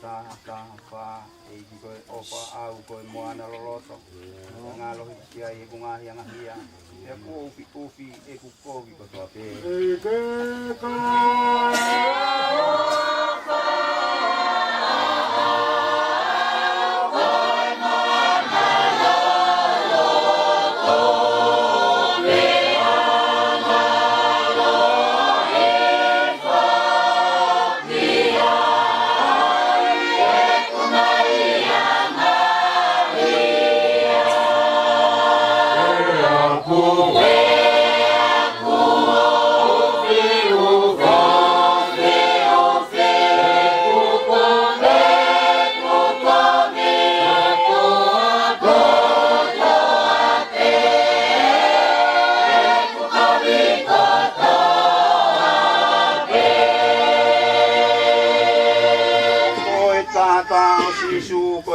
fa e ki ko opa au ko moana loloto nga lo ki ai ku nga hia e ku ufi e ku ko ki ko to pe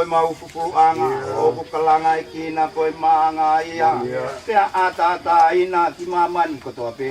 mau fufuanga o kalanga ikina ko manga ia te atata ina ki mamani ko to pe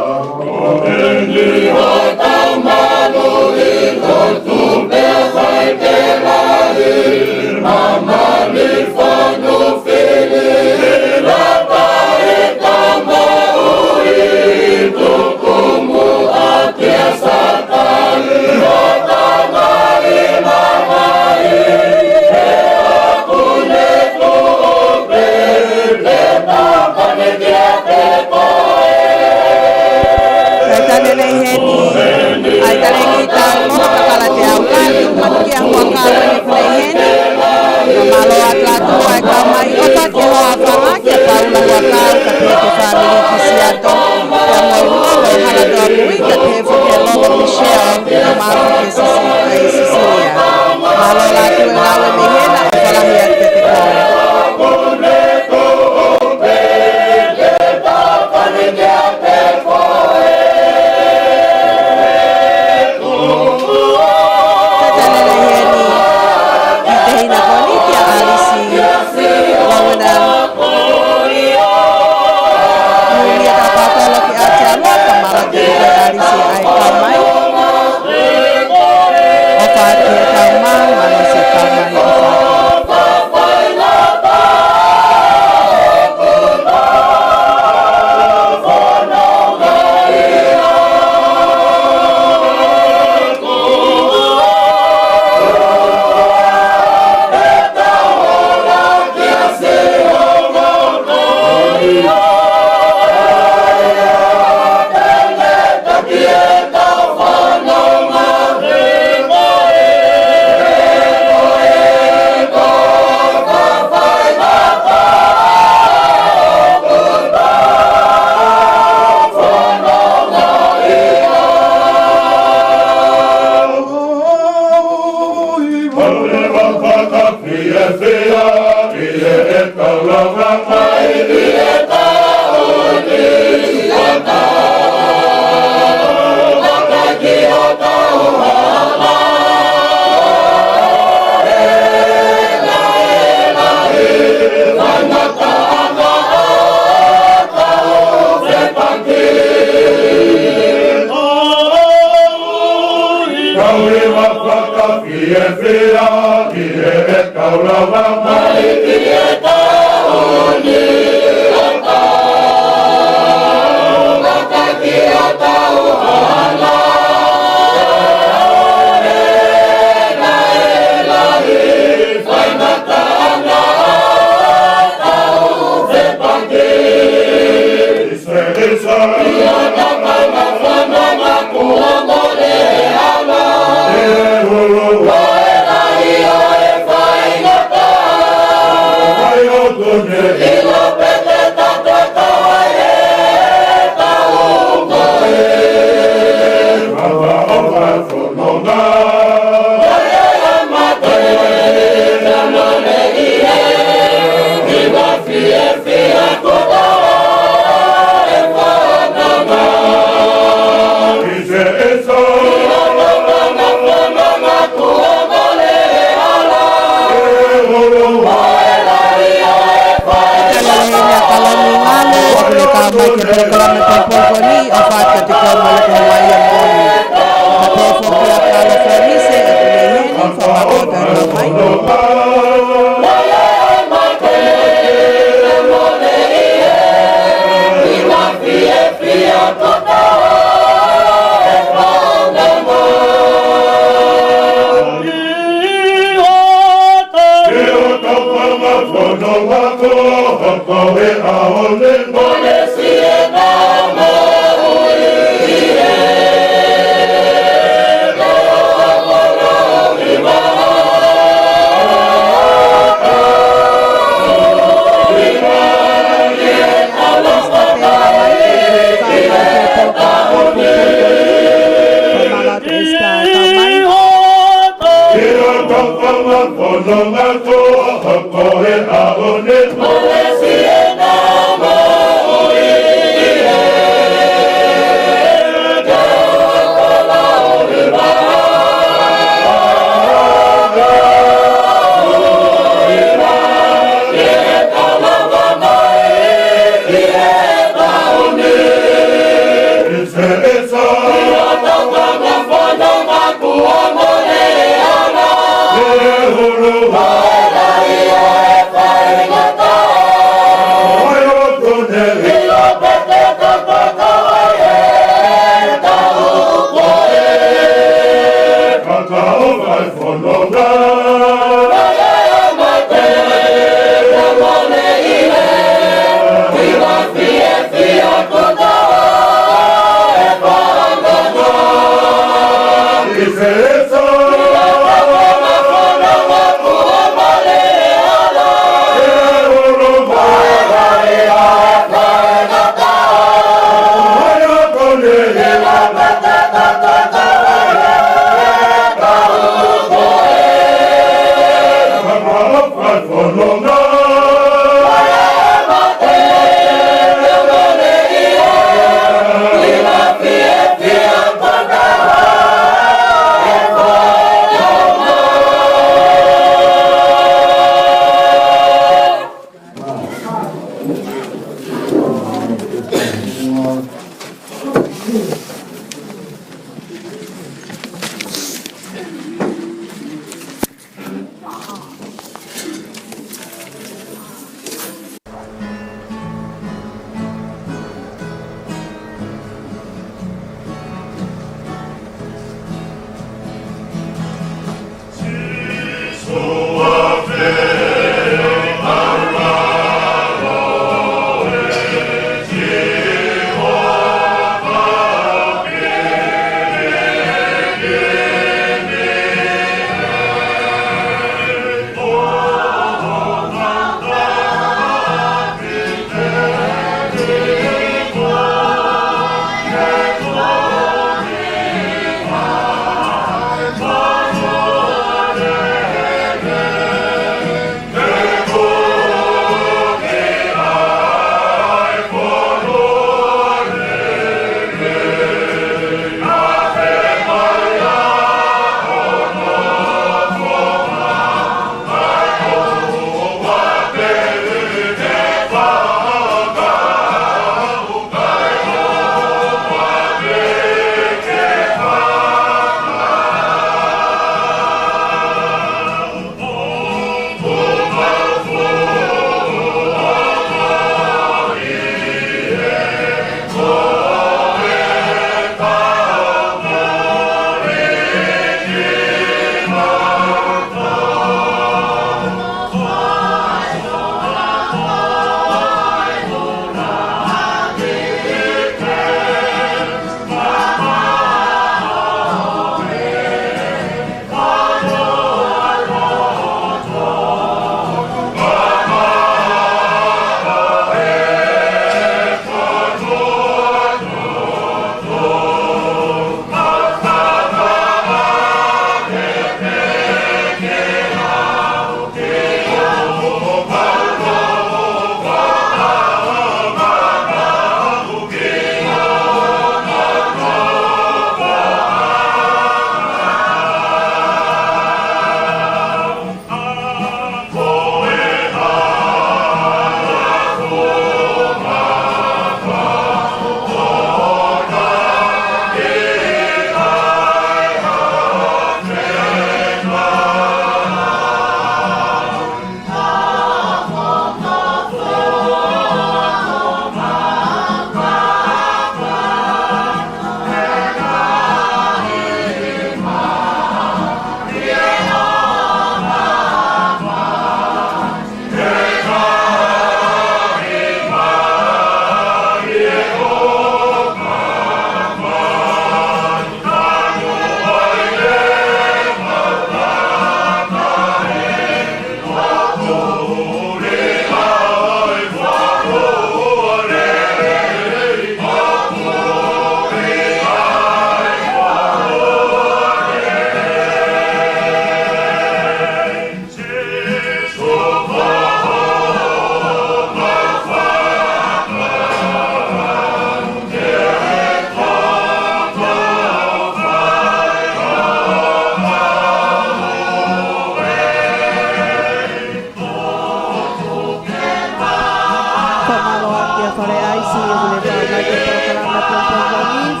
salamat lang po guys.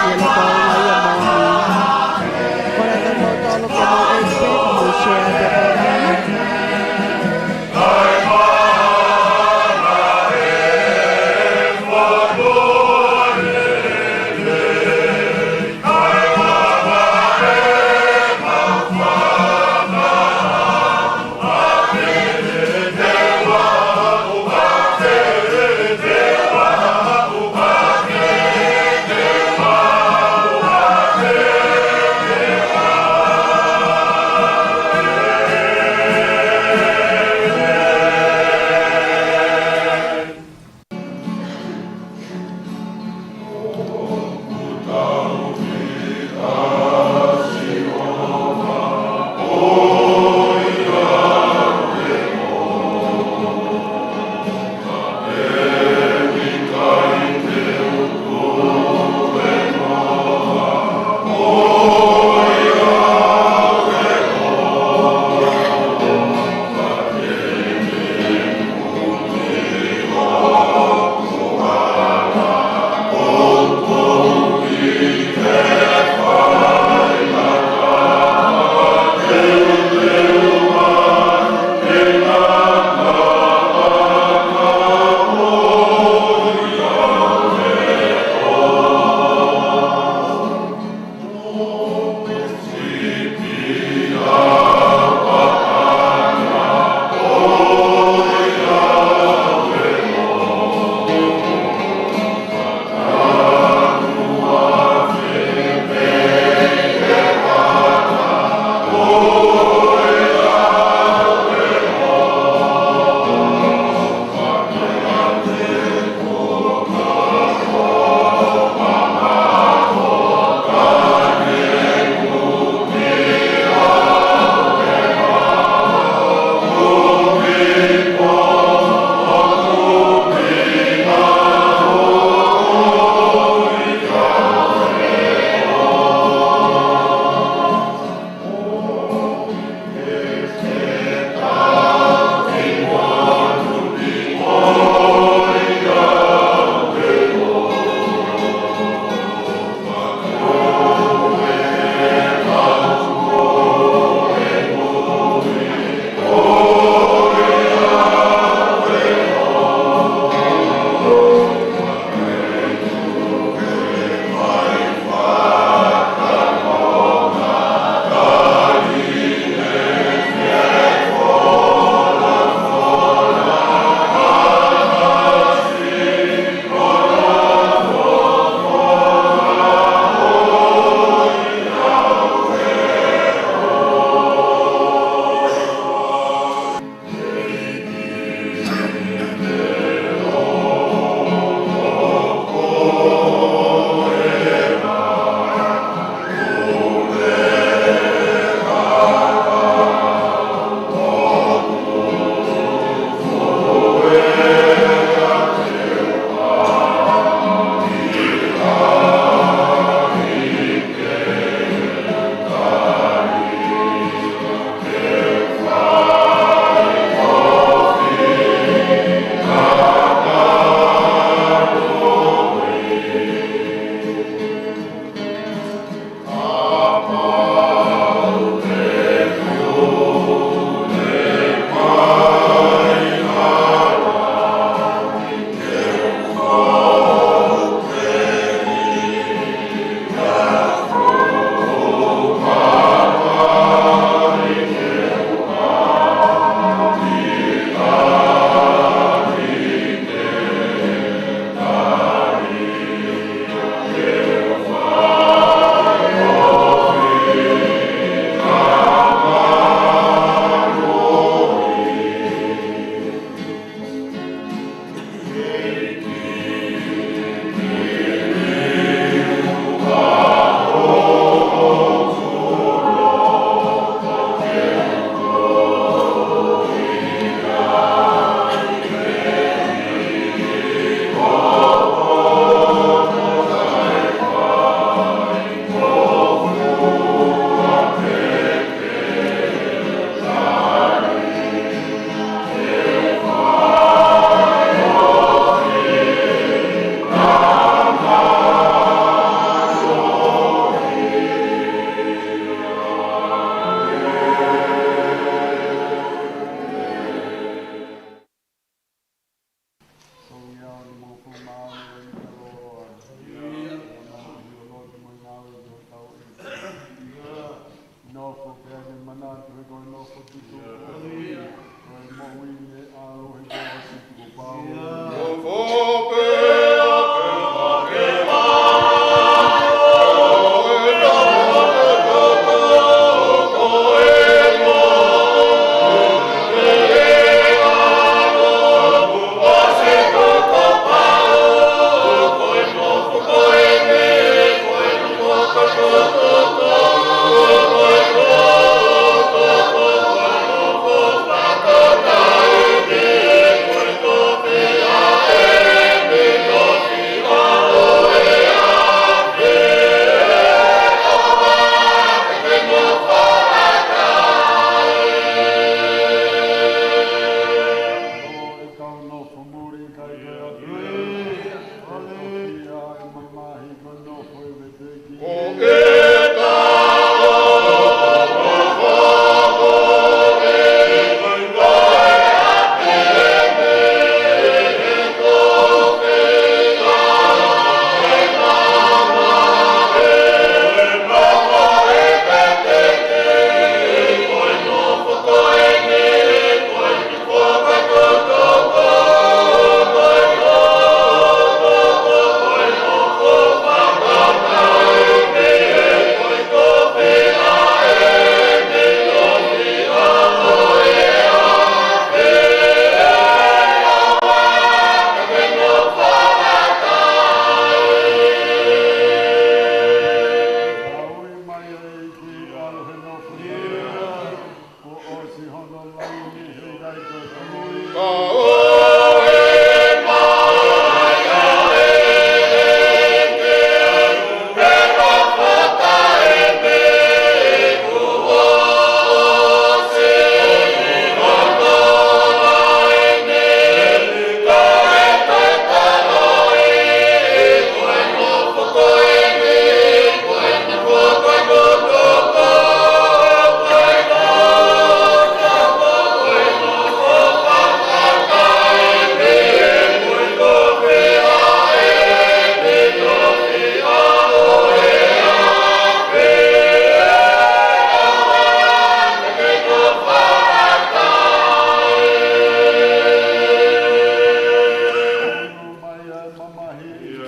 Yan po ngayon mga Maraming po tolong po mga expert. Share po po namin.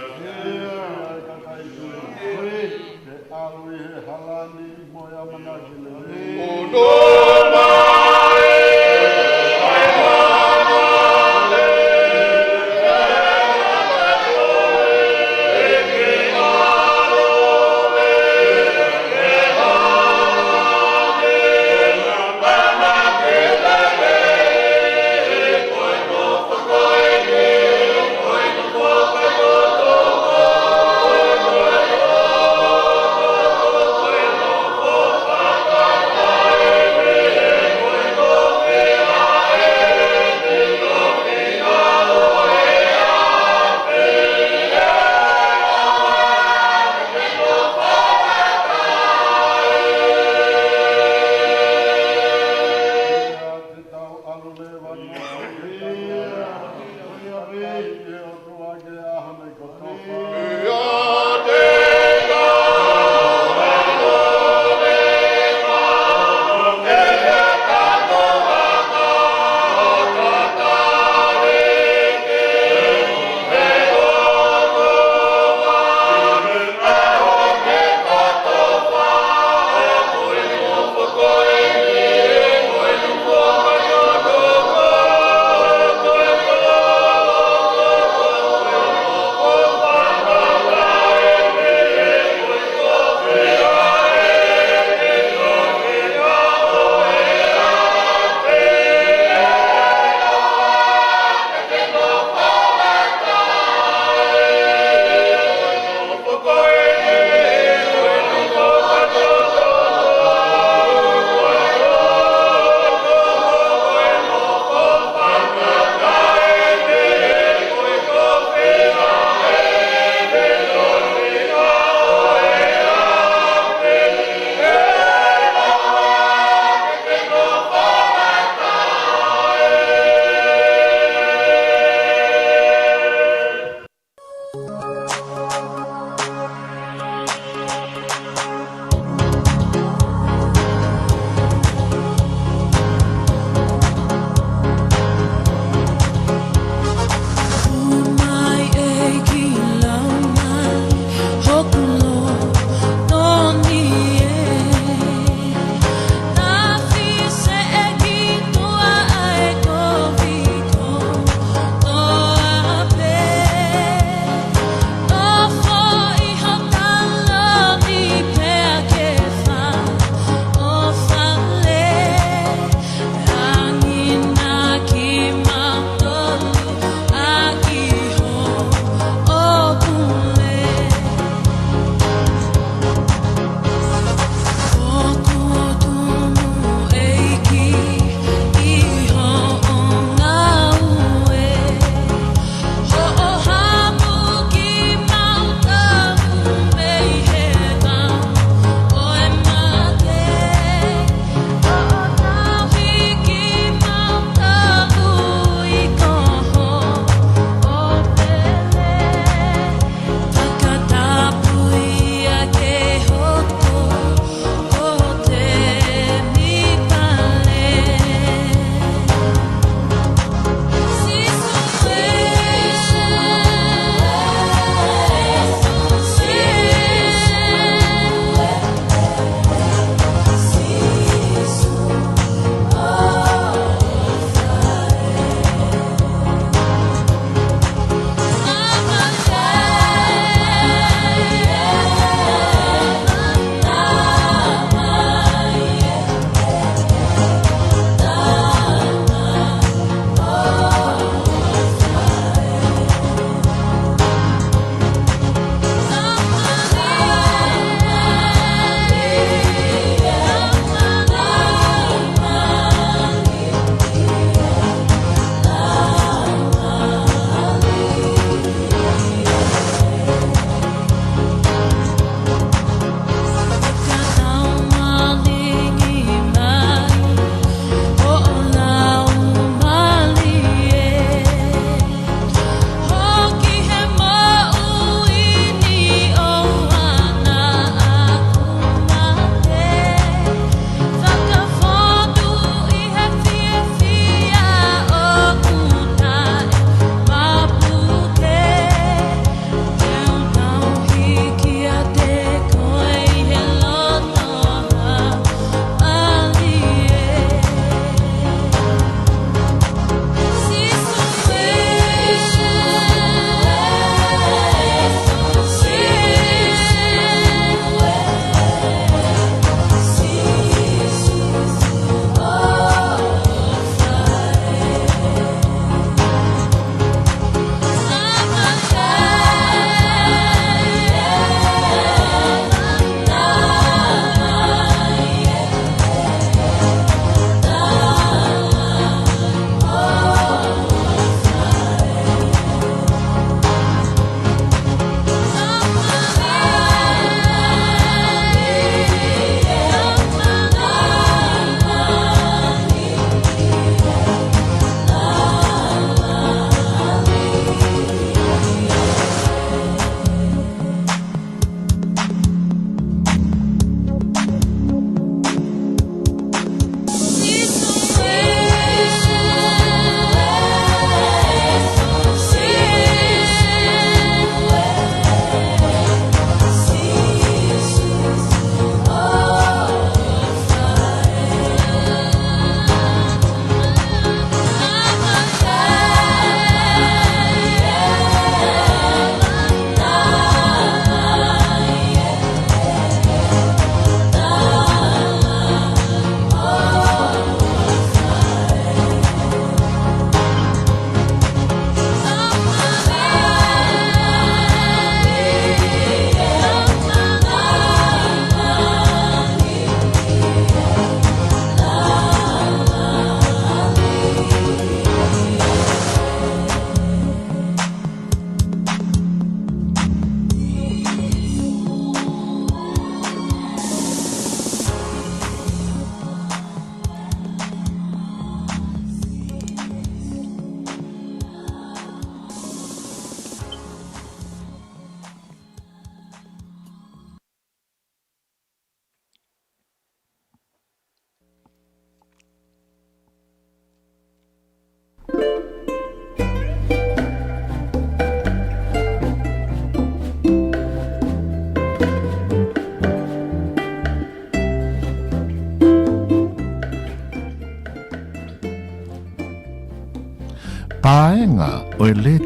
Amen.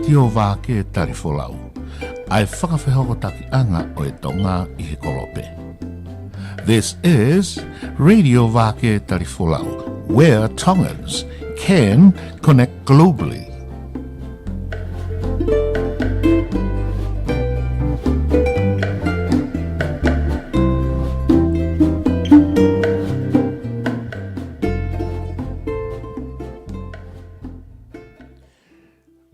Radio Vake Tarifolau. Ai whakawhehoko anga o e tonga I he kolope. This is Radio Vake Tarifolau, where Tongans can connect globally.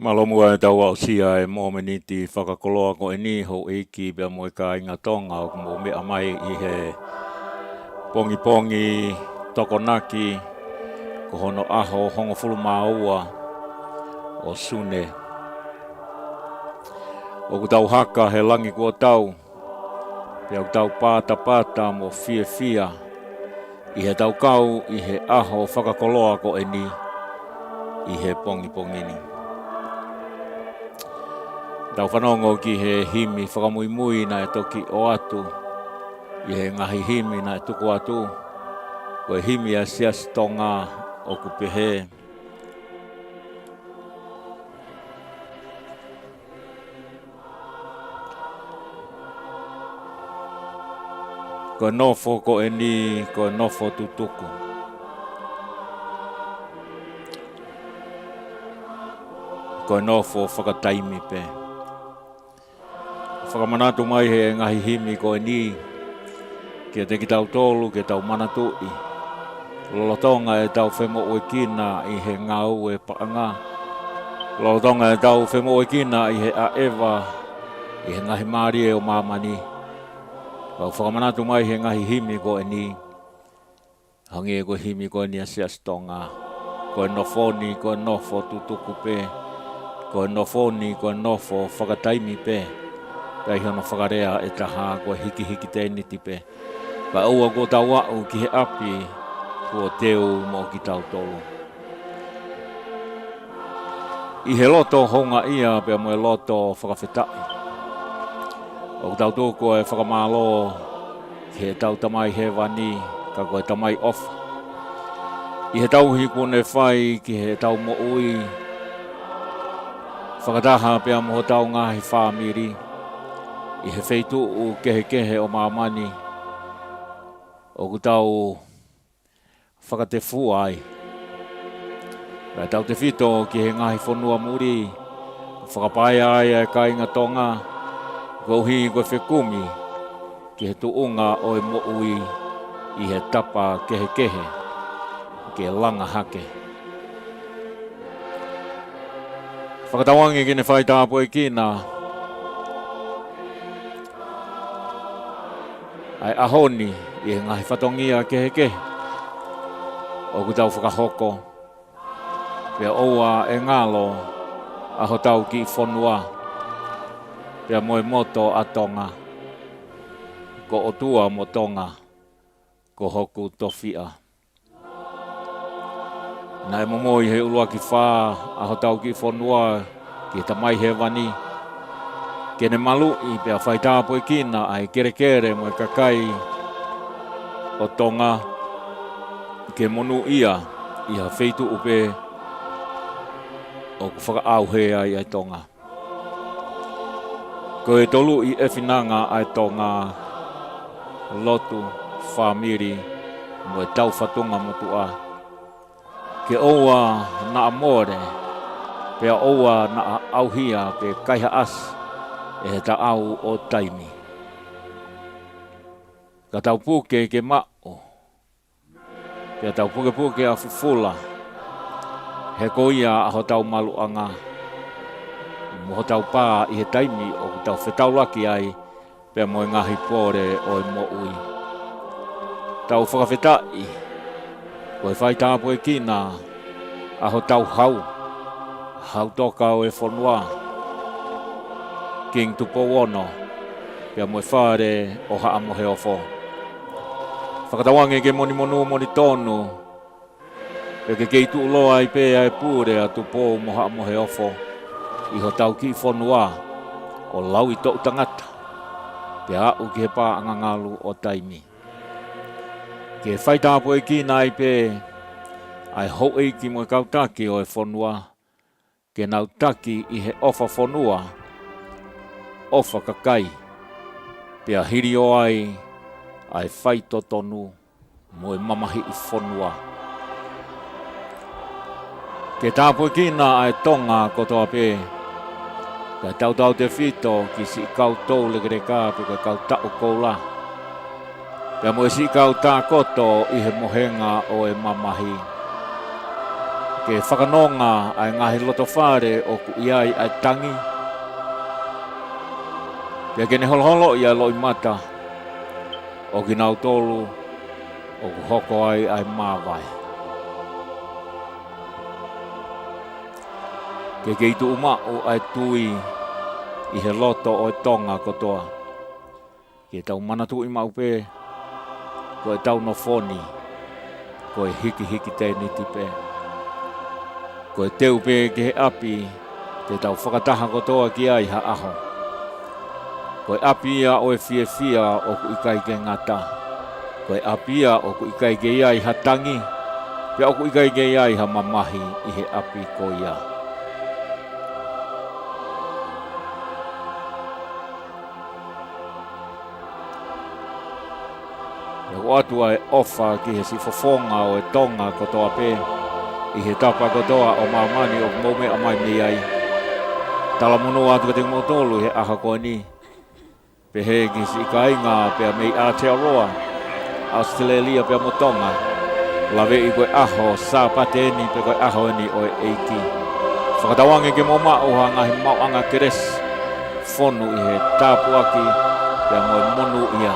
Malomua e tau au sia e momeniti whakakoloa ko e ni ho eiki bea moe ka inga tonga o mo mea mai I he pongi tokonaki ko hono aho hongo fulu maua o sune. O ku tau haka he langi kua tau bea ku tau pata mo fia I he tau kau I he aho whakakoloa ko e ni I he pongi ni. Tau whanongo ki he himi whakamuimui na e toki o atu. I he ngahi himi na e tuku atu. Ko e himi a sias tonga o kupehe. Ko e nofo ko e ni, ko e nofo tutuku. Ko e nofo whakataimi pe. Whakamanatu mai he ngahi himi ko e ni. Kia te ki tau tolu, ke tau manatui. Lolotonga e tau whemo ue kina I he ngau e paanga. Lolotonga e tau whemo ue kina I he aewa. I he ngahi maari e o mamani. Kau whakamanatu mai he ngahi himi ko e ni. Hangi e ko himi ko e ni a siastonga. Ko e nofoni, ko e nofo tutuku pe. Ko e nofoni, ko e nofo whakataimi pe. Kai hono whakarea e taha ko hiki te niti pe. Ka aua ko tau au ki he api ko teu mo ki tau tolu. I he loto honga ia pe mo e loto whakawhetai. O tau tō ko e whakamalo ki he tau tamai he wani ka ko e tamai off. I he tau hikone whai ki he tau mo ui. Whakataha pe mo tau ngahi whamiri. I he wheitu u kehe o mamani. O ku tau whakate fuai. Rai tau te whito ki he ngahi whanua muri. Whakapaia ai e ka inga tonga. Gauhi ko whekumi. Ki he tuunga o e moui. I he tapa kehe. Ki he langa hake. Whakatawangi ki ne whaitapo e kina. Ai ahoni I he ngahi whatongia kehe. O ku tau whakahoko. Pea oua e ngalo aho tau ki whanua. Pea moe moto a tonga. Ko o tua mo tonga. Ko hoku tofia. Nai momoi he ulua ki wha aho tau ki whanua. Ki tamai he wani. Kene malu I pea whaitapo I kina ai kere mo e kakai o tonga ke monu ia I ha wheitu upe o ku whakaauhe ai tonga. Ko e tolu I whinanga ai tonga lotu whamiri mo e tau whatunga mutua. Ke oua na amore pea oua na auhia pe kaiha as. E he ta au o taimi. Ka tau puke ke mao. Pea tau puke a fufula. He koia aho tau maluanga. Moho tau pā I he taimi o tau whetau laki ai. Pea moe ngahi pore o e moui. Tau whakawhetai. Koe whaitāpo e kina. Aho tau hau. Hau toka o e whanua. King tupo wono. Pea moe whare o haa mohe ofo. Whakatawange ke moni tonu. Pea ke kei tuuloa I pea e pūre a tupo mo haa mohe ofo. Iho tau ki whanua. O lau I tau tangata. Pea au ki he pā angangalu o taimi. Ke whaitāpo e ki nai pe. Ai hou e ki moe kautaki o e whanua. ke nau taki I he ofa whanua, ofa kakai, pia hiri o ai whai totonu mo mamahi I whanua. Ke tāpoi kina ai tonga kotoa pē, ka tautau te whito ki si kau tau legere kā pe ka kau tau koula. Pea mo si kau tā koto I he mohenga o e mamahi. Ke whakanonga ai ngahi loto whare o ku iai ai tangi. Pea kene holoholo I ai loi mata o ki nau tolu o ku hoko ai mawai. Ke keitu umau ai tui I he loto o tonga kotoa. Ke tau manatu I mau pē, ko e tau no foni, ko e hiki tēni tipe. Ko e teu pē ke he api, te tau whakataha kotoa ki ai ha aho. Ko e apia o e fia o ku ikai ke ngata. Ko e apia o ku ikai ke iai ha tangi, pia o ku ikai ke iai ha mamahi I he api ko ia. O atua e ofa ki he si fofonga o e tonga kotoa pē. I he tapa kotoa o mamani o mome a mai mei ai. Tala mono atu ka te motolu he aha koe ni. Pe he ki si kainga pea mei Aotearoa. Australia pea mo tonga. Lawe I koe aho sa pateni pe koe aho ni o e eiki. Whakatawange ke moma o hangahi mauanga keres. Fonu I he tapuaki pea mo e monu ia.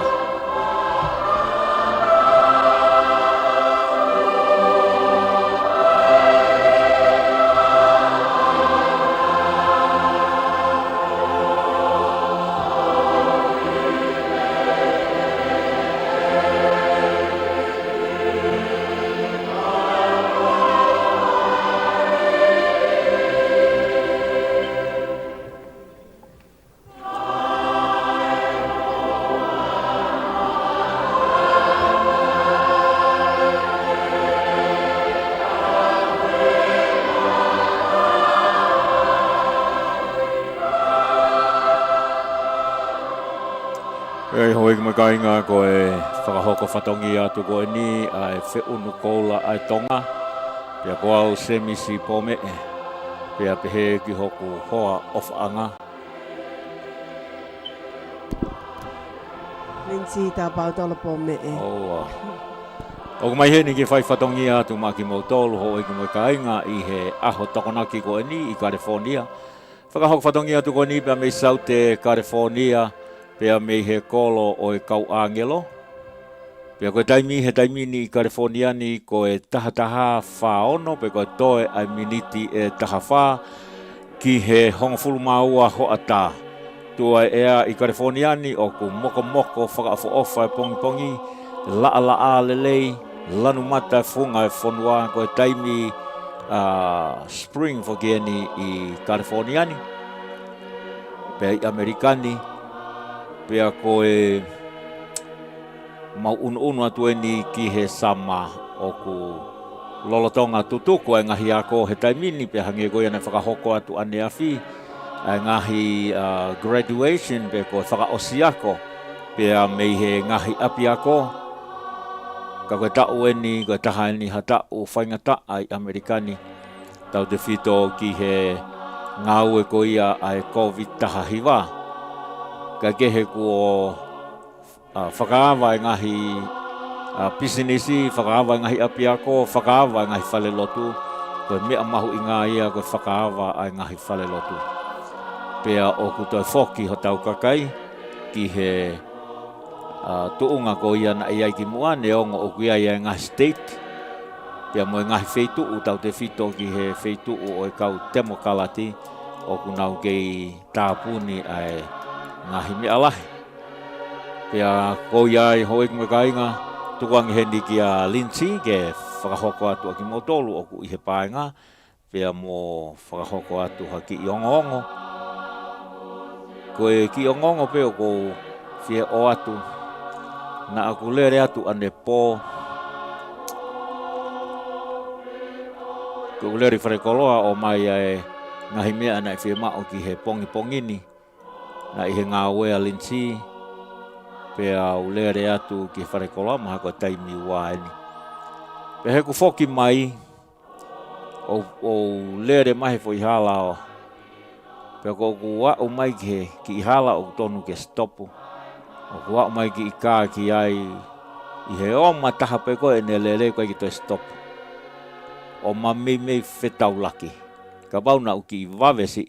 E hoi ka kainga ko e whakahoko whatongi atu ko e ni ai whiunu koula ai tonga. Pea ko au semisi pome e. Pea pehe ki hoku hoa ofaanga. Lindsay tā pautolo pome e. O mai he ni ki whai whatongi atu ma ki mautolu hoi ki mo kainga I he aho tokonaki ko e ni I California. Whakahoko whatongi atu ko ni pea mei saute California. Pea mei he kolo o e kau angelo. Pea koe taimi he taimini I California ni ko e tahataha whaono. Pea koe toe ai miniti e taha wha ki he hongofulu maua ho ata. Tua ea I California ni o ku moko whakaafo ofa e pongi laa lelei lanu mata funga e whanua ko e taimi spring whakieni I California ni. Pea I Amerikani. Pea koe mau unu atu ni ki he sama o ku lolotonga tutuku e ngahi ako he taimini pea hange koe ane whakahoko atu ane awhi e ngahi graduation pe koe whakaosi ako pea mei he ngahi api ako ka koe tau ni koe taha ni ha tau whaingata ai Amerikani tau te whito ki he ngau e ko ia ai COVID taha hiwa. Ka kehe ko whakaawa e ngahi pisinisi, whakaawa e ngahi api ako, whakaawa e ngahi whale lotu. Koe mea mahu I ngā ia koe whakaawa e ngahi whale lotu. Pea o ku toi whoki ho tau kakai ki he tuunga ko ia na iai ki mua ne ongo o ku ia e ngahi state. Pea mo e ngahi wheituu tau te whito ki he wheituu o e kau demokalati o ku nau kei tāpuni ai ngahi mea lahi. Pea ko iai hoi me kainga tukuangi hendi ki a Lindsay ke whakahoko atu a ki motolu o ku I he paenga. Pea mo whakahoko atu ha ki ongo. Ko e ki ongo pe o ko fie o atu. Na aku lere atu ane po. Ko lere wharekoloa o mai e ngahi mea na i whia mao ki he pongi pongini, na i he ngā wea linsi, pea u lere atu ki wharekolama hako taimi waeni. Pea he ku whoki mai, o lere mahi fo i hala o, pea ko ku wau mai ki i hala o tonu ke stopu, o ku wau mai ki i kā ki ai, i he oma taha pe koe ne lele koe ki toi stopu. O mami mei whetau laki. Ka bauna uki i wawesi,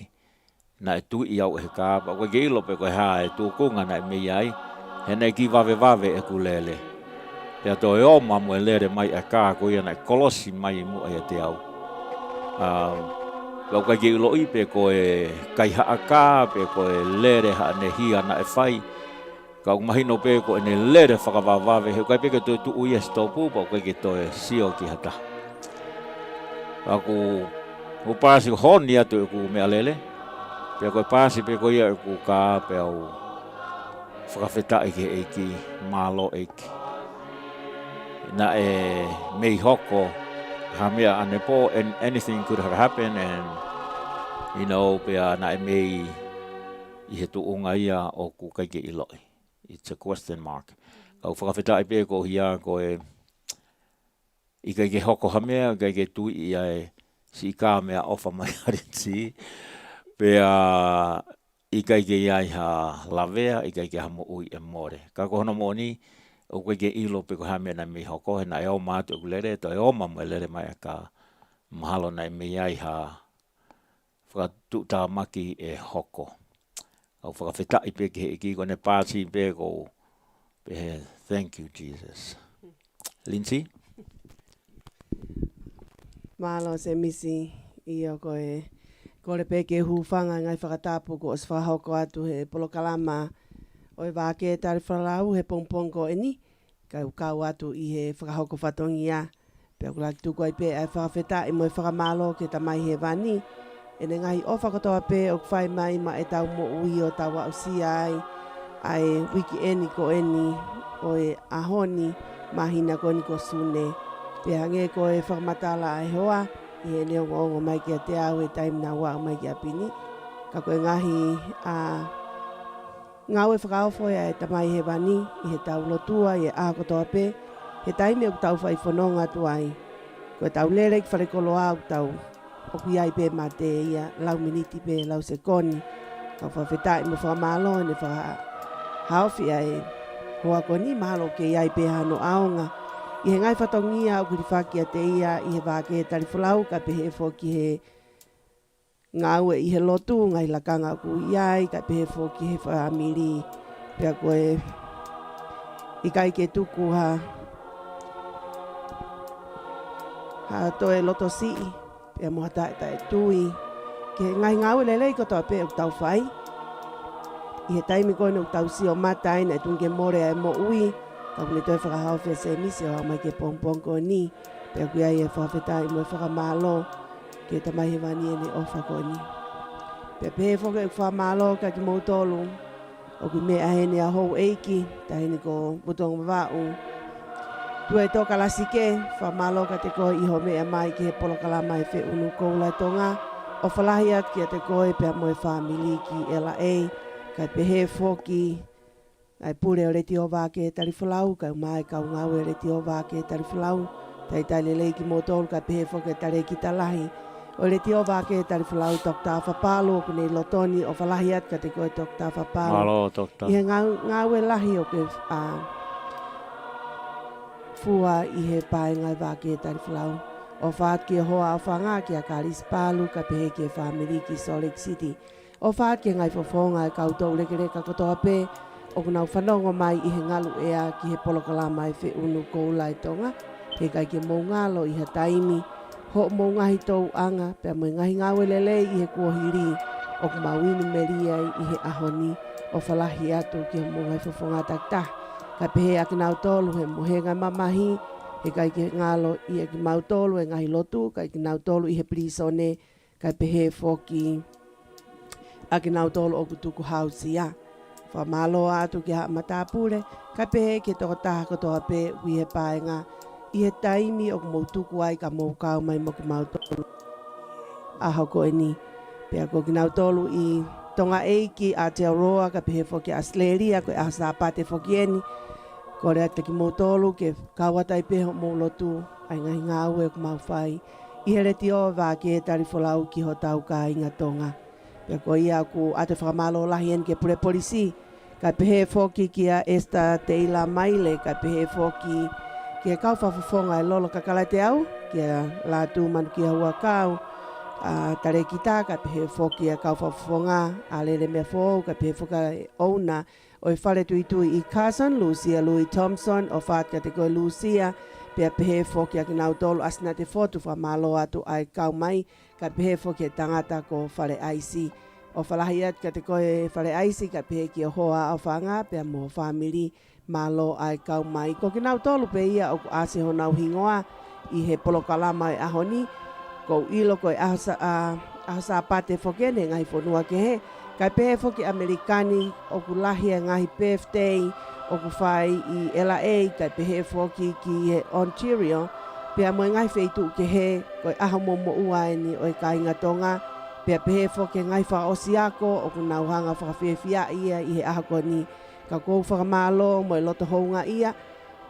na e tui au e ka apa. Koe ke ilo pe koe haa e tūkunga na e mei ai, he nei ki wawe e ku lele. Pea to e oma mo e lere mai a kā koe na e kolosi mai mu e te au. Pea koe ke ilo i pe koe kai haa kā, pe koe lere haa ne hia na e whai. Ka umahino pe koe ne lere whakawawawe, he koe pe ke toi tuu i e stopu, pa koe ke toi sio ki hata. Aku pāsi honi atu e ku mea lele. Pea koe pāsi pe koe ia e ku kā pea u whakawhetai ke eiki, mālo eiki. Na e mei hoko, ha mea ane po, and anything could have happened, and you know, pea na e mei i he tuunga ia o ku kaike iloi. It's a question mark. Kau whakawhetai pe ko hia koe i kaike hoko ha mea, kaike tui ia e si kā mea ofa mai harinsi. Pea i kaike iai ha lavea, i kaike ha mo ui e more. Ka kohona mo ni, o kaike ilo pe ko ha mea na mi hoko, he na e o mātu e kulere, to e o mamu e lere mai a ka mahalo na e me iai ha whakatuta maki e hoko. Au whakawhetai pe ke he ki kone pāsi pe ko, pe thank you Jesus. Lindsay? Malo se misi i o koe kore peke hūwhanga ngai whakatapu ko os whahoko atu he polokalama o e wāke tari whalau he pongpongo eni kau atu i he whakahoko whatongi a pia kulaki tuku ai pe ai whakawheta i moe whakamalo ke tamai he wani ene ngahi o whakotoa pe o kwhai mai ma e tau mo ui o tau au si ai wiki eni ko eni o e ahoni mahina ko ni ko sune. Pea hange ko e whakamatala ai hoa, i he neo ngongo mai ki a te au e taim na wā mai ki a pini. Ka koe ngahi ngau e whakaofo e tamai he wani, i he tau lotua, i e ākotoa pe, he taime o tau whai whanonga tu ai. Koe tau lere ki wharekolo au tau, o kui ai pe ma te ia, lau miniti pe, lau sekoni. Ka whawhetai mo whakamalo, ne whakahaofi ai, hoa koni mahalo ke iai pe hano aonga. I he ngai whatongia o kuri whaki a te ia i he wāke tari whalau ka pehe whoki he ngāue i he lotu ngai lakanga ku iai ka pehe whoki he whaamiri pia koe i kai ke tuku ha toe loto sii pia moha tae tui ke ngai ngāue lelei kotoa pe o tau whai i he taimi koe no tau si o matai na tunge more ai mo ui ka kune toi whakahau whia se misi o mai ke pongpong ko ni. Pea kuia i e whawhetai mo e whakamalo ke tamai he wani ene ofa ko ni. Pea pehe whoke e whamalo ka ki mautolu o ki mea hene a hou eiki ta hene ko butonga wau. Tua e toka lasike whamalo ka te koe iho mea mai ki he polokalama e whe unu koula tonga o whalahi at ki a te koe pea mo e whamili ki LA ka pehe whoki ai pure o reti o wāke tari whalau, kau mai kau ngau e reti o wāke tari whalau, tai tai lelei ki motolu ka pehe whoke tare ki talahi. O reti o wāke tari whalau tokta whapalo, kune lotoni o whalahi at ka te koe tokta whapalo. Malo, tokta. I he ngau e lahi o ke fua i he pae ngai wāke tari whalau. O whaat ki hoa o whanga ki a Karis Palu, ka pehe ki e whamiri ki Salt Lake City. O whaat ki ngai whawhonga e kautou rekereka kotoa pe, o kuna whanongo mai i he ngalu ea ki he polokalama e whi unu koulai tonga. He kai ke mou ngalo i he taimi. Ho mou ngahi tou anga, pia mo ngahi ngawe lele i he kuohiri. O kuma wini meria i he ahoni. O whalahi atu ki he mou ngai whawhonga takta. Ka pehe a ki nau tolu he mohenga mamahi. He kai ke ngalo i he ki mau tolu e ngahi lotu. Kai ki nau tolu i he prisone. Kai pehe foki a ki nau tolu o kutuku hausia. Whamalo atu ki haa matapure, ka pehe ke toko taha kotoa pe ui he paenga. I he taimi o mou tuku ai ka mou kau mai mo ki mautolu. Aho koe ni. Pea ko kinau tolu I tonga eiki a Aotearoa ka pehe foki Australia ko a sapate foki eni. Ko rea te ki mo tolu ke kawatai peho mo lotu ai ngai ngau e ku mau whai. I here ti o wā ke tari wholau ki ho tau ka inga tonga. Pea ko ia ku ate whakamalo lahi en ke pure polisi. Ka pehe foki kia esta teila maile ka pehe foki kia kau whawhawhonga e lolo kakalai te au. Kia la tu manu kia hua kau. Tare kita ka pehe foki a kau whawhawhonga. A lele mea fōu ka pehe foka ouna. O I whare tui I Carson, Lucia Louis Thompson, o whaat ka te koe Lucia. Pea pehe foki a ki nau tolu asina te fotu wha malo atu ai kau mai. Ka pehe foki e tangata ko whare aisi. O whalahi at ka te koe whare aisi ka pehe ki o hoa au whanga. Pea mo whamiri malo ai kau mai. Ko ki nau tolu pe ia o ku ase ho nau hingoa. I he polokalama e ahoni. Ko ilo koe ahasa pate foki ne ngai whanua ke he. Kai pehe foki Amerikani o ku lahi a ngahi birthday o ku whai I LA. Kai pehe foki ki Ontario. Pea mo ngai wheitu ke he koi aho momo ua eni o ka inga tonga. Pea pehe foki ngai wha osiako o ku nauhanga whakawhiawhia ia I he aho koni. Ka kou whakamalo mo loto hounga ia.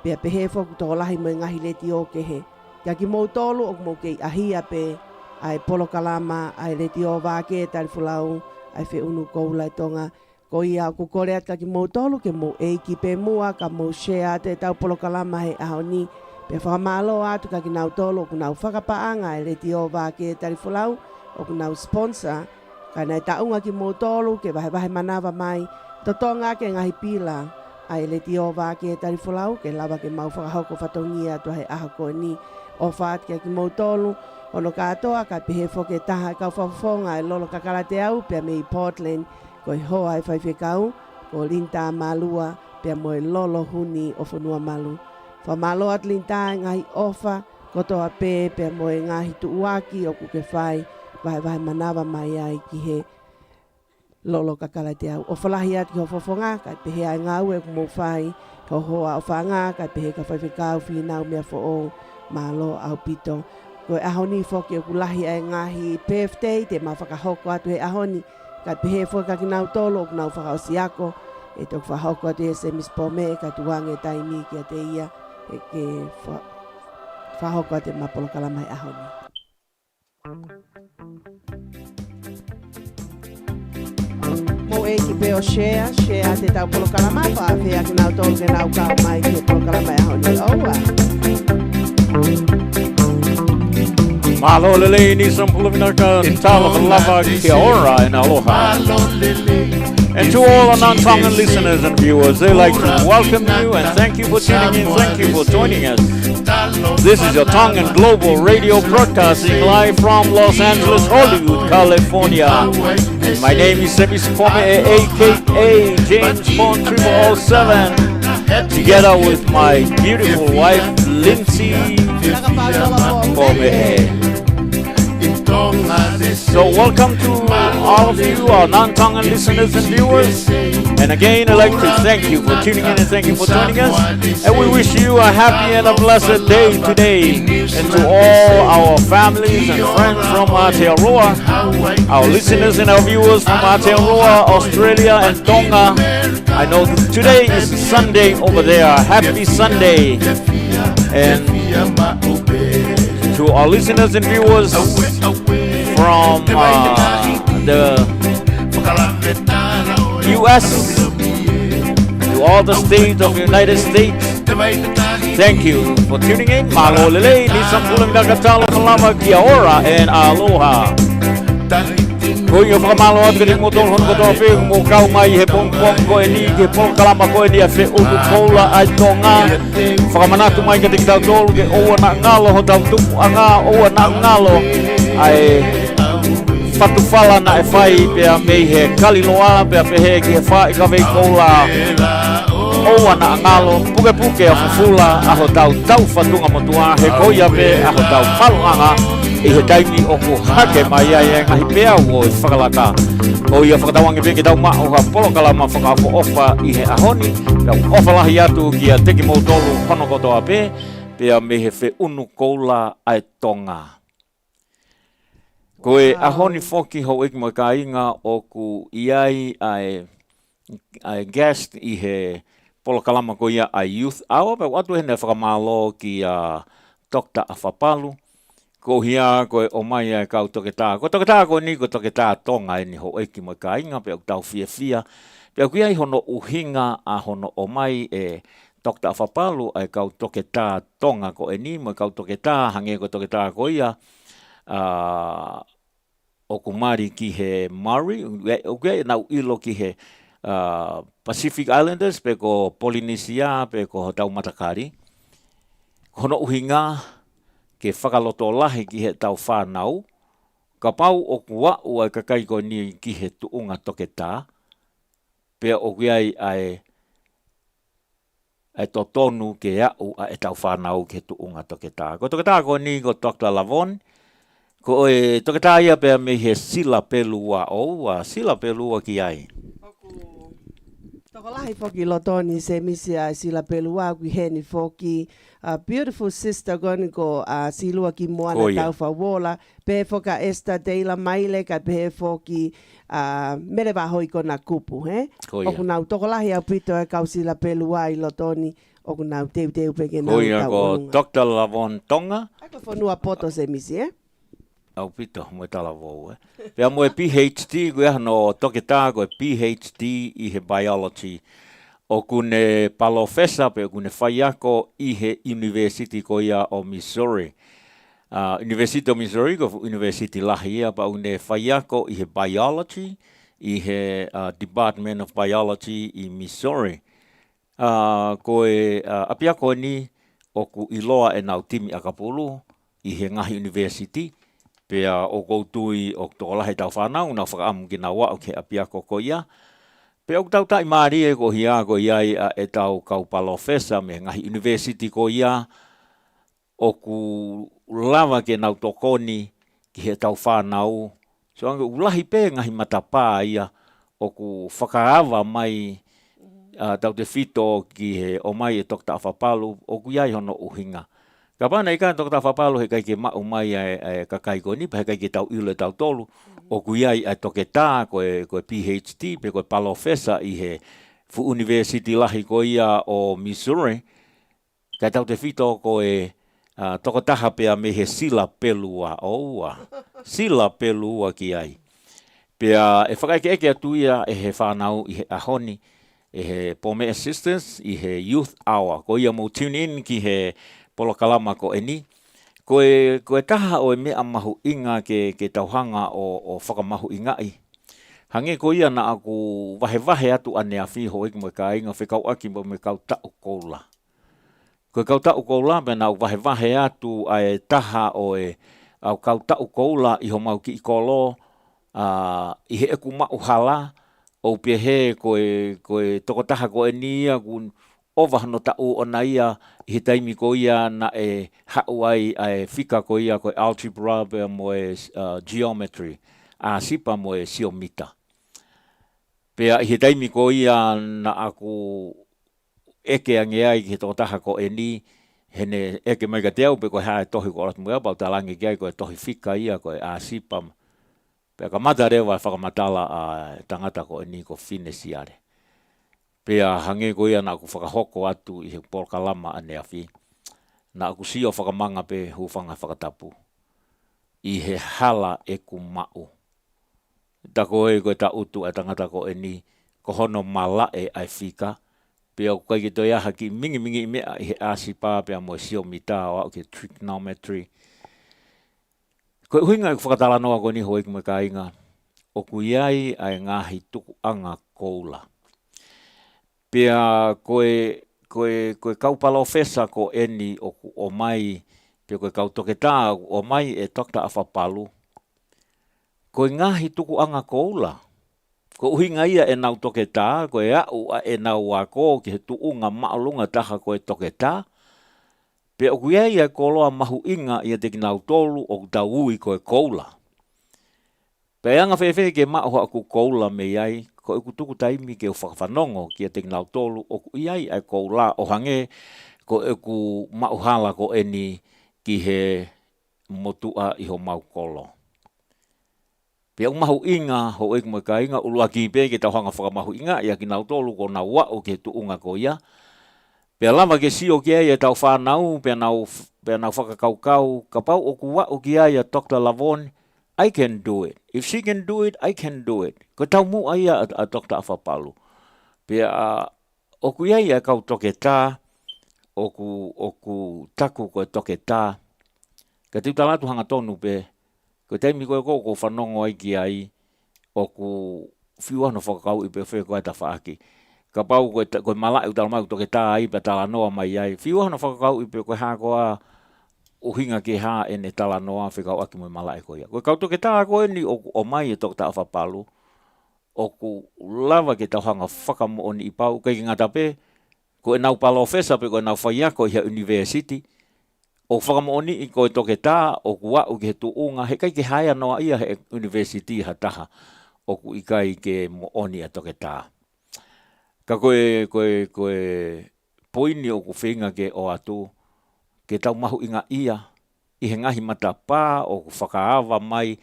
Pea pehe foki tō lahi mo ngahi leti o ke he. Kia ki mou tolu o ku mou kei ahia pe ai polokalama ai leti o wāke tari whulau. Ai whi unu koula I tonga. Ko ia ku kore atka ki mou tolu ke mou eiki pe mua ka mou share te tau polokalama he aho ni. Pe whakamalo atu ka ki nau tolu o ku nau whakapaanga e reti o wāke tari whulau o ku nau sponsor. Ka nei taunga ki mou tolu ke wahe manawa mai. Totonga ke ngahi pila ai reti o wāke tari whulau ke lawa ke mau whakahoko whatongia atu he aho ko ni. O whaat ke ki mou tolu. Ono katoa ka pehe foke taha kau whawhonga e lolo kakarate au pia me I Portland ko I hoa e whaiwhe kau ko linta malua pia mo e lolo huni o whanua malu. Whamalo at linta ngahi ofa kotoa pe pia mo e ngahi tuuaki o kuke whai wahe manawa mai ai ki he lolo kakarate au. O whalahi at ki ho whawhonga ka pehe ai ngau e kumo whai ko hoa o whanga ka pehe ka whaiwhe kau whinau mea fo o malo au pito. Koe ahoni foki o kulahi ai ngahi birthday te mawhakahoko atu he ahoni. Ka pehe foki ka ki nau tolo o kunau whakaosiako. E tok whahoko atu he se mispome ka tuange taimi ki a te ia. E ke whahoko atu mapolo kalamai ahoni. Mo e ki peo share te tau polo kalamai. Whaafea ki nau tolo ke nau kau mai ki polo kalamai ahoni. Oua. Malo lele ni sampula vinaka talo lava kia ora and aloha. And to all our non-Tongan listeners and viewers, they like to welcome you and thank you for tuning in. Thank you for joining us. This is your Tongan Global Radio broadcasting live from Los Angeles, Hollywood, California. And my name is Sebi Sikome, aka James Bond 007, together with my beautiful wife, Lindsay Sikome. So welcome to all of you, our non-Tongan listeners and viewers. And again, I'd like to thank you for tuning in and thank you for joining us. And we wish you a happy and a blessed day today. And to all our families and friends from Aotearoa, our listeners and our viewers from Aotearoa, Australia and Tonga. I know that today is Sunday over there. Happy Sunday. And to our listeners and viewers from the U.S., to all the states of the United States, thank you for tuning in. Malo lele, ni sampula minakatalo kalama kia ora and aloha. Koi o whakamalo atu kari motong hon kotoa whegu mo kau mai he pongpong ko e ni ke pong kalama ko e ni a whe uku koula ai tonga. Whakamanatu mai ka te kitau tolu ke oua na ngalo ho tau tupu a ngā oua na ngalo ai whatufala na e whai pia mei he kaliloa pia pehe ki he wha i ka wei koula oua na ngalo puke puke a fufula a ho tau whatunga motua he koia pe a ho tau whalunganga I he taimi o ku hake mai ai e ngahi pea o I whakalaka. O ia whakatawangi peke tau maa o ha polokalama whakafo ofa I he ahoni. Tau ofa lahi atu ki a teki mou tolu whanokotoa pe. Pea me he whe unu koula ai tonga. Koe ahoni foki ho ik mo ka inga o ku iai ai guest I he polo kalama ko ia ai youth hour, pe watu hene whakamalo ki Dr. Afapalu. Ko hia ko o mai ai kau toke tā. Ko toke tā ko ni ko toke tā tonga ni ho iki mo ka inga pe o tau fia. Pe o kia hono uhinga a hono o mai Dr. Afapalu ai kau toke tā tonga ko ni mo kau toke tā hange ko toke tā ko ia o kumari ki he Maori, o kia nau ilo ki he Pacific Islanders, pe ko Polynesia, pe ko tau matakari. Hono uhinga ke whakaloto lahi ki he tau whanau, ka pau o kua ua kakai ko ni ki he tuunga toke tā, pe o kia ai to tonu ke au a tau whanau ki he tuunga toke tā. Ko toke tā ko ni ko Dr. Lavon, ko toke tā ia pe me he sila pelua sila pelua ki ai. Toko lahi foki lotoni se misi a sila pelua ki heni foki. Beautiful sister goni ko silua ki moana tau whawola. Pe foka esta deila maile ka pe foki mere wahoi ko na kupu, he? Oku nau toko lahi au pito e kau sila pelua I lotoni. Oku nau teu peke nau tau ko Dr. Lavon Tonga. Ako whanua poto se misi, Au pito, mo tala vou, Pea mo PhD, ko no toke tā ko PhD I he biology. O kune palofesa, pe kune whaiako I he university ko ia o Missouri. University of Missouri, ko university lahi ia, pa une whaiako I he biology, I he Department of Biology I Missouri. Apia ko ni, o ku iloa nau timi akapulu, I he ngahi university, pea o koutui o tokolahe tau whanau, na whakaamu ki na wao ke apia koko ia. Pea o tau tai maari ko hia ko iai tau kau palofesa me ngahi university ko ia, o ku lava ke nau tokoni ki he tau whanau. So anga ulahi pe ngahi matapā ia, o ku whakaawa mai tau te whito ki he o mai Dr. Afapalu, o ku iai hono uhinga. Ka pana I ka Dr. Afapalu he kai ke mau mai ka kai ko ni, pa he kai ke tau ilo tau tolu, o ku iai toke tā ko PhD, pe ko palofesa I he fu university lahi ko ia o Missouri, ka tau te whito ko toko taha pea me he sila pelua sila pelua ki ai. Pea whakai ke eke atu ia he whanau I he ahoni, he pome assistance I he youth hour, ko ia mo tune in ki he polo kalama ko ni. Koe taha o mea mahu inga ke tauhanga o whakamahu ingai. Hange ko ia na aku wahe atu ane a whiho ik mo ka inga whikau aki mo me kau tau koula. Koe kau tau koula me na wahe atu ai taha o au kau tau koula I ho mau ki I kolo, I he eku mau hala, o pehe koe toko taha ko ni ia kun ova no tau ona ia I taimi ko ia na hau ai whika ko ia ko algebra pe mo geometry a sipa mo siomita. Pea I taimi ko ia na aku eke ange ai ki toko taha ko ni hene eke mai ka teo pe ko hae tohi ko alat mua pau talangi ki ai ko tohi whika ia ko a sipa. Pea ka mata rewa whakamatala tangata ko ni ko finesi are. Pea hange ko ia na aku whakahoko atu I he polkalama ane awhi. Na aku sio whakamanga pe hufanga whakatapu. I he hala ku mau. Tako koe ta utu tangata ko ni, ko hono mala ai whika. Pea aku kai ki toi aha ki mingi mea I he asipa pea mo sio mita o au ki trigonometry. Koe huinga whakatala noa ko ni hoi ki me ka inga. O ku iai ai ngahi tuku anga koula. Pea koe kau palofesa ko eni o mai, pea koe kau toke tā o mai Dr. Afapalu. Koe ngahi tuku anga koula. Ko uhinga ia nau toke tā, koe au nau wako ki he tuunga maalunga taha koe toke tā. Pea o kuia ia koloa mahu inga ia teki nau tolu o tau ui koe koula. Pea anga whewhe ke maho aku koula me iai, ko iku tuku taimi ke whakawhanongo ki a teki nau tolu o ku iai ai koula o hange ko iku mauhala ko eni ki he motua I ho mau kolo. Pea mahu inga ho e mo ka inga ulua ki pe ke tau hanga whakamahu inga ia ki nau tolu ko na wao ke tuunga ko ia. Pea lama ke sio ki ia tau whanau, pea nau whakakaukau, ka pau o ku wao ki ia Dr. Lavon, I can do it. If she can do it, I can do it. Ko tau mu ia a Dr. Afapalu. Pea o ku ia kau toke tā, o ku taku ko toke tā, ka tiu talatu hanga tonu pe, ko teimi koe ko whanongo ai ki ai, o ku whiua no whakakau i pe whea koe ta whaaki. Ka pau koe malai utala mai toke tā ai pe tala noa mai ai. Whiua no whakakau i pe koe hā koa o hinga ke hā ene tala noa whekau aki mo malai koe ia. Koe kau toke tā koe ni o mai e toke ta Afapalu, o ku lava ke tau hanga whakamo oni i pau, kei ngata pe, koe nau palo fesa pe koe nau whaiako i ha university, o whakamooni i koe toke tā, o ku wau ke tuunga, he kai ke haia noa ia he university ha taha, o ku ikai ke mooni a toke tā. Ka koe poini o ku whinga ke o atu, ke tau mahu inga ia, i he ngahi mata pā, o ku whakaawa mai,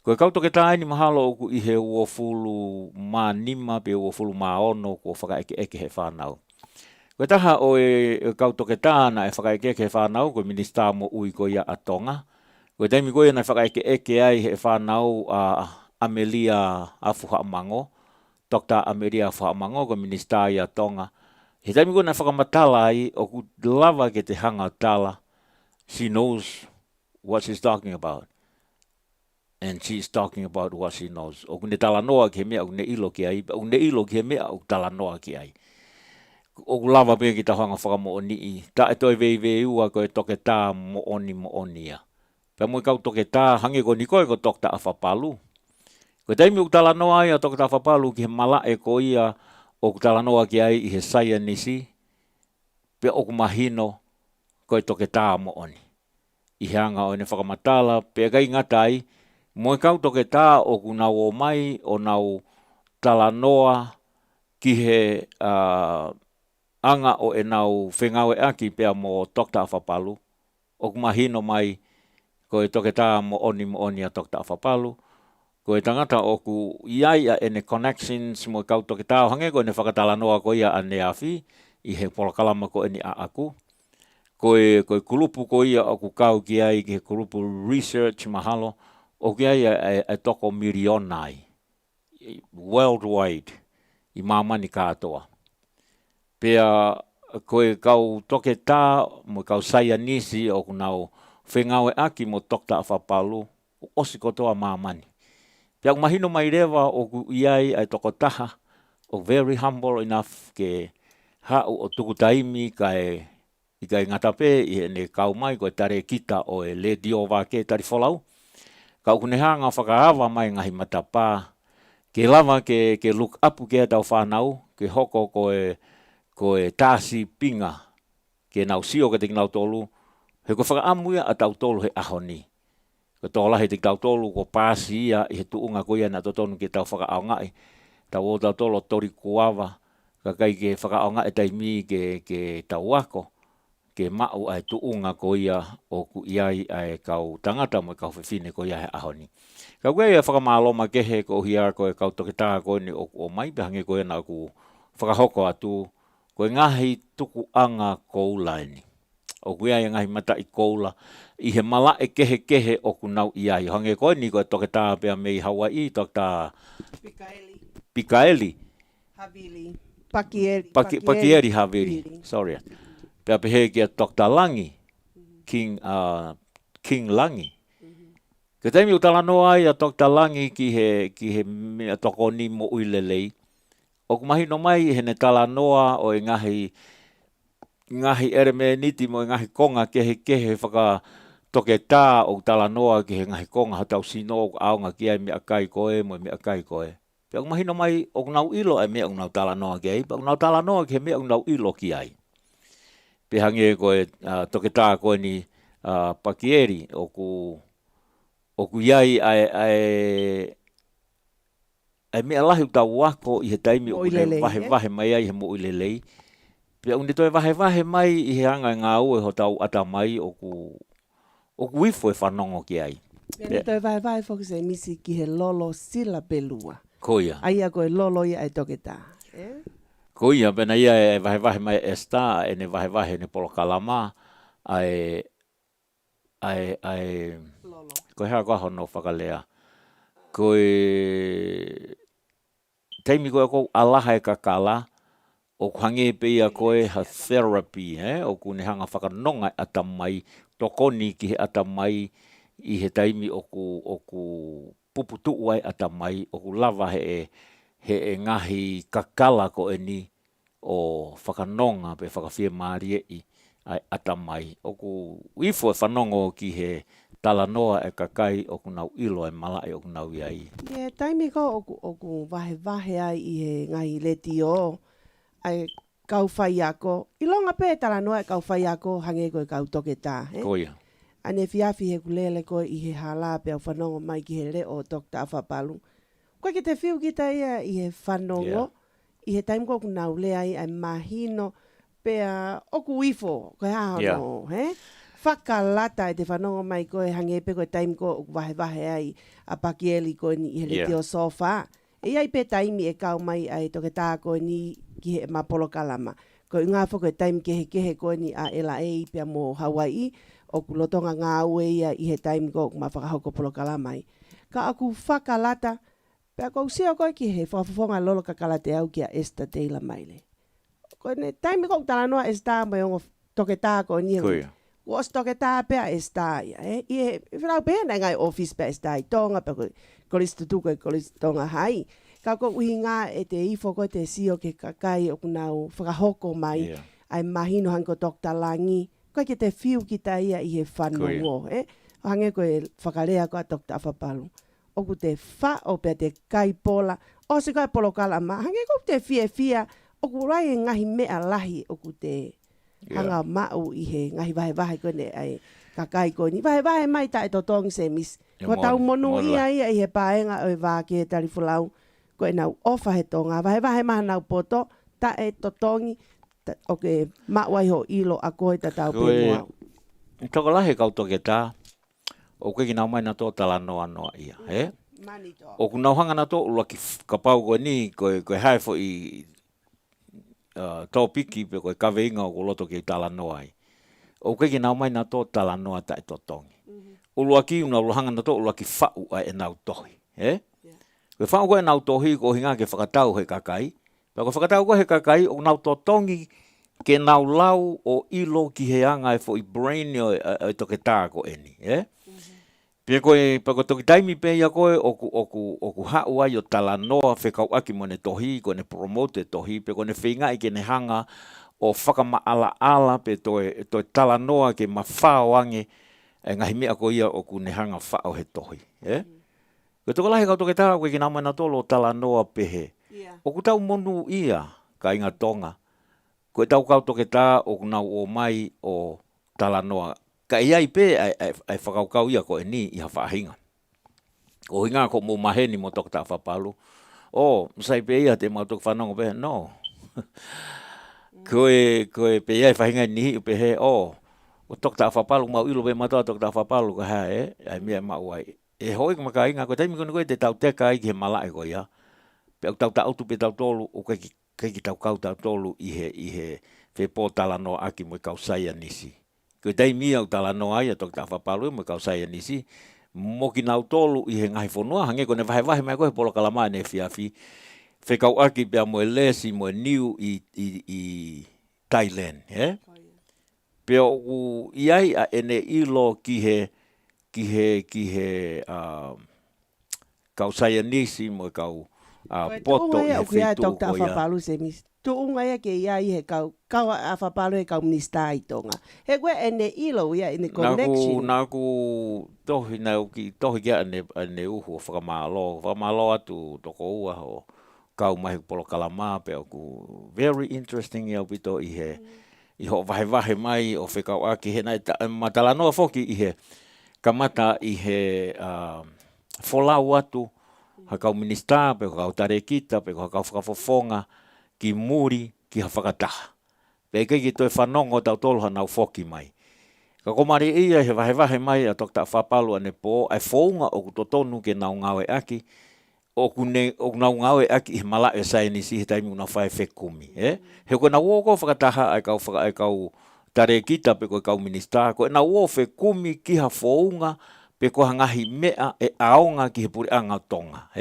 koe kau toke tā ni mahalo o ku i he uofulu mā nima, pe uofulu mā ono, ko whakaeke he whanau. Koe taha o kau toke tāna e whakaeke he whanau, koe minista mo ui ko ia atonga. Koe teimi koe na whakaeke ai he whanau a Amelia Afuhaamango, Dr. Amelia Afuhaamango, koe minista i atonga. He teimi koe na whakamatala ai, o ku lava ke te hanga tala, she knows what she's talking about. And she's talking about what she knows. O kune tala noa ki he mea, o kune ilo ki ai, o kune ilo ki he mea, o tala noa ki ai. O lava pe ki ta hanga whakamo o nii. Ta e toi vei ua koe toke tā mo oni ia. Pea mui kau toke tā hange ko ni koe ko Dr. Afapalu. Koe teimi u tala noa ia Dr. Afapalu ki he mala e ko ia o ku tala noa ki ai i he saia nisi. Pea o ku mahino koe toke tā mo oni. I hanga o ne whakamatala. Pea kai ngatai, mui kau toke tā o ku nau o mai o nau tala noa ki he anga o e nau whengawe aki pea mo Dr. Afapalu. O ku mahino mai koe toke tā mo oni a Dr. Afapalu. Koe tangata o ku iai a ene connections mo kau toke tā hange koe ne whakatala noa ko ia a neafi i he polakalama ko eni a aku. Koe kulupu ko ia o ku kau ki ai ki he kulupu research mahalo. O ki ai a toko milionai. Worldwide. I mamani kātoa. Pea koe kau toke tā, mo kau saia nisi o kunau whengawe aki mo Dr. Afapalu, o osi kotoa mamani. Pea mahino mai rewa o ku iai ai toko taha, o very humble enough ke hau o tuku taimi kai ngatape i ne kau mai koe tare kita o e le dio wake tari folau. Kau kunehanga whakaawa mai ngahi matapā, ke lava ke look up ke tau whanau, ke hoko koe tāsi pinga, ke nau sio ke te nau tolu, he ko whakaamuia a tau tolu he ahoni. Ko tōla he te tau tolu ko pāsi ia, i he tuunga ko ia na totonu ke tau whakaaongai, tau o tau tolo tori kuawa, ka kai ke whakaaongai taimi ke tau wako, ke mau ai tuunga ko ia o ku iai ai kau tangata mo kau whiwhine ko ia he ahoni. Ka koe ia whakamaloma kehe ko hia ko e kau toke tā ko ni o mai behange ko ia na ku whakahoko atu, koe ngahi tuku anga koulaini. O kuia ia ngahi mata i koula, i he mala e kehe o ku nau iai. Hange koe ni koe toke tā pia mei Hawaii, toke tā Pikaeli. Havili. Pakieri Havili. Sorry. Pia pehe kia Dr. Langi. King Langi. Ke teimi utala noa ai a Dr. Langi ki he mea toko ni mo uilelei. O kumahi no mai he ne tala noa o e ngahi ere me niti mo e ngahi konga kehe whaka toke tā o tala noa ki he ngahi konga hatau sino o aonga ki ai mea kai koe mo mea kai koe. Pea kumahi no mai o kunau ilo e mea unau tala noa ki ai, pa unau tala noa ki he mea unau ilo ki ai. Pe hange koe toke tā koe ni pakieri o ku iai ai mea lahi utau wako i he taimi o vahe mai ai he mo uilelei. Pea unde toi vahe mai i he anga ngā ue ho tau ata mai o ku wifo e whanongo ki ai. Pena toi vai foku se misi ki he lolo sila pelua. Koia. Aia koe lolo ia e toke tā. Koia, pena ia e vahe mai e sta, e ne vahe ne polokalama, ai Lolo. koe hea koe hono whakalea. Koe teimi koe kou alaha e kakala, o hange pe ia koe ha therapy, o kune hanga whakanonga atamai, tokoni ki he atamai, i he taimi oku puputu ai atamai, oku lava he e ngahi kakala ko e ni, o whakanonga pe whakawhia maarie i ai atamai. Oku ifo e whanongo ki he tala noa e kakai oku nau ilo e malai oku nau iai. Taimi ko oku vahe ai i he ngahi leti o, ai kau whai ako. I longa pē tala noa e kau whai ako, hange koe kau toke tā. Koia. Ane fiafi he kulele koe i he hala pe au whanongo mai ki he reo Dr. Afapalu. Koe ki te whiu ki ta ia i he whanongo, i he taimi koe nau lea i ai mahino pea oku ifo, koe hahono, whakalata e te whanongo mai koe hange pe koe taimi koe vahe ai a pakieli koe ni i he leti o sofa. E ai pe taimi e kau mai ai toke tā koe ni ki he mapolo kalama. Koe ngā whako e taimi kehe koe ni a ela e pia mo Hawaii, o ku lotonga ngā ue ia i he taimi ko ma whakahoko polo kalamai. Ka aku whakalata, pea kou seo koe ki he whafafonga lolo ka kalate au ki a Esther Taylor Maile. Koe ne taimi kou tala noa Esther mai ongo toke tā koe ni hui. Kuos toke tā pea Esther ia. I he whanau pēa ngai office pea Esther i tonga pea koe koristu tu koe koristu tonga hai. Ka koe uhi ngā e te ifo koe te sio ke kakai o kunau whakahoko mai. Ai mahino hanko Dr. Langi. Koe ki te whiu ki ta ia i he whanongo, O hange koe whakarea koa Dr. Afapalu. Oku te wha o pia te kaipola. O se koe polo kalama. Hange koe te fia. Oku rai e ngahi mea lahi. Oku te hanga mau i he ngahi vahe koe ne ai kakai koe ni. Vahe mai ta e totongi se mis. Ko tau monu ia i he paenga o e vāke e tarifulau. Koe nau ofa he tonga. Vahe maha nau poto. Ta e totongi. Oke, mawai ho ilo a koe ta tau pēmua. Toko lahe kau toke tā, o koe ki nau mai na tō tala noa ia, Mani tō. O ku nau hanga na tō ula ki kapau koe ni, koe hae fo i tō piki pe koe kawe inga o ko loto ki tala noa ai. O koe ki nau mai na tō tala noa ta e totongi. Ulua ki una ula hanga na tō ula ki whau ai e nau tohi, Koe whau koe nau tohi ko hinga ke whakatau he kakai, Pea ko whakatau ko he kakai o nau totongi ke nau lau o ilo ki he anga e fo i brain o toke tā ko eni, Pea koe toki taimi pe ia koe oku hau ai o tala noa whekau aki mo ne tohi, ko ne promote tohi, pe ko ne whinga i ke ne hanga o whakama ala pe toi tala noa ke ma whao ange e ngahi mea ko ia oku ne hanga whao he tohi, Ko toko lahi kau toke tā koe ki namana tolo tala noa pehe. O ku tau monu ia ka inga tonga. Ko tau kau toke tā o ku nau o mai o tala noa. Ka iai pe ai whakaukau ia ko e ni i ha whahinga. O hinga ko mo maheni mo toke tā whapalu. O, msai pe ia te mau toke whanongo pe, no. Koe pe iai whahinga ni hi pe he, o toke tā whapalu mau ilo pe matoa toke tā whapalu ka hae, ai mea mau ai. E hoi ka maka inga, ko taimi koe te tau teka ai ki he malai ko ia. Pe au tau tu pe tau tolu o kai ki tau kau tau tolu i he fe po tala no aki mo kau saia nisi. Ko dai mi au tala no ai to ta fa palu mo kau saia nisi. Mo ki nau tolu i he ngai fonua hange ko ne vahe mai ko polo kalama ne fiafi. Fe kau aki pe mo lesi mo new i Thailand, Pe o iai a ene ilo ki he kau saia nisi mo kau poto i he whetu ko ia. Tu unga ia ke ia i he kau a whapalu he kau minista i tonga. He koe ene ilo ia ene connection. Tohi kia ene uhu o whakamalo. Whakamalo atu toko ua o kau mahi polo kalama pe oku very interesting ia pito i he i ho vahe mai o whekau aki he nai matala noa foki i he kamata i he wholau atu hakau minista, pe kau tare kita, pe kau whakafofonga, ki muri, ki ha whakataha. Pe kei ki toi whanongo tau tolu hanau whoki mai. Ka komari ia he wahe mai a Dr. Whapalu ane po, ai whaunga o kutotonu ke nau ngawe aki, o nau ngawe aki i mala e sai nisi he taimi una whae whekumi. He koe na uoko whakataha ai kau tare kita pe koe kau minista, koe na uo whekumi ki ha whaunga pe koe hangahi mea e aonga ki he puri anga tonga.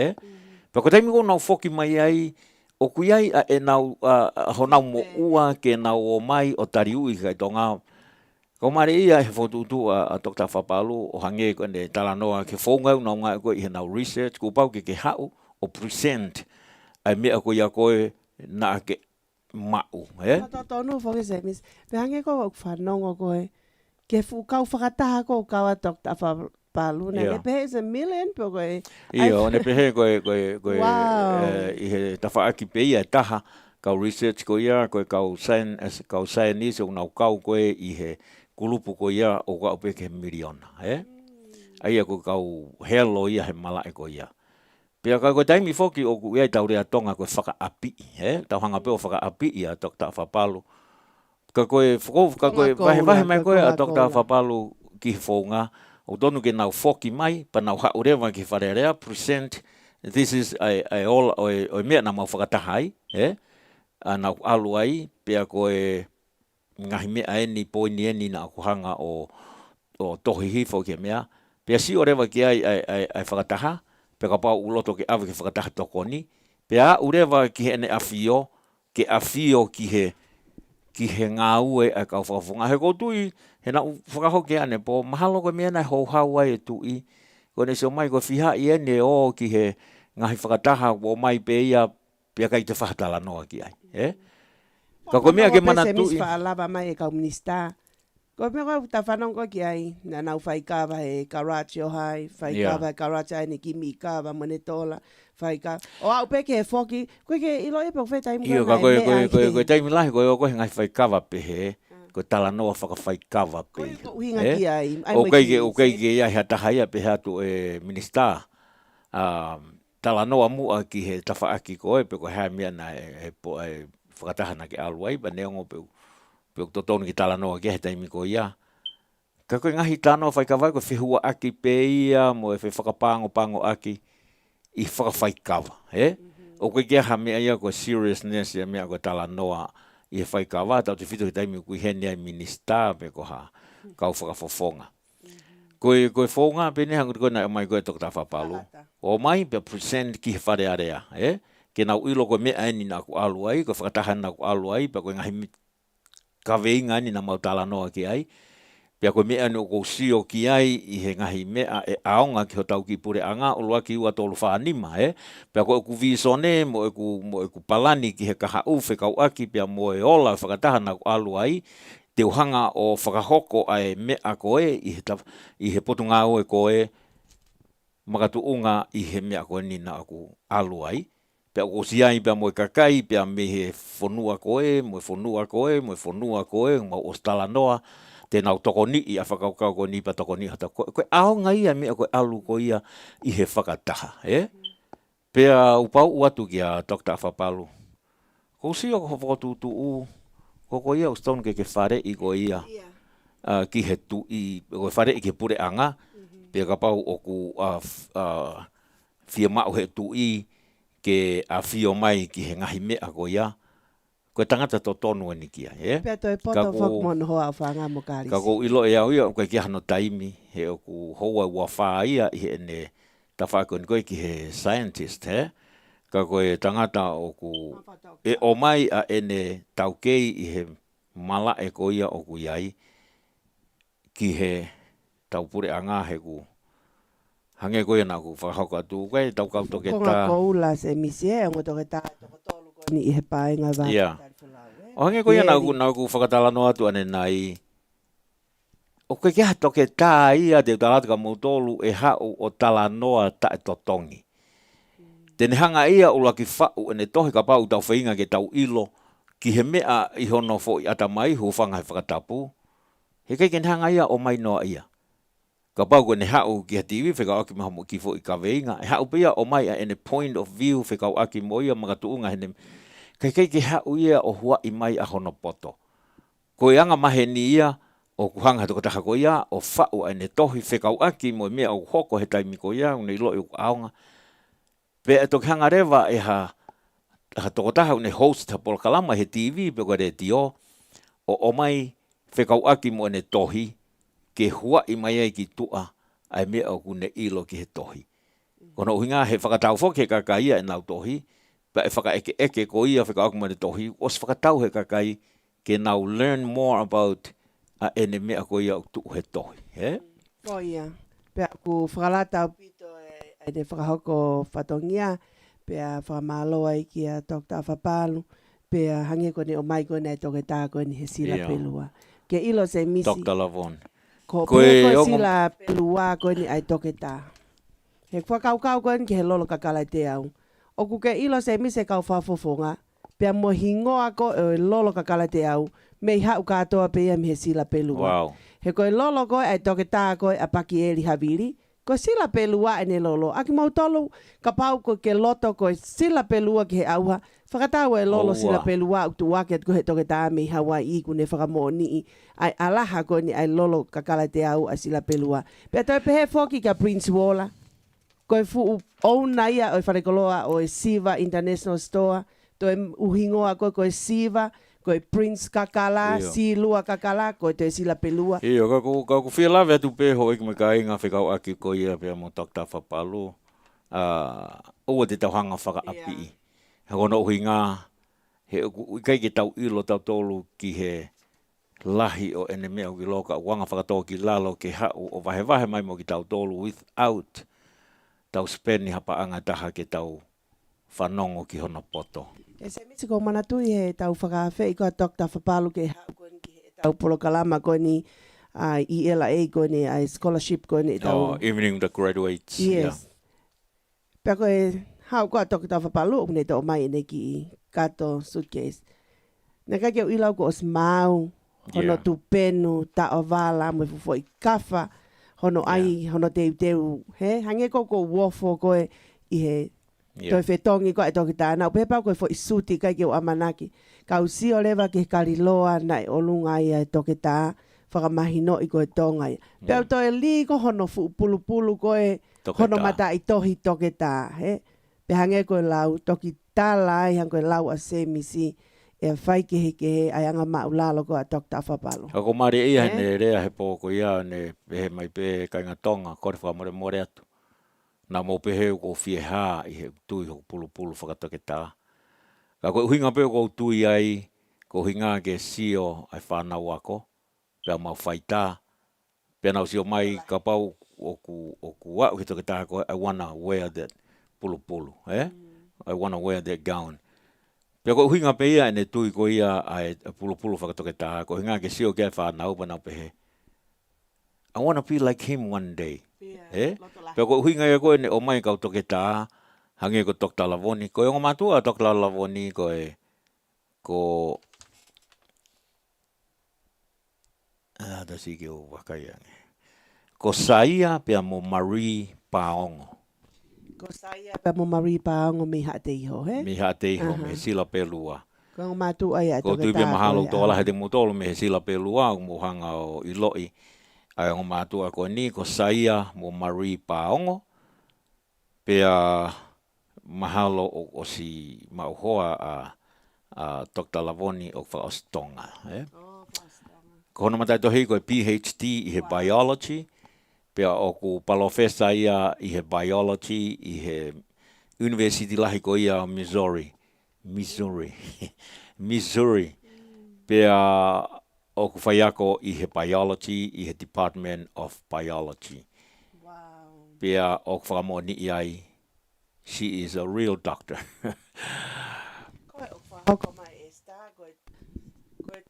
Pe koe taimi ko nau whoki mai ai, o kuiai a e nau honau mo ua ke nau o mai o tariui kai tonga. Ko mare ia he fotutu a Dr. Whapalu o hange ko ne talanoa ke whaunga nau ngai ko i he nau research ko pau ke hau o present ai mea ko ia koe na ke mau. Tonu whoki se mis. Pe hange ko whanongo koe ke kau whakataha ko kaua Dr. Whapalu. Ne pehe is $1 million pe koe. Ia, ne pehe koe i he tawhaaki pe ia taha kau research ko ia koe kau science o nau kau koe i he kulupu ko ia o kau peke miliona. Aia ko kau helo ia he malae ko ia. Pia kau taimi whoki o ku iai tau rea tonga koe whakaapi. Tau hanga pe o whakaapi ia Dr. Whapalu. Ka koe vahe mai koe a Dr. Whapalu ki he whaunga. O tonu ke nau whoki mai, pa nau haurewa ki wharerea, present, this is all o mea na mau whakatahai. A nau alu ai, pia koe ngahi mea eni, poini eni na aku hanga o tohi hifo ke mea. Pea si o rewa ki ai whakataha, pea ka pau uloto ke awe ke whakataha tokoni. Pea urewa ki he ene awhio, ke awhio ki he ngā ue ai kau whakafunga. He koutui, he na whakahoke ane po, mahalo koe mea nai hou hau ai e tui. Ko ne se o mai koe whiha i ene o ki he ngahi whakataha o mai pe ia, pea kai te whakatala noa ki ai. Ka koe mea ke mana tui. Pese mis whaalava mai e kau minista. Ko mea koe ta whanongo ki ai, na nau whaikawa he Karachi o hai, whaikawa he Karachi ai ne kimi kawa mone tola, whaikawa. O au peke he whoki, koe ke ilo e pau whetaimu koe taimi lahi koe o koe ngai whaikawa pehe, koe tala noa whakawhaikawa pehe. Koe uhinga ki ai. O keike ia he atahaia pehe atu e minista, tala noa mua ki he tawhaaki koe, pe koe hea mea na e whakatahana ke aluai, pa neongo peu totonu ki tala noa ke he taimi ko ia. Ka koe ngahi tanoa whaikawai, koe whihua aki pe ia, mo e whakapango aki, i whakawhaikawa. O koe kia ha mea ia koe seriousness ia mea koe tala noa i he whaikawa, tau te whito ki taimi kui hene ai minista, pe ko ha kau whakafofonga. Koe whonga, pe neha koe na mai koe Dr. Whapalu. O mai, pe present ki he whare area. Ke nau ilo koe mea eni na ku alu ai, koe whakatahan na ku alu ai, pe koe ngahi kaweinga ni na mau tala noa ki ai. Pea koe mea ni o kou sio ki ai i he ngahi mea e aonga ki ho tau ki pure anga o lua ki ua tolu whaanima. Pea koe ku visone, mo e ku palani ki he kaha uwhe kau aki, pea mo e ola whakataha na ku alu ai, te uhanga o whakahoko ai mea koe i he potunga oe koe, makatuunga i he mea koe ni na aku alu ai. Pea o siai pea mo e kakai, pea me he whonua koe, mo e whonua koe, mo o stala noa, te nau toko ni i a whakaukau koe ni pa toko ni hata koe. Koe aonga ia mea koe alu koe ia i he whakataha. Pea upau uatu ki a Dr. Whapalu. Ko si o ko whakatutu u, ko koe ia o stone ke whare i koe ia ki he tu i, koe whare i ke pure anga, pea ka pau o ku whia mau he tu i, ke a whio mai ki he ngahi mea ko ia, koe tangata to tonu ani kia. Pea toi poto whakmono hoa whanga mo kārisi. Ka ko ilo e au ia, koe ki hano taimi, he o ku hoa ua whaa ia, i he ene tawhako ni koe ki he scientist, ka koe tangata o ku, e o mai a ene taukei i he mala e ko ia o ku iai, ki he taupure anga he ku, hange koe na ku whakahoko atu, koe tau kau toke tā. Konga koula se misi e, ongo toke tā, toko tolu koni i he paenga vā. O hange koe na ku whakatala no atu ane nai, o koe kia toke tā ia te utarata ka mautolu e hau o tala noa ta e totongi. Tene hanga ia ula ki whau ene tohi ka pau tau whainga ke tau ilo, ki he mea i hono fo i atamai hu whanga he whakatapu. He kei ken hanga ia o mai noa ia. Ka pau koe ne hau ki ha tiwi, whekau aki maha mo ki fo i ka veinga. E hau pia o mai a ene point of view, whekau aki mo ia mga tuunga hene. Kei ke hau ia o hua i mai a hono poto. Koe anga mahe ni ia, o kuhanga toko taha ko ia, o whau ai ne tohi whekau aki mo mea o hoko he taimi ko ia, unei loi o aonga. Pe e toki hanga rewa e ha toko taha unei host ha polokalama he TV, pe koe re tio, o mai whekau aki mo ne tohi, ke hua i mai ai ki tua, ai mea o kune ilo ki he tohi. Kono uhinga he whakatau whoke he kakaia e nau tohi, pe e whaka eke ko ia whekau aki mo ne tohi, os whakatau he kakai, ke nau learn more about a ene mea ko ia tu he tohi, he? O ia, pea ku whakalata pito e ne whakahoko whatongia, pea whakamaloa i ki a Dr. Whapalu, pea hange kone o mai kone e toke tā kone he sila pelua. Ke ilo se misi. Dr. Lavon. Ko pea koe sila pelua kone ai toke tā. He whakaukau kone ki he lolo kakala te au. O ku ke ilo se misi kau whafofonga, pea mo hingoa ko e lolo kakala te au, me hau katoa pea mi he sila pelua. Wow. He koe lolo koe ai toke tā koe a paki eri haviri, ko sila pelua e ne lolo. Aki mau tolu ka pau ko ke loto koe sila pelua ki he auha, whakatau e lolo sila pelua utu wake at koe toke tā me hawa i kune whakamō ni ai alaha koe ni ai lolo kakala te au a sila pelua. Pea toi pehe foki ka Prince Walla, koe fu o naia o wharekoloa o e Siva International Store, toi uhingoa koe Siva, koe Prince kakala, si lua kakala, koe te sila pelua. Iyo, kako whia lawe atu peho ik me ka inga whikau aki ko ia pia mo Dr. Whapalu. Oua te tauhanga whakaapi i. He kono uhi ngā, he kai ki tau ilo tau tolu ki he lahi o ene mea ki loka, wanga whakatoa ki lalo ke hau o vahe mai mo ki tau tolu without tau speni hapa anga taha ke tau whanongo ki hono poto. E se misi ko manatui he tau whakawhi ko a Dr. Whapalu ke hau koni ki he tau polokalama koni i LA koni ai scholarship koni tau. Evening the graduates. Yes. Yeah. Pea koe hau ko a Dr. Whapalu o ne tau mai ne ki kato suitcase. Nā kai keu ilau ko os mau, hono tu penu, ta o wala, mo fufo i kafa, hono ai, hono teu, he? Hange ko wofo koe i he toi whetongi ko e toki tāna. Upe pau koe fo i suti kai keu amanaki. Kau si o lewa ki kariloa na e olunga ia e toki tā, whakamahino i koe tonga ia. Pea toi li ko hono fu pulu koe, hono mata i tohi toki tā, he? Pe hange koe lau, toki tāla ai hang koe lau a se misi, e whai ke ai anga maulalo ko a Dr. Whapalu. Ako mare ia ne rea he pōko ia ne pehe mai pe kainga tonga, kore whamore atu. Nā mō pehe ko fie hā i he tui ho pulu whakatoke tā. Ka koe uhinga peo ko tui ai, ko hinga ke sio ai whanau ako, pea mau whaitā, pea nau sio mai ka pau oku wau ki toke tā koe, I wanna wear that pulu, eh? I wanna wear that gown. Pea ko uhinga pe ia ene tui ko ia ai pulu whakatoke tā, ko hinga ke sio ke ai whanau pa nau pehe. I wanna be like him one day. Eh? Pea ko uhinga ia koe ne o mai kau toke tā, hange ko Dr. Lavoni. Ko e matua Dr. Lavoni ko tasi ke o wakai ange. Ko saia pea mo Marie Paongo. Ko saia pea mo Marie Paongo mi hate iho, he? Mi hate iho, me sila pelua. Ko matua ia ko tui pia mahalo tola he te mutolo me sila pelua, mo hanga o iloi. Ai o matua ko ni ko saia mo Marie Paongo. Pea mahalo o si mauhoa a Dr. Lavoni o whaostonga. Ko hono matai tohi ko PhD i he biology. Pea o ku palofesa ia i he biology i he university lahi ko ia o Missouri. Pea o ku whaiako i he biology i he Department of Biology. Wow. Pea o ku whakamo ni ai, she is a real doctor. Koe o whahoko mai e sta, koe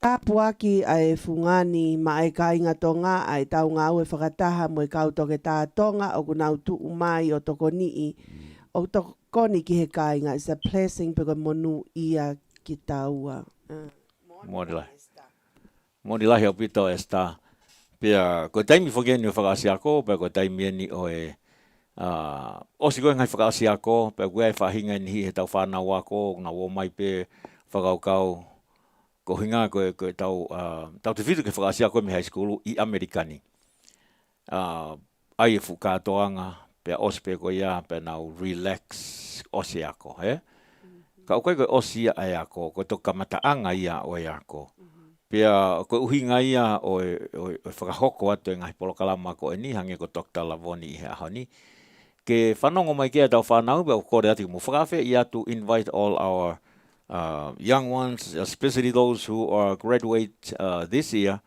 tāpu aki ai fungani ma ai kainga tonga ai tau ngā ue whakataha mo i kau toke tā tonga o kunau tuu mai o toko nii. O toko ni ki he kainga, it's a blessing peko monu ia ki taua. Mori lahi o pito e sta. Pea, ko taimi whakeni o whakaasi ako, pea ko taimi eni o e osi koe ngai whakaasi ako, pea koe ai whahinga ni he tau whanau ako, na wo mai pe whakaukau ko hinga ko tau te fitu ke whakasia koe mi high school I Amerikani. Ai e whukatoanga, pia ospe ko ia, pia nau relax ose ako, he? Ka o koe koe osia ai ako, ko to kamataanga ia o ia ako. Pia koe uhinga ia o whakahoko atu e ngahi polokalama ko e ni, hange ko Dr. Lavoni I he ahoni. Ke whanongo mai kia tau whanau, pia kore ati mo whakawhi ia to invite all our young ones, especially those who are graduate this year,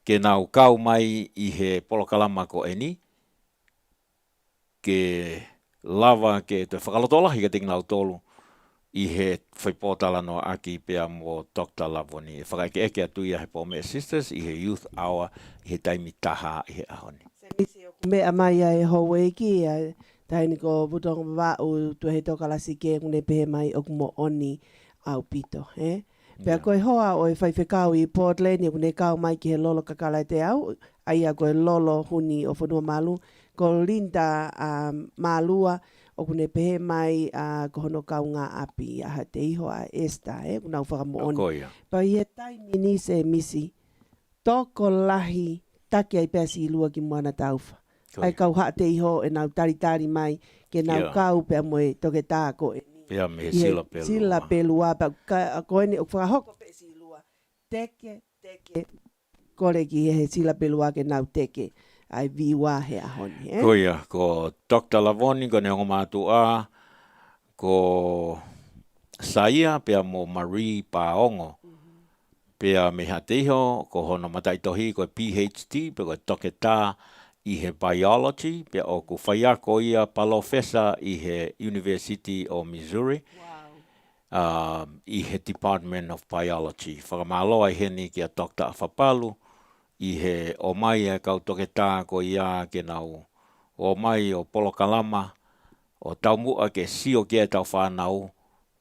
ke nau kau mai I he polokalama ko e ni, ke lava ke te whakalotolahi ke ting nau tolu, I he whaipotala no aki pia mo Dr. Lavoni. E whakaike eke atu ia he Pome Sisters, I he youth hour, I he taimi taha I he ahoni. Mea mai e hou eki, taini ko putonga wau tu he tokalasi ke ngune pehe mai o kumo oni au pito, he? Pea koe hoa o e whaiwhekau I Portland, e kune kau mai ki he lolo kakala te au, ai a koe lolo huni o whanua malu, ko Linda Malua, o kune pehe mai ko hono kau ngā api, a te iho a Esther, kuna u whakamo oni. Pa I he taimi ni se misi, toko lahi take ai pēsi I lua ki moana tauwha. Ai kau haa te iho e nau taritari mai, ke nau kau pēa moe toke tāko e. Pea me he sila pelua. Sila pelua, pa koe ni o whakahoko pēsi I lua. Teke, kore ki he sila pelua ke nau teke. Ai viwa he ahoni, eh? Koia, ko Dr. Lavoni, ko neongo mātu a, ko Saia, pea mo Marie Paongo. Pea me hateiho, ko hono mataitohi, ko PhD, pea ko toke tā I he biology, pea o ko whaiako ia palofesa I he University of Missouri. Wow. I he Department of Biology. Whakamaloa I heni ki a Dr. Afapalu, I he o mai e kau toke tā ko ia ke nau o mai o polokalama o taumua ke sio ke tau whanau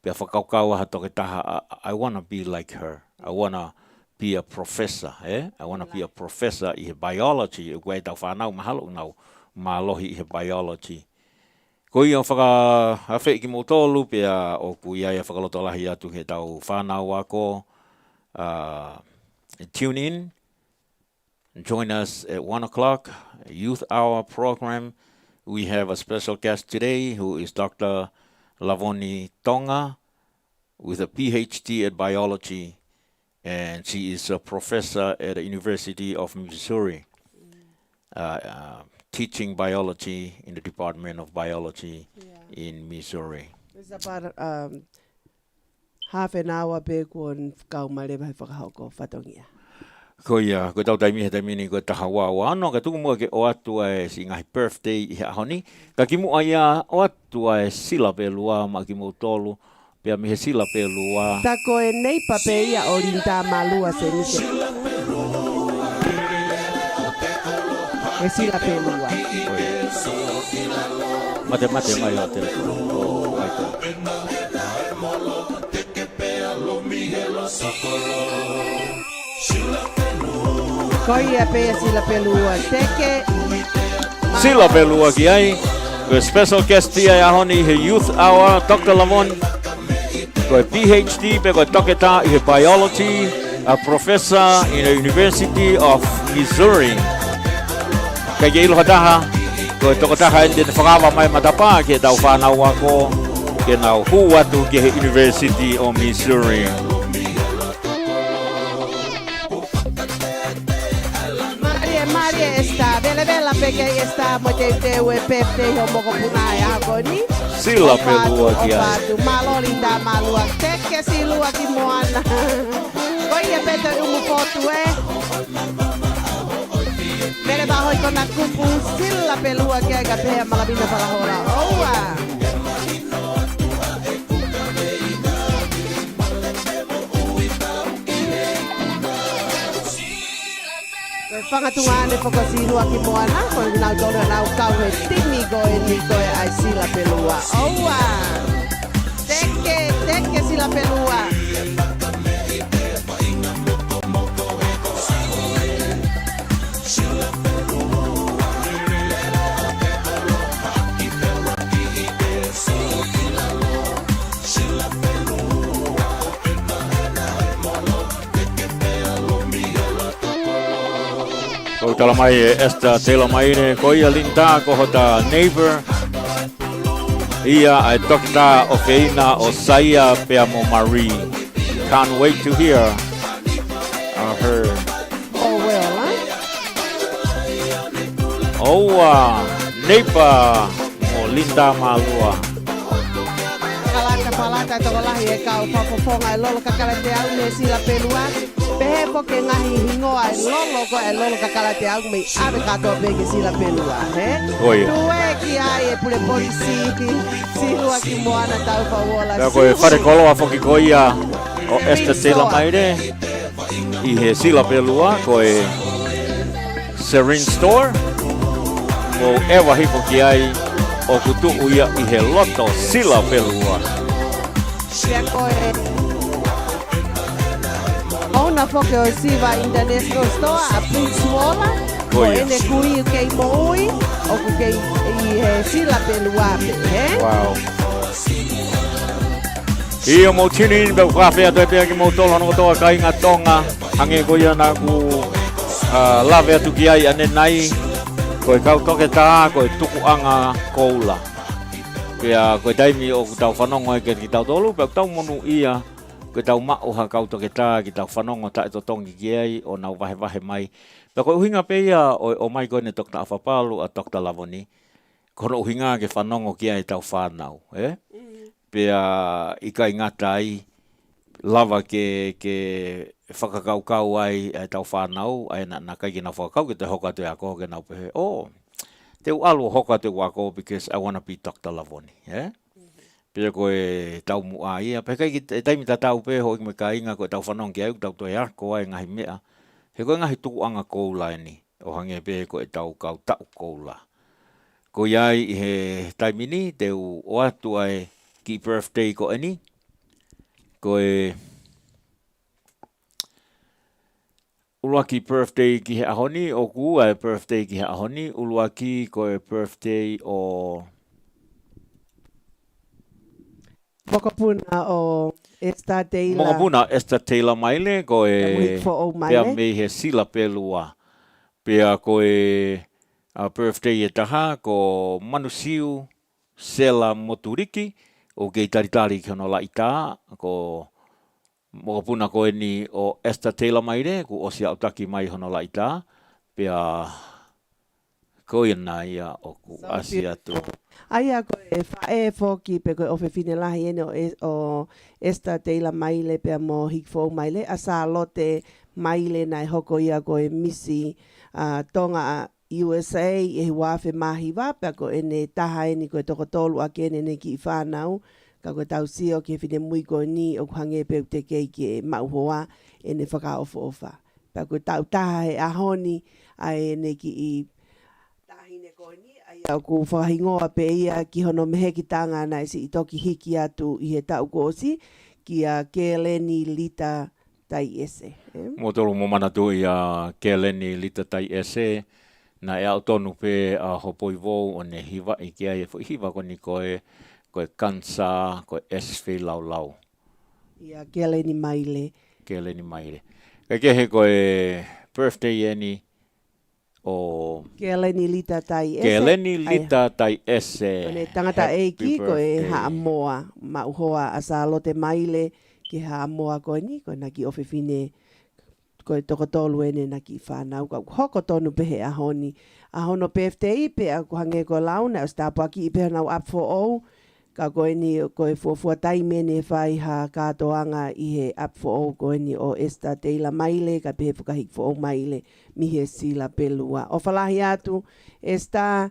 pia whakaukau aha toke taha I wanna be like her. I wanna be a professor, I wanna be a professor I he biology e koe tau whanau mahalo nau malohi I he biology. Ko ia whakawhi ki mo tolu pia o ku ia whakalotolahi atu he tau whanau ako tune in. Join us at 1 o'clock, Youth Hour program. We have a special guest today who is Dr. Lavoni Tonga with a PhD at biology, and she is a professor at the University of Missouri, teaching biology in the Department of Biology in Missouri. It's about half an hour back when kau malewa he whakahoko whatongia. Ko ia, ko tau taimi he taimini ko tahawa o ano, ka tuku mua ke o atua e si ngahi birthday I he ahoni. Ka ki mua ia o atua e sila pelua ma ki mua tolu, pia mi he sila pelua. Tako e neipa pe ia o Linda Malua se nise. E sila pelua. Mate mai o telefonu. Koia pe sila pelua teke. Sila pelua ki ai. The special guest here ahoni he youth hour Dr. Lavon. Ko PhD pe ko toke ta I biology, a professor in the University of Missouri. Ka ge ilo hataha ko toke ta ha inde whakawa mai matapa ke tau whanau ako ke nau hu atu ke University of Missouri. Maria está, bela pega está, mote teu e pepe ho moko punai agoni. Sila pelua ki ai. Malo Linda malua, teke silua ki moana. Koia peta umu foto e. Mele ba hoi kona kupu sila pelua ki ai ka pea malabina para hora. Oua. Whakatungane whakasilua ki moana, koe nau tono nau kau he timi koe ni koe ai sila pelua. Oua! Teke sila pelua. Ko tala mai esta tela mai ne ko ia linda ko hota neighbor. Ia ai tokta o feina o saia pe amo Marie. Can't wait to hear her. Oh, well, Neighbor mo linda malua. Kalaka palata to lahi e kau papoponga e lolo kakalate au me sila pelua. Pehe poke ngahi hingoa e lolo kakalate au me ave katoa peke sila pelua. Oia. Tue ki ai e pule polisi silua ki moana tau fawola. Pea koe whare koloa whoki ko ia o esta tela maire. I he sila pelua koe Serene Store. Ko ewa hipo ki ai o kutu uia I he loto sila pelua. Pea koe ona foke o Siva International Store a Pusuola. Ko ene kui kei moui o ku kei I he sila pelua he. Wow. Ia mo tini be whawhea te pia ki mo tolo no toa ka inga tonga. Hange ko ia na ku lawe atu ki ai ane nai. Koe kau toke tā, koe tuku anga koula. Pea koe taimi o tau whanongo e ki tau tolu, pea tau monu ia, koe tau mao ha kau toke tā, ki tau whanongo ta e to tongi ki ai, o nau wahe mai. Pea koe uhinga pe ia, o mai koe ne tokta awhapalu a tokta lavoni, kono uhinga ke whanongo ki ai tau whanau, Pea ika ingata ai, lava ke whakakaukau ai tau whanau, ai na kai ki na whakakau ke te hoka te ako ke nau pehe. Te alu hoka te wako because I want to be Dr. Lavoni. Pea koe tau mua ia. Pea kai ki taimi ta tau pehe ho i me ka inga koe tau whanau ki au, tau toi ako ai ngahi mea. He koe ngahi tuku anga koula ni. O hange pehe koe tau kau tau koula. Ko iai I he taimi ni, te o atu ai ki birthday ko ani. Koe ulua ki birthday ki he ahoni, o ku ai birthday ki he ahoni, ulua ki koe birthday o... Mokapuna o Esta Teila. Mokapuna Esta Teila maile, koe pea me he sila pelua. Pea koe birthday e taha, ko manusiu Sela Moturiki, o kei taritari ki hono la ita, ko... Mokapuna koe ni o Esta Teila maire, ku osi au taki mai hono la ita, pea koe na ia o ku asia tu. Aia koe whae foki pe koe ofe fine lahi ene o Esta Teila maile pea mo hikfo maile, a sa lote maile nai hoko ia koe misi tonga USA e wafe mahi wapea koe ene taha ene koe toko tolu a kene ne ki whanau, ka koe tau sio ke whine mui koe ni o kuhange peu te kei ke mauhoa e ne whakaofo ofa. Pa koe tau taha he ahoni a e ne ki I tahine koe ni a ia ku whahingoa pe ia ki hono mehe ki tanga na isi I toki hiki atu I he tau kosi ki a Keleni Lita Tai Ese. Motoro mo manatu I a Keleni Lita Tai Ese, na e au tonu pe a hopoi vou o ne hiva I kia e hiva koni koe koe kansa, koe eswhi lau lau. Ia Keleni Maile. Keleni Maile. Kai kehe koe birthday eni o... Keleni Lita Tai Ese. Keleni Lita Tai Ese. Ne tangata eiki koe haa moa mauhoa a sa lote maile ki haa moa koe ni, koe na ki ofefine koe toko tolu ene na ki whanau. Ka hoko tonu pehe ahoni. Ahono PFTI pe a kuhange ko launa, o stapua ki I pehe nau up for all, ka koe ni koe fuafua taimene whai ha katoanga I he up for all koe ni o Esta Teila maile, ka pehe whakahik for all maile, mi he sila pelua. O whalahi atu, Esta,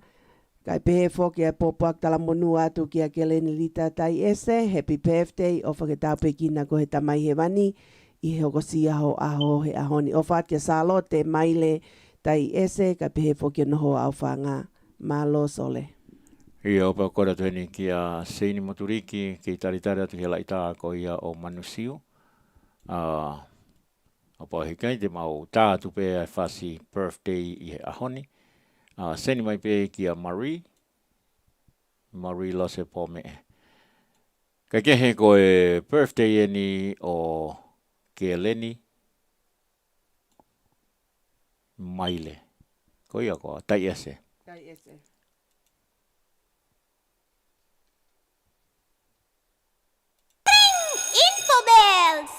kai pehe whoki a popoak tala monu atu ki a Keleni Lita Tai Ese, happy birthday, o whaketau pekina ko he tamai he wani, I he hoko si aho he ahoni. O whatia salo te maile Tai Ese, ka pehe whoki noho au whanga, malo sole. Ia opa kora tueni ki a Seini Moturiki, ki taritari atu he laita ko ia o manusiu. Opa hikai te mau tātu pe a whasi birthday I he ahoni. Seini mai pe ki a Marie lo se po me. Ka kehe ko e birthday eni o Keleni Maile. Koia ko, tai ese. Tai ese. Info bells!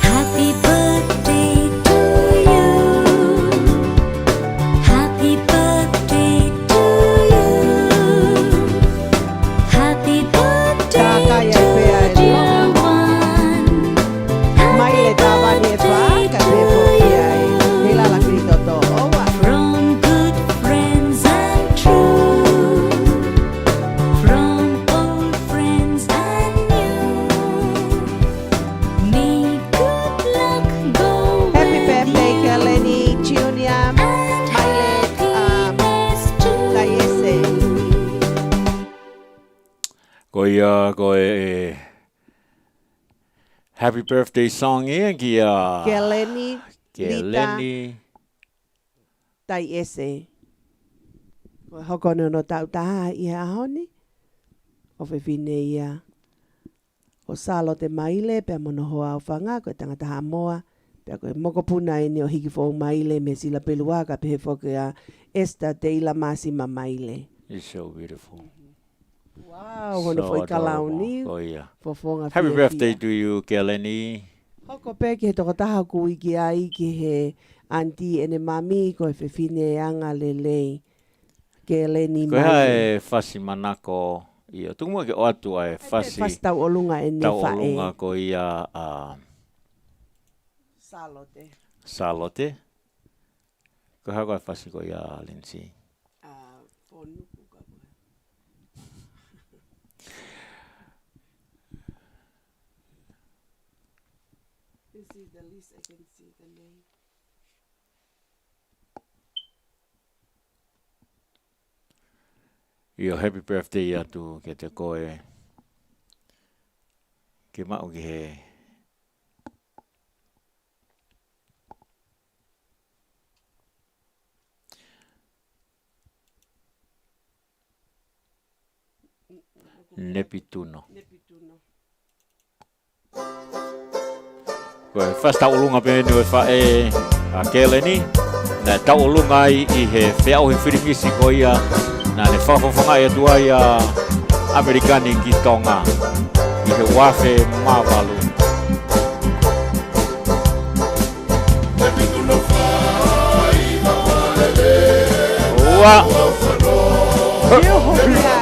Happy birthday to you. Happy birthday to you. Happy birthday to dear one. Happy birthday to you. From good friends and true. From old friends and new. May good luck go Happy with birthday, you. Keleni, Junior, And happiness to Tai ese. Koia ko happy birthday song e kia. Keleni, Keleni. Tai ese. Hoko no tau taha ia ahoni. O whewhine ia. O salo te maile, pia mono hoa o whanga, koe tangata ha moa. Pia koe moko puna e o hiki fōu maile, me sila pelua ka pehe whoke a Esther Teila Masima maile. It's so beautiful. Wow, hono So foi kalau adorable. ni. Koia. Fofonga Happy fia birthday fia. to you, Keleni. Hoko pe ki he toko taha kui ki ai ki he auntie ene mami ko e whewhine anga lelei. Ke Eleni Koe hae whasi manako ia. Tungua ke o atu ai whasi Whasi tau olunga e ne tau whae. olunga ko ia Salote. Salote. Koe hae koe whasi ko ia Lindsay. Whonuku ka koe. This is the least I can see the name. Ia happy birthday ia tu ke te koe. Ke mau ki he. Nepituno. Nepituno. Koe whasta ulunga pe ni e whae a Keleni. Na tau ulunga i he whiau he whiringisi ko ia. Na ne whawhawhanga ia tua ia Amerikani ki Tonga. I he wafe mawalu. Ua! Yo hobiai.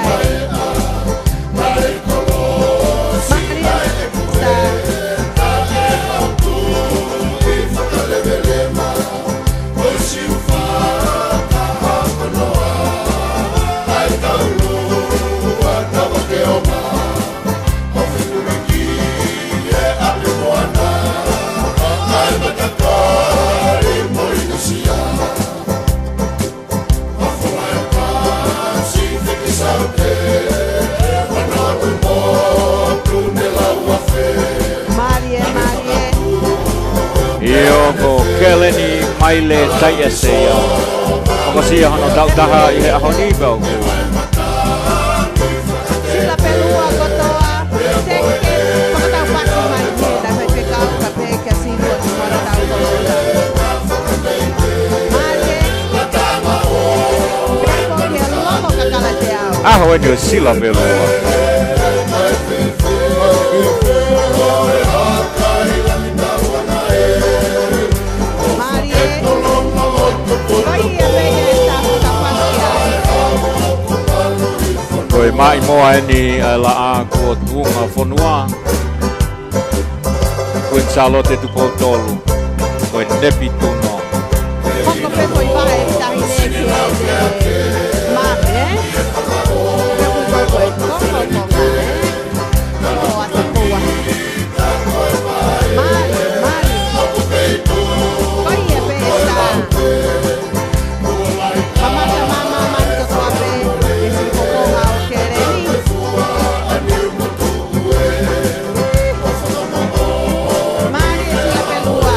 Maria sa Marie. Io ko Keleni maile tai ese ia. Onga sia hono tau taha i he ahoni kau. Sila pelua kotoa. Teke. Pakatau pasi mai te. Da hoi pe kau ka pe ka silo ni mora tau kotoa. Marie. Peko ki a lomo ka kala te au. Aho e ni o sila pelua. Marie. Koi e peke e tapu ka pasi ai. Koe mai moa e ni la a kua tuunga whanua. Koe Charlotte tu tolu. Koe Nepituno. Hoko pe koi vahe tahi ne ki e mame. Peku koko e koko konga e. Koko asa koa. Mari. Koi e pe e sa. Mamata mama manto toa pe. E si koko nga o kereni. Mari e sila pelua.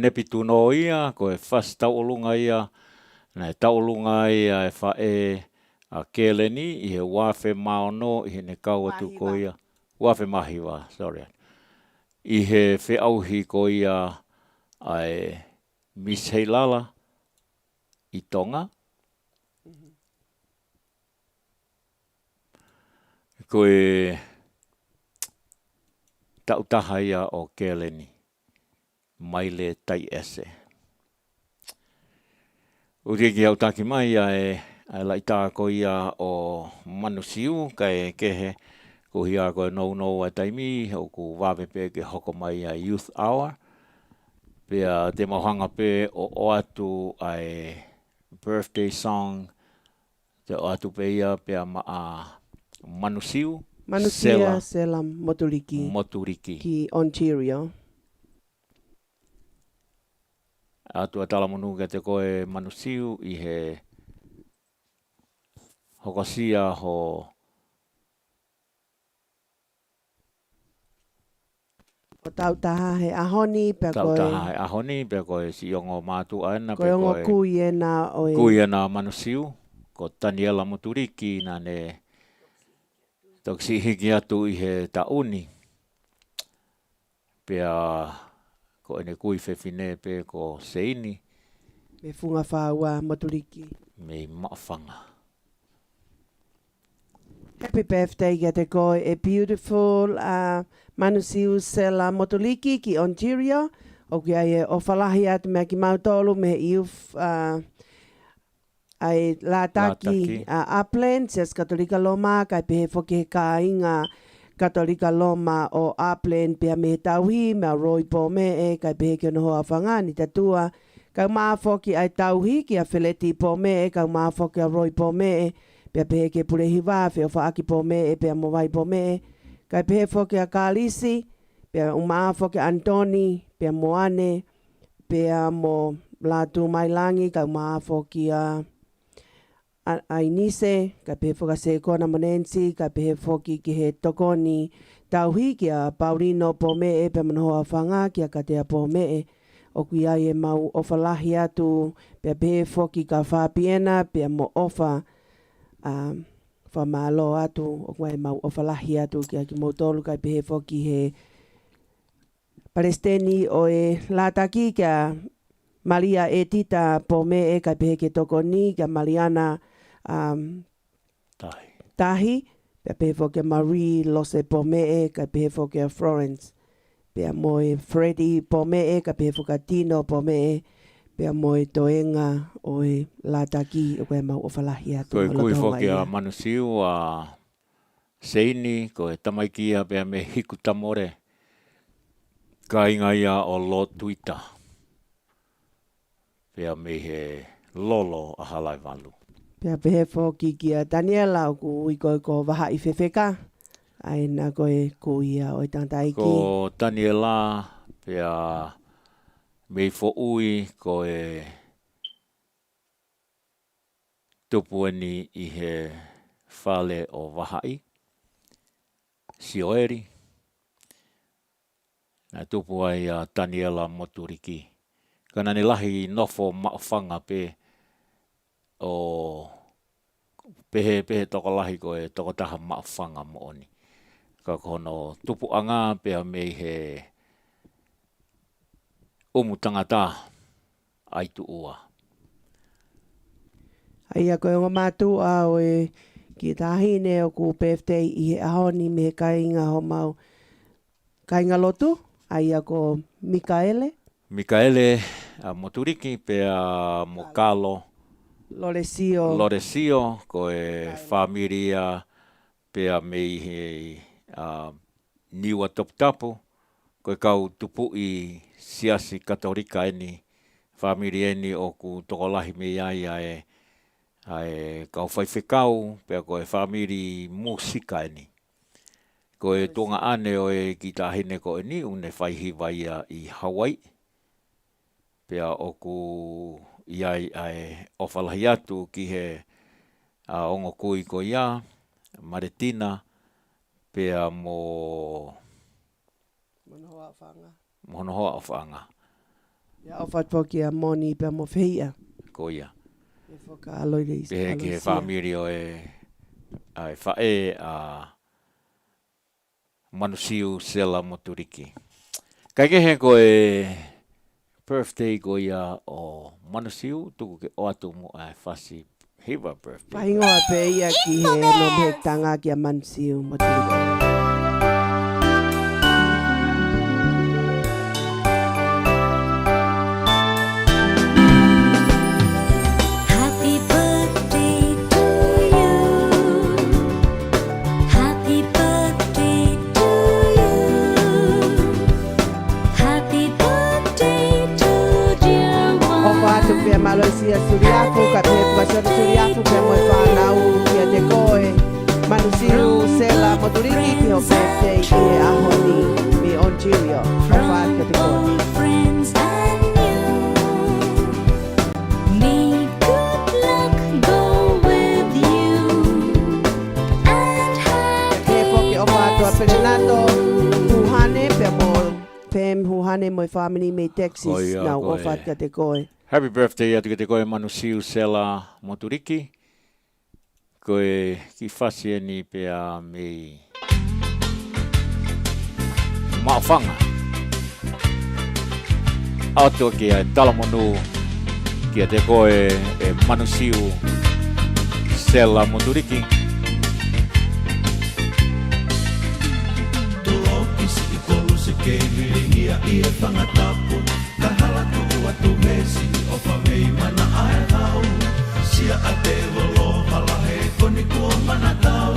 nepi tuno ia, ko e fast taulunga ia, na e taulunga ia e whae a keleni, i he wafe maono, i he ne kau atu ko ia, wafe mahiwa, sorry. I he whiauhi ko ia ai Miss Heilala i Tonga. Ko e tautaha ia o keleni, mai le tai ese. Uriki au taki mai ai laita ko ia o manusiu kai kehe ko hia ko no taimi o ku wawepe ke hoko mai a youth hour. Pea te mohanga pe o atu ai birthday song te o atu pe ia pea maa manusiu Manusia Sela Moturiki ki Ontario. Atua talamunu ke te koe manusiu i he hokosia ho O tautaha he ahoni pe koe. Tautaha he ahoni pe koe si ongo mātu aina pe Koe ongo kui e na manusiu ko Daniela Moturiki na ne toksi hiki atu i he tauni. Pea ko ene kui whewhine pe ko seini. Me funga whaua Moturiki. Me maafanga. Happy birthday kia te koe e beautiful Manusiu Sela Moturiki ki Ontario. O kia e o whalahi atu mea ki mautolu me iuf ai Lataki Upland, Sias Katolika Loma, kai pehe whoki he ka inga Katolika Loma o Upland, pia me tauhi, mea roi po me e, kai pehe ki ono hoa whangani tatua, kau maa whoki ai tauhi ki a wheleti po me e, kau maa whoki a roi po me e, pia pehe ke purehi wā, whio whaaki po me e, pia mo vai po me e, kai pehe whoki a Kalisi, pia maa whoki Antoni, pia mo ane, pia mo Latu Mailangi, kau maa whoki a Ainise, ka pehe whakase kona Monensi, ka pehe whoki ki he tokoni tauhi ki a Paulino po me e, pe manoa whanga ki a katea po me e, o kui ai e mau ofa lahi atu, pe pehe whoki ka whapiena, pe mo ofa whamalo atu, o kui mau ofa lahi atu ki a ki motolu, ka pehe whoki he Palestini o e Lataki ki a Maria e tita po me e, ka pehe ke tokoni, ki a Mariana tahi, pia pehe whoke Marie Lose po me e, ka pehe whoke Florence, pia moe Freddie po me e, ka pehe whoka Tino po me e, pia moe Toenga o e Lataki, o koe mau o whalahi atu. Koe kui whoke a Manusiu a Seini, koe tamaikia pia me hiku tamore, ka inga ia o lo tuita, pia me he lolo a halai walu. Pea pehe whoki ki a Daniela o ku ui koe ko waha i whewheka. Ai nā koe ku ia o i tantaiki. Ko Daniela pea mei fo ui koe tupueni i he whale o wahai. Sioeri. Nā tupu ai a Daniela Moturiki. Kana ne lahi nofo maofanga pe o pehe toko lahi koe toko taha maofanga mo oni. Ka kono tupu anga pea mei he tangata aitu ua. Ai a koe o mātu a o e ki tahine o ku birthday i he ahoni me he kainga ho mau. Kainga lotu, ai a ko Mikaele. Mikaele Moturiki pea Mokalo. Loresio, koe familia pea mei he niua toputapu, koe kau tupu i siasi katolika eni, familia eni o ku tokolahi mei ai kau whaiwhekau, pea koe famili musika eni. Koe tunga ane o e ki tahine ko eni, une whaihiwaia i Hawaii, pea o ku iai ai ofalahi atu ki he ongo kui ko ia, Maretina, pea mo... Monohoa o whanga. Ia o whatpoki a moni pe mo whia. Ko ia. E whaka aloi reis. Pe ki he whamiri o ai whae manusiu sela moturiki. Kai ke he ko birthday ko ia o manusiu tuku ke o atu mo ai whasi hiva birthday. Pahingoa pe ia ki he no me tanga ki a mansiu mo tūko. Happy birthday to you. Happy birthday to you. Happy birthday to dear one. O whātu pia maloisia suriafu, ka te pasona suriafu pia moe whanau ki a te koe. Manusiu sela moturiki ki ho birthday ki he ahoni mi Ontario. O whātu ka te koe. Old friends and new. May good luck go with you. And He poki o whātu a Fernando, huhane pia mo Pem huhane moe whamini me Texas. Koia, Nau o koe. whātu ka te koe. Happy birthday atu ke te koe manusiu sela moturiki. Koe ki whasi ni pea me maofanga. Ato ki ai talamonu ki te koe manusiu sela moturiki. Tulokisi I kolu se keiviringia I e whangatapu Kahala tu atu mesi o whamei mana ae hau Sia a te wolo hala he koni kua mana tau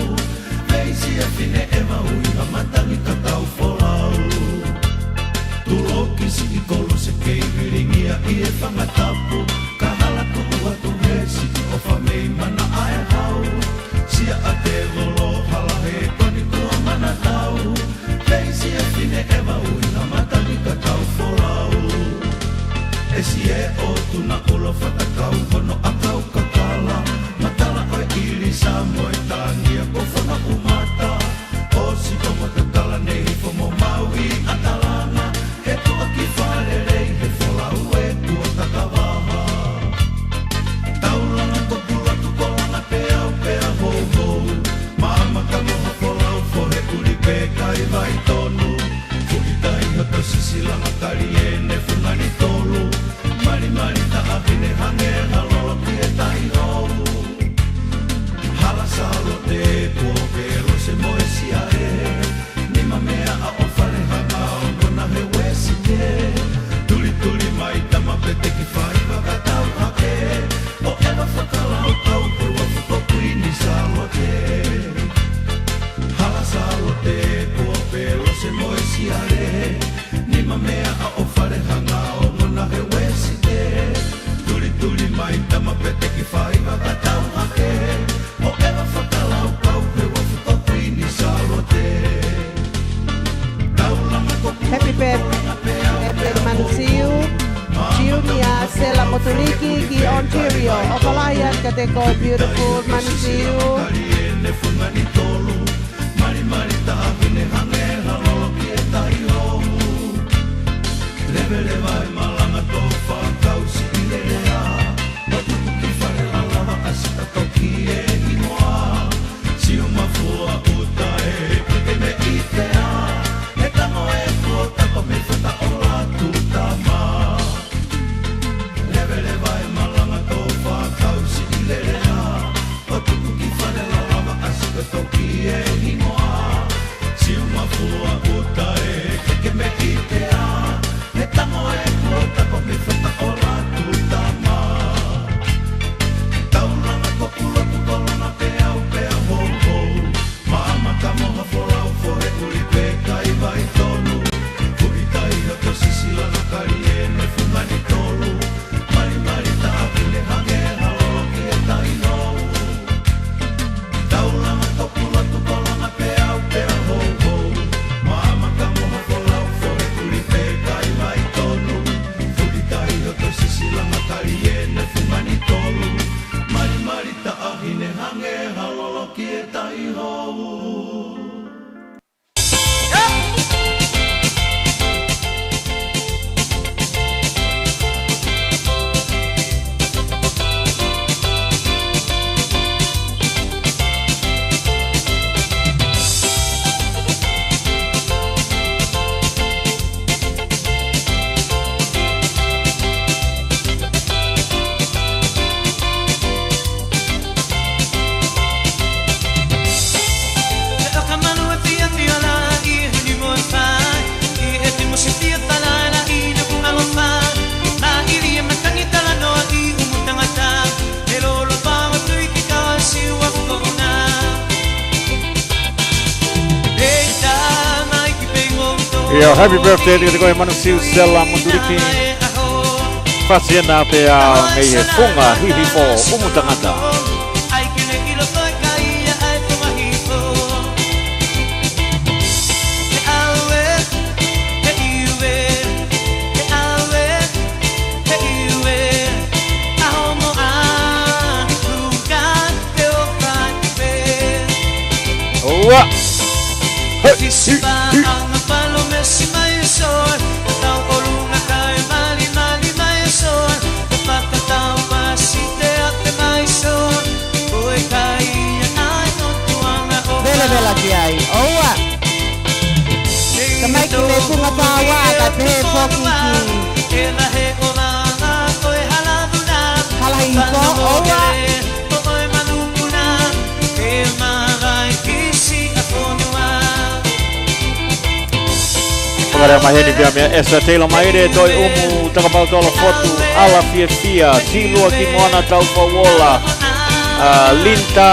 Hei sia fine e maui ha matangi ka tau wholau Tulokisi I kolu se keiviringia I e whangatapu Kahala tu atu mesi o whamei mana ae hau Sia a te wolo hala he koni kua mana tau Leisi e fine e maui na matani ka tau wholau E si e o tuna ulo whatakau hono a kau kakala Matala oe iri sa moe tangia ko whanga umata O si tomo kakala nei fo mo maui atalanga He tua ki whalerei he wholau e tua takawaha Taulanga ko pula tukolanga pea o pea hou hou Maama ka moha wholau fo he uri pe kai vai tonu Fuhitai hata sisilanga kari e ne fungani tolu Mari mari ta ahine hange halolo ki e tai hou Hala salo te kuopero se moe sia e Nima mea a o whare hanga o kona he wesi te Tuli tuli mai tama pete ki whai wakatau hake O ewa whakalau tau te wafuko kuini salo te Hala salo te kuopero se moe sia e Nima mea a o whare hanga o kona he wesi te Tuli tuli mai tama pete ki whai wakatau hake O ewa whakalau tau te wafuko kuini salo te Taulanga ko Happy birthday, happy Manusiu. Junior Sela Moturiki ki Ontario. O whalaia ka te koe beautiful Manusiu. Kariene fungani tolu Mari mari ta ahine hange halolo ki e tai hou Leve leva e malanga tō whakau si I lerea O tuku ki whare lalawa asita toki e inoa Si o mafua uta e kete me I te a E tango e kua tapa me whata o la tutama Leve leva e malanga tō whakau si I lerea O tuku ki whare lalawa asita toki e inoa Si o mafua uta e keke me I te a E tango e kua Pia happy birthday te koe manu siu sela moturiki. Pasiena pia mei he funga hihi fo umutangata. Oa! Vela kiai. Oa. Kamai ki me punga pawa ka te poki ki. Hala hiko. Oa. Pagare maheni pia mea esa teila maire toi umu takapau tola fotu ala fia fia silua ki moana taupa wola linta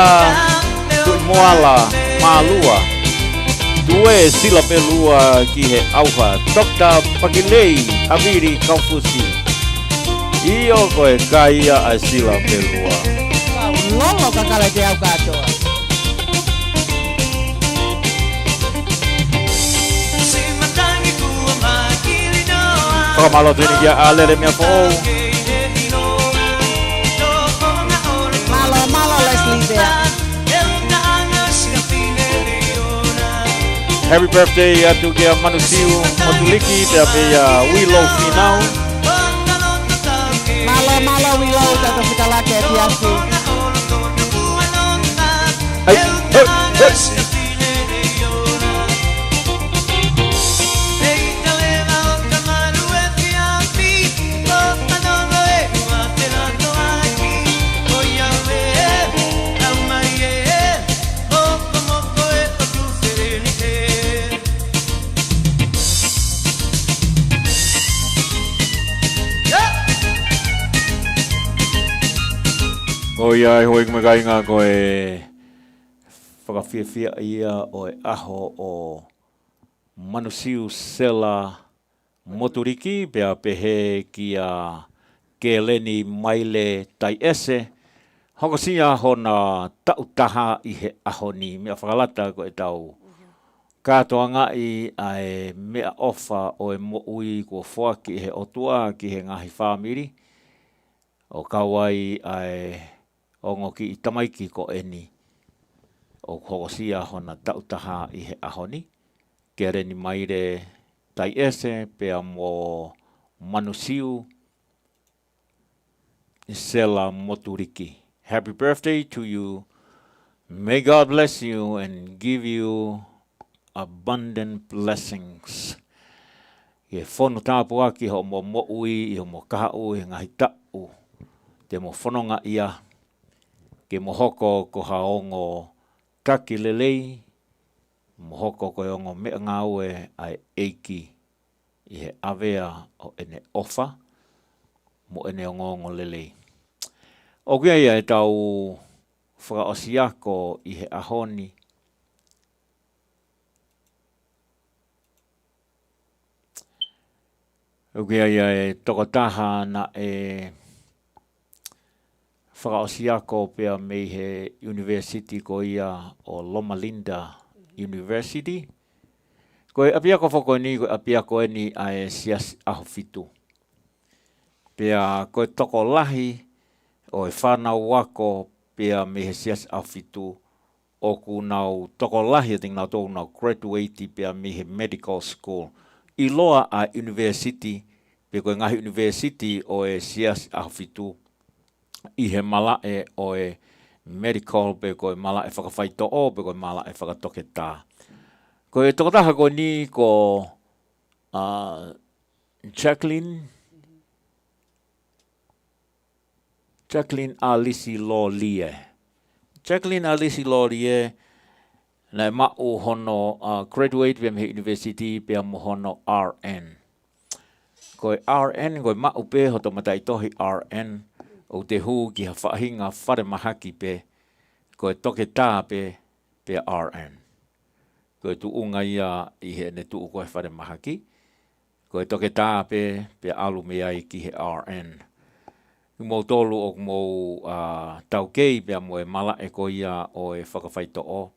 tui moala malua tue sila pelua ki he auha Dr. Pakilei Haviri Kaufusi iyo koe kaia a sila pelua Lolo kakala te au katoa. Pakamalo tini kia alele mea po Malo Leslie there. happy birthday atu kia manusiu motuliki pia pia Willow Finau Malo wilo tato fika lake tiasi. hey. Oia hoi me kai ngā koe whakawhiawhia ia o e aho o manusiu sela moturiki pia pehe kia keleni maile tai ese hoko sia hona tautaha i he aho ni mea whakalata ko e tau katoa ngai ai mea ofa o e mo ui kua whaki he otua ki he ngahi whamiri o kawai ai ongo ki i tamaiki ko eni o hokosia hona tautaha i he ahoni. Ke reni maire tai ese pea mo manusiu sela moturiki. Happy birthday to you. May God bless you and give you abundant blessings. Ke whonu tāpua ki ho mo ui, i ho mo kahau, i ngahi tau. Te mo whanonga ia. Ke mohoko ko haongo kaki lelei, mohoko ko ongo mea ngaue ai eiki i he awea o ene ofa, mo ene ongo lelei. O kia ia e tau whakaosiako i he ahoni, o kia ia e tokotaha na e whakaosiako pia mei he university ko ia o Loma Linda University. Ko e apiako whako ni, ko e apiako ni a e sias aho fitu. Pia ko e toko lahi o e whanau wako pia mei he sias aho fitu o ku nau toko lahi ting nau tōku nau graduate pia mei he medical school. I loa a university, pia ko e ngahi university o e sias aho fitu i he malae o e medical pe ko e malae whakawhaito o pe ko e malae whakatoke tā. Ko e tokotaha ko ni ko Jacqueline Alisi Lolie. Jacqueline Alisi Lolie na ma'u hono graduate pe me university pe mo hono RN. Ko e RN ko e ma'u pe ho tomatai tohi RN o te hu ki ha whahinga whare mahaki pe, ko e toke tā pe RN. Koe tu unga ia I he ne tu koe whare mahaki. Koe toke tā pe alu me ai ki he RN. Mō tolu o mō tau kei pia mo e mala e ko ia o e whakawhaito o.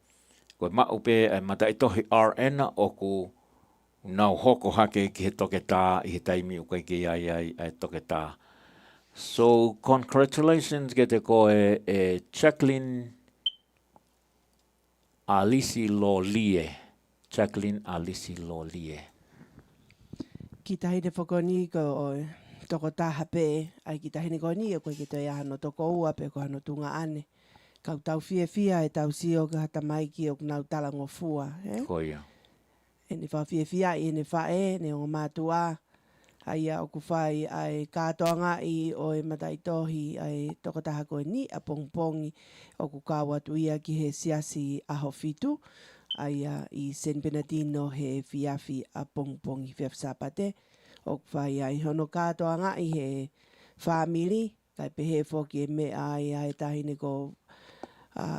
Koe mau pe e mata i tohi RN o ku nau hoko hake ki he toke tā I he taimi o kai ki ai toke tā. So, congratulations ke te koe e Jacqueline Alisi Lolie. Jacqueline Alisi Lolie. Ki tahi te whakoni ko o toko taha pē, ai ki tahi ni ko ni, koe ki te ahano toko ua pe ko hano tunga ane. Kau tau fia e tau sio ka hata mai ki o nau talango fua. Koia. E ni wha fia I ne wha e, ne o mātua. Ai o ku whai ai kātoanga I o e matai tohi ai toko taha koe ni a pongpongi o ku kawa tuia ki he siasi aho fitu. Ai I San Bernardino he fiafi a pongpongi fiafsapate. O ku whai ai hono kātoanga I he whamiri. Kai pehe whoki e me ai tahi ni ko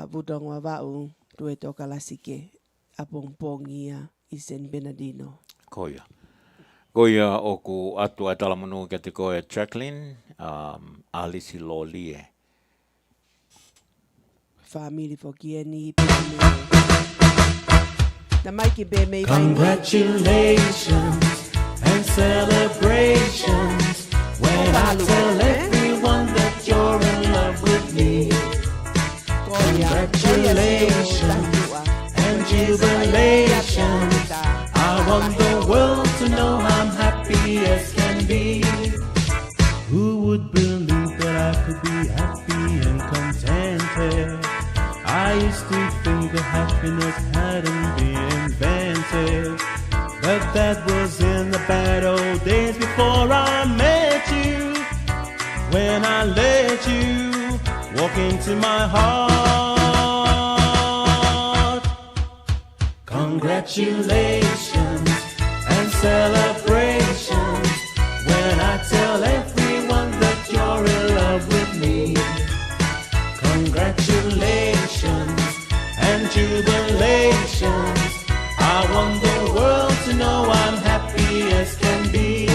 vudonga wau tue toka lasike a pongpongi I San Bernardino. Koia. Koia o ku atu ai talamanu ke te koe Jacqueline Alisi Lolie. Family whoki e ni pēne. Na mai ki be mei vai. Congratulations and celebrations when I tell everyone that you're in love with me. Congratulations and jubilations. I want the world to know I'm happy as can be. Who would believe that I could be happy and contented? I used to think that happiness hadn't been invented, but that was in the bad old days before I met you. When I let you walk into my heart. Congratulations and celebrations when I tell everyone that you're in love with me. Congratulations and jubilations. I want the world to know I'm happy as can be.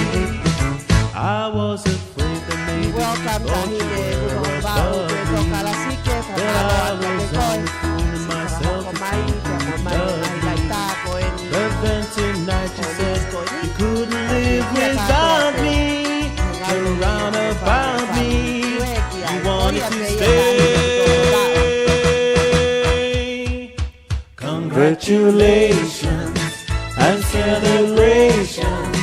I was afraid that maybe Welcome you thought tahi you ne were Budong Bau above ke me, toka lasike that I was only fooling myself ko mai ke mo mai ai lai ta ko e ni. But then tonight you said you couldn't live without me. You're round about me. You wanted to stay. Congratulations and celebrations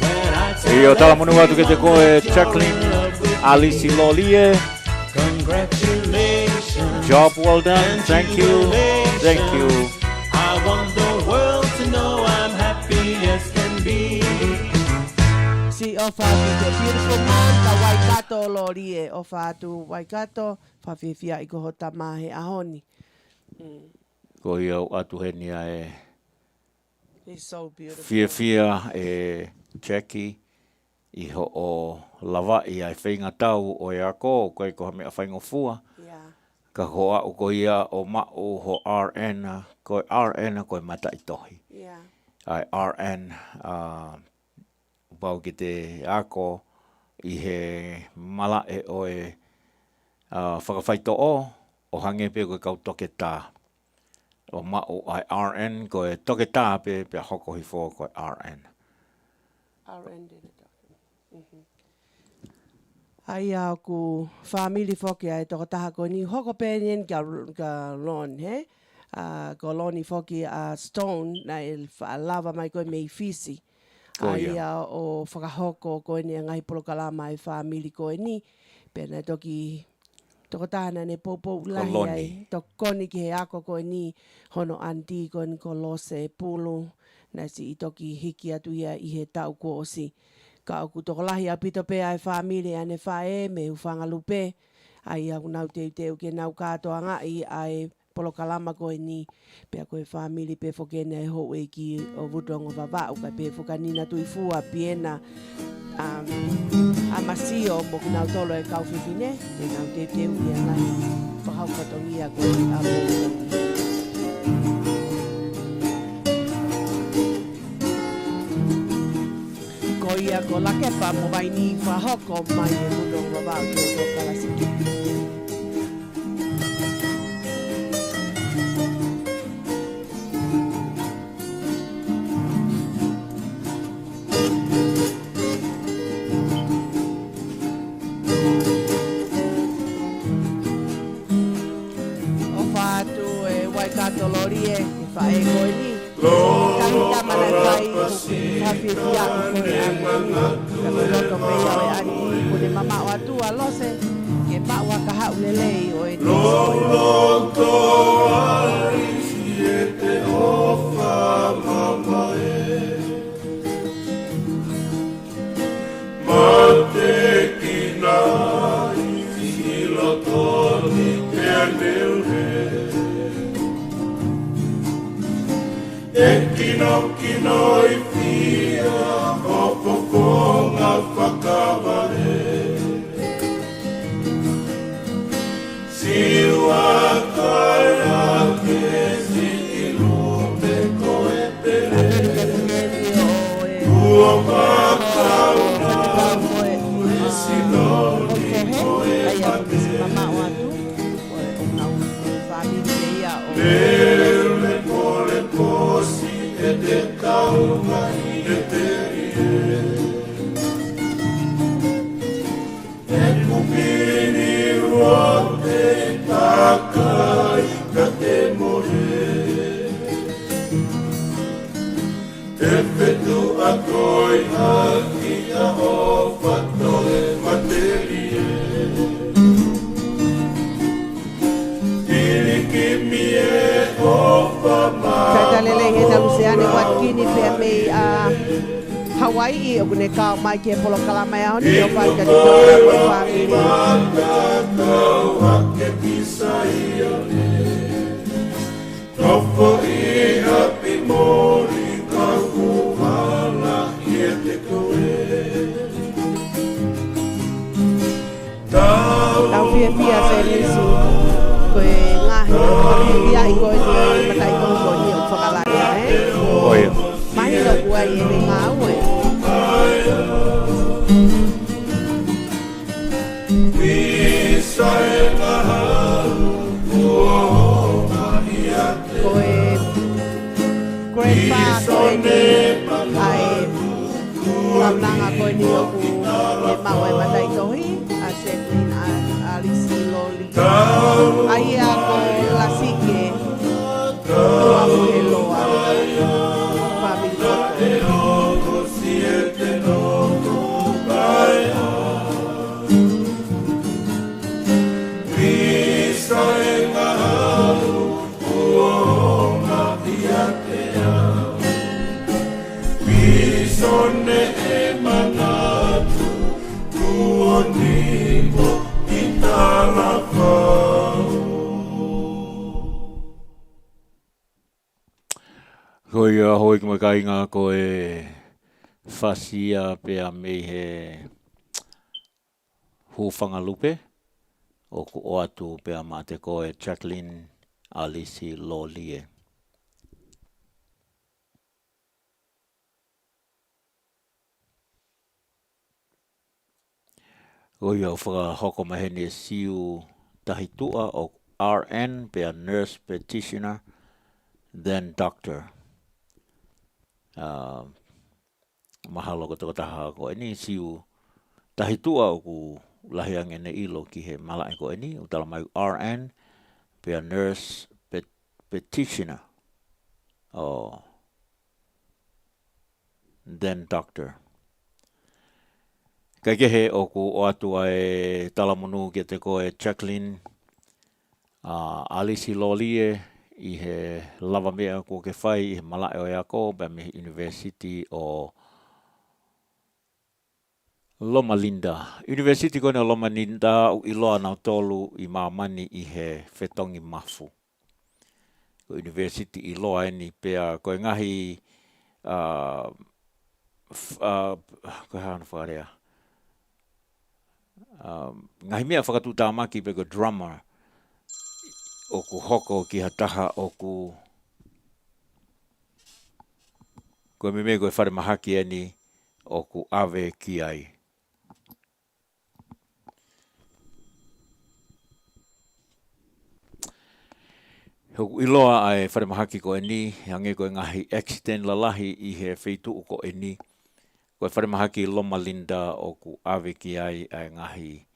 when I I o talamanu atu ke te koe Jacqueline Alisi Lolie. Congratulations. Job well done. Thank you. Thank you. I want the world to know I'm happy as can be. Si ofa ki te beautiful man ka Waikato Lorie. Ofa atu Waikato whawhiwhia I koho tamahe ahoni. Ko i au atu he nia e It's so beautiful. fia e Jackie I ho o lawai ai whainga tau o e ako koe ko hame a whaingo fua. Yeah. Ka hoa o ko ia o mao ho RN koe RN koe mata I tohi. Yeah. Ai RN pau ki te ako I he mala e o e whakawhaito o hange pe koe kau toke tā. O mao ai RN koe toke tā pe hoko hi fo koe RN. RN did it. Ai au ku family foki ai toko taha ko ni hoko penien ka lon he. Ko loni foki a stone na il lava mai koe mei fisi. Ai o whakahoko koe ni ngai polokalama ai family koe ni. Pena toki toko tahana ne popo ulahi ai. Toko koni ki he ako koe ni hono anti koe ni ko lose pulu. Na si I toki hiki atu ia I he tau ko osi. Ka aku toko lahi apito pe ai family ane whae me ufanga lupe. Ai au nau teu ke nau katoa ngai ai polokalama koe ni. Pea koe family pe whokene ai ho e ki o vudongo wawau. Ka pe whokanina tui fua piena a masio mo ki nau tolo e kauwhiwhine. Te nau teu ia ngai whakaukatongia koe a mo. ia ko lake pa mo vai ni fa hoko mai e mulo wa ba ko kalasiki. O fatu e wai katolori e fa e koi ni. Kami tamana kai hafi fia ko e ka loto pe o e ani ko de mama o atu a lose ke pa wa ka ha ulele o e Loto ai siete ofa mama e Mate kina i loto ni penel he E kino i fia o fofonga whakawale Siwa kai ake si ilume koe pere Ua makau na ui sinoni koe pate Lele pole posi e te kaunga i e te ie E kupini rote takai ka te more E whetu a koi haki a o whatoe materie Piriki mie o whamai Katalele he na luseane wat kini pe me a Hawaii o kune ka mai ke polo kala mai a honi o pai ka te kore ko family. Kau hake pisa ia le Tofo i hapi mori kau kuhala i e te koe Tau fia fia se nisi koe ngahi o fia fia i koe ni matai ko ni o whakalaya Oi. Mahi no kua i e me ngā ue. Pisa e ngaharu kuoha i a te Koe grandpa koe ni ai Kamnanga koe ni o ku e maua e matai tohi a Shetlin a Lisi Loli. Ai a ko lasike tua e loa family koto. Sone e manatu tuonimo i tala Hoi a hoi ki makai ngā koe whasia pia mei he hūwhanga lupe o ku o atu pia mā te koe Jacqueline Alisi Lolie. Hoi au whakahoko mahene siu tahitua o RN pia nurse practitioner then doctor. Mahalo ko toko taha ko ini siu tahitua o ku lahiang ene ilo ki he malai ko ini utala mai RN pia nurse practitioner o then doctor. Kai kehe o ku o atua e talamunu ke te ko e Jacqueline Alisi Lolie i he lava mea ko ke whai i he malai o e ako pa me University o Loma Linda. University kone o Loma Linda u iloa nau tolu i mamani i he whetongi mafu. Ko University iloa eni pea koe ngahi koe hana wharea. Ngahi mea whakatu tāmaki pe ko drummer o ku hoko ki hataha o ku koe me koe whare mahaki eni o ku ave ki ai. Hoku iloa ai wharemahaki ko e ni, hange ko e ngahi accident lalahi i he wheitu ko e ni. Ko e wharemahaki Loma Linda o ku ave ki ai ngahi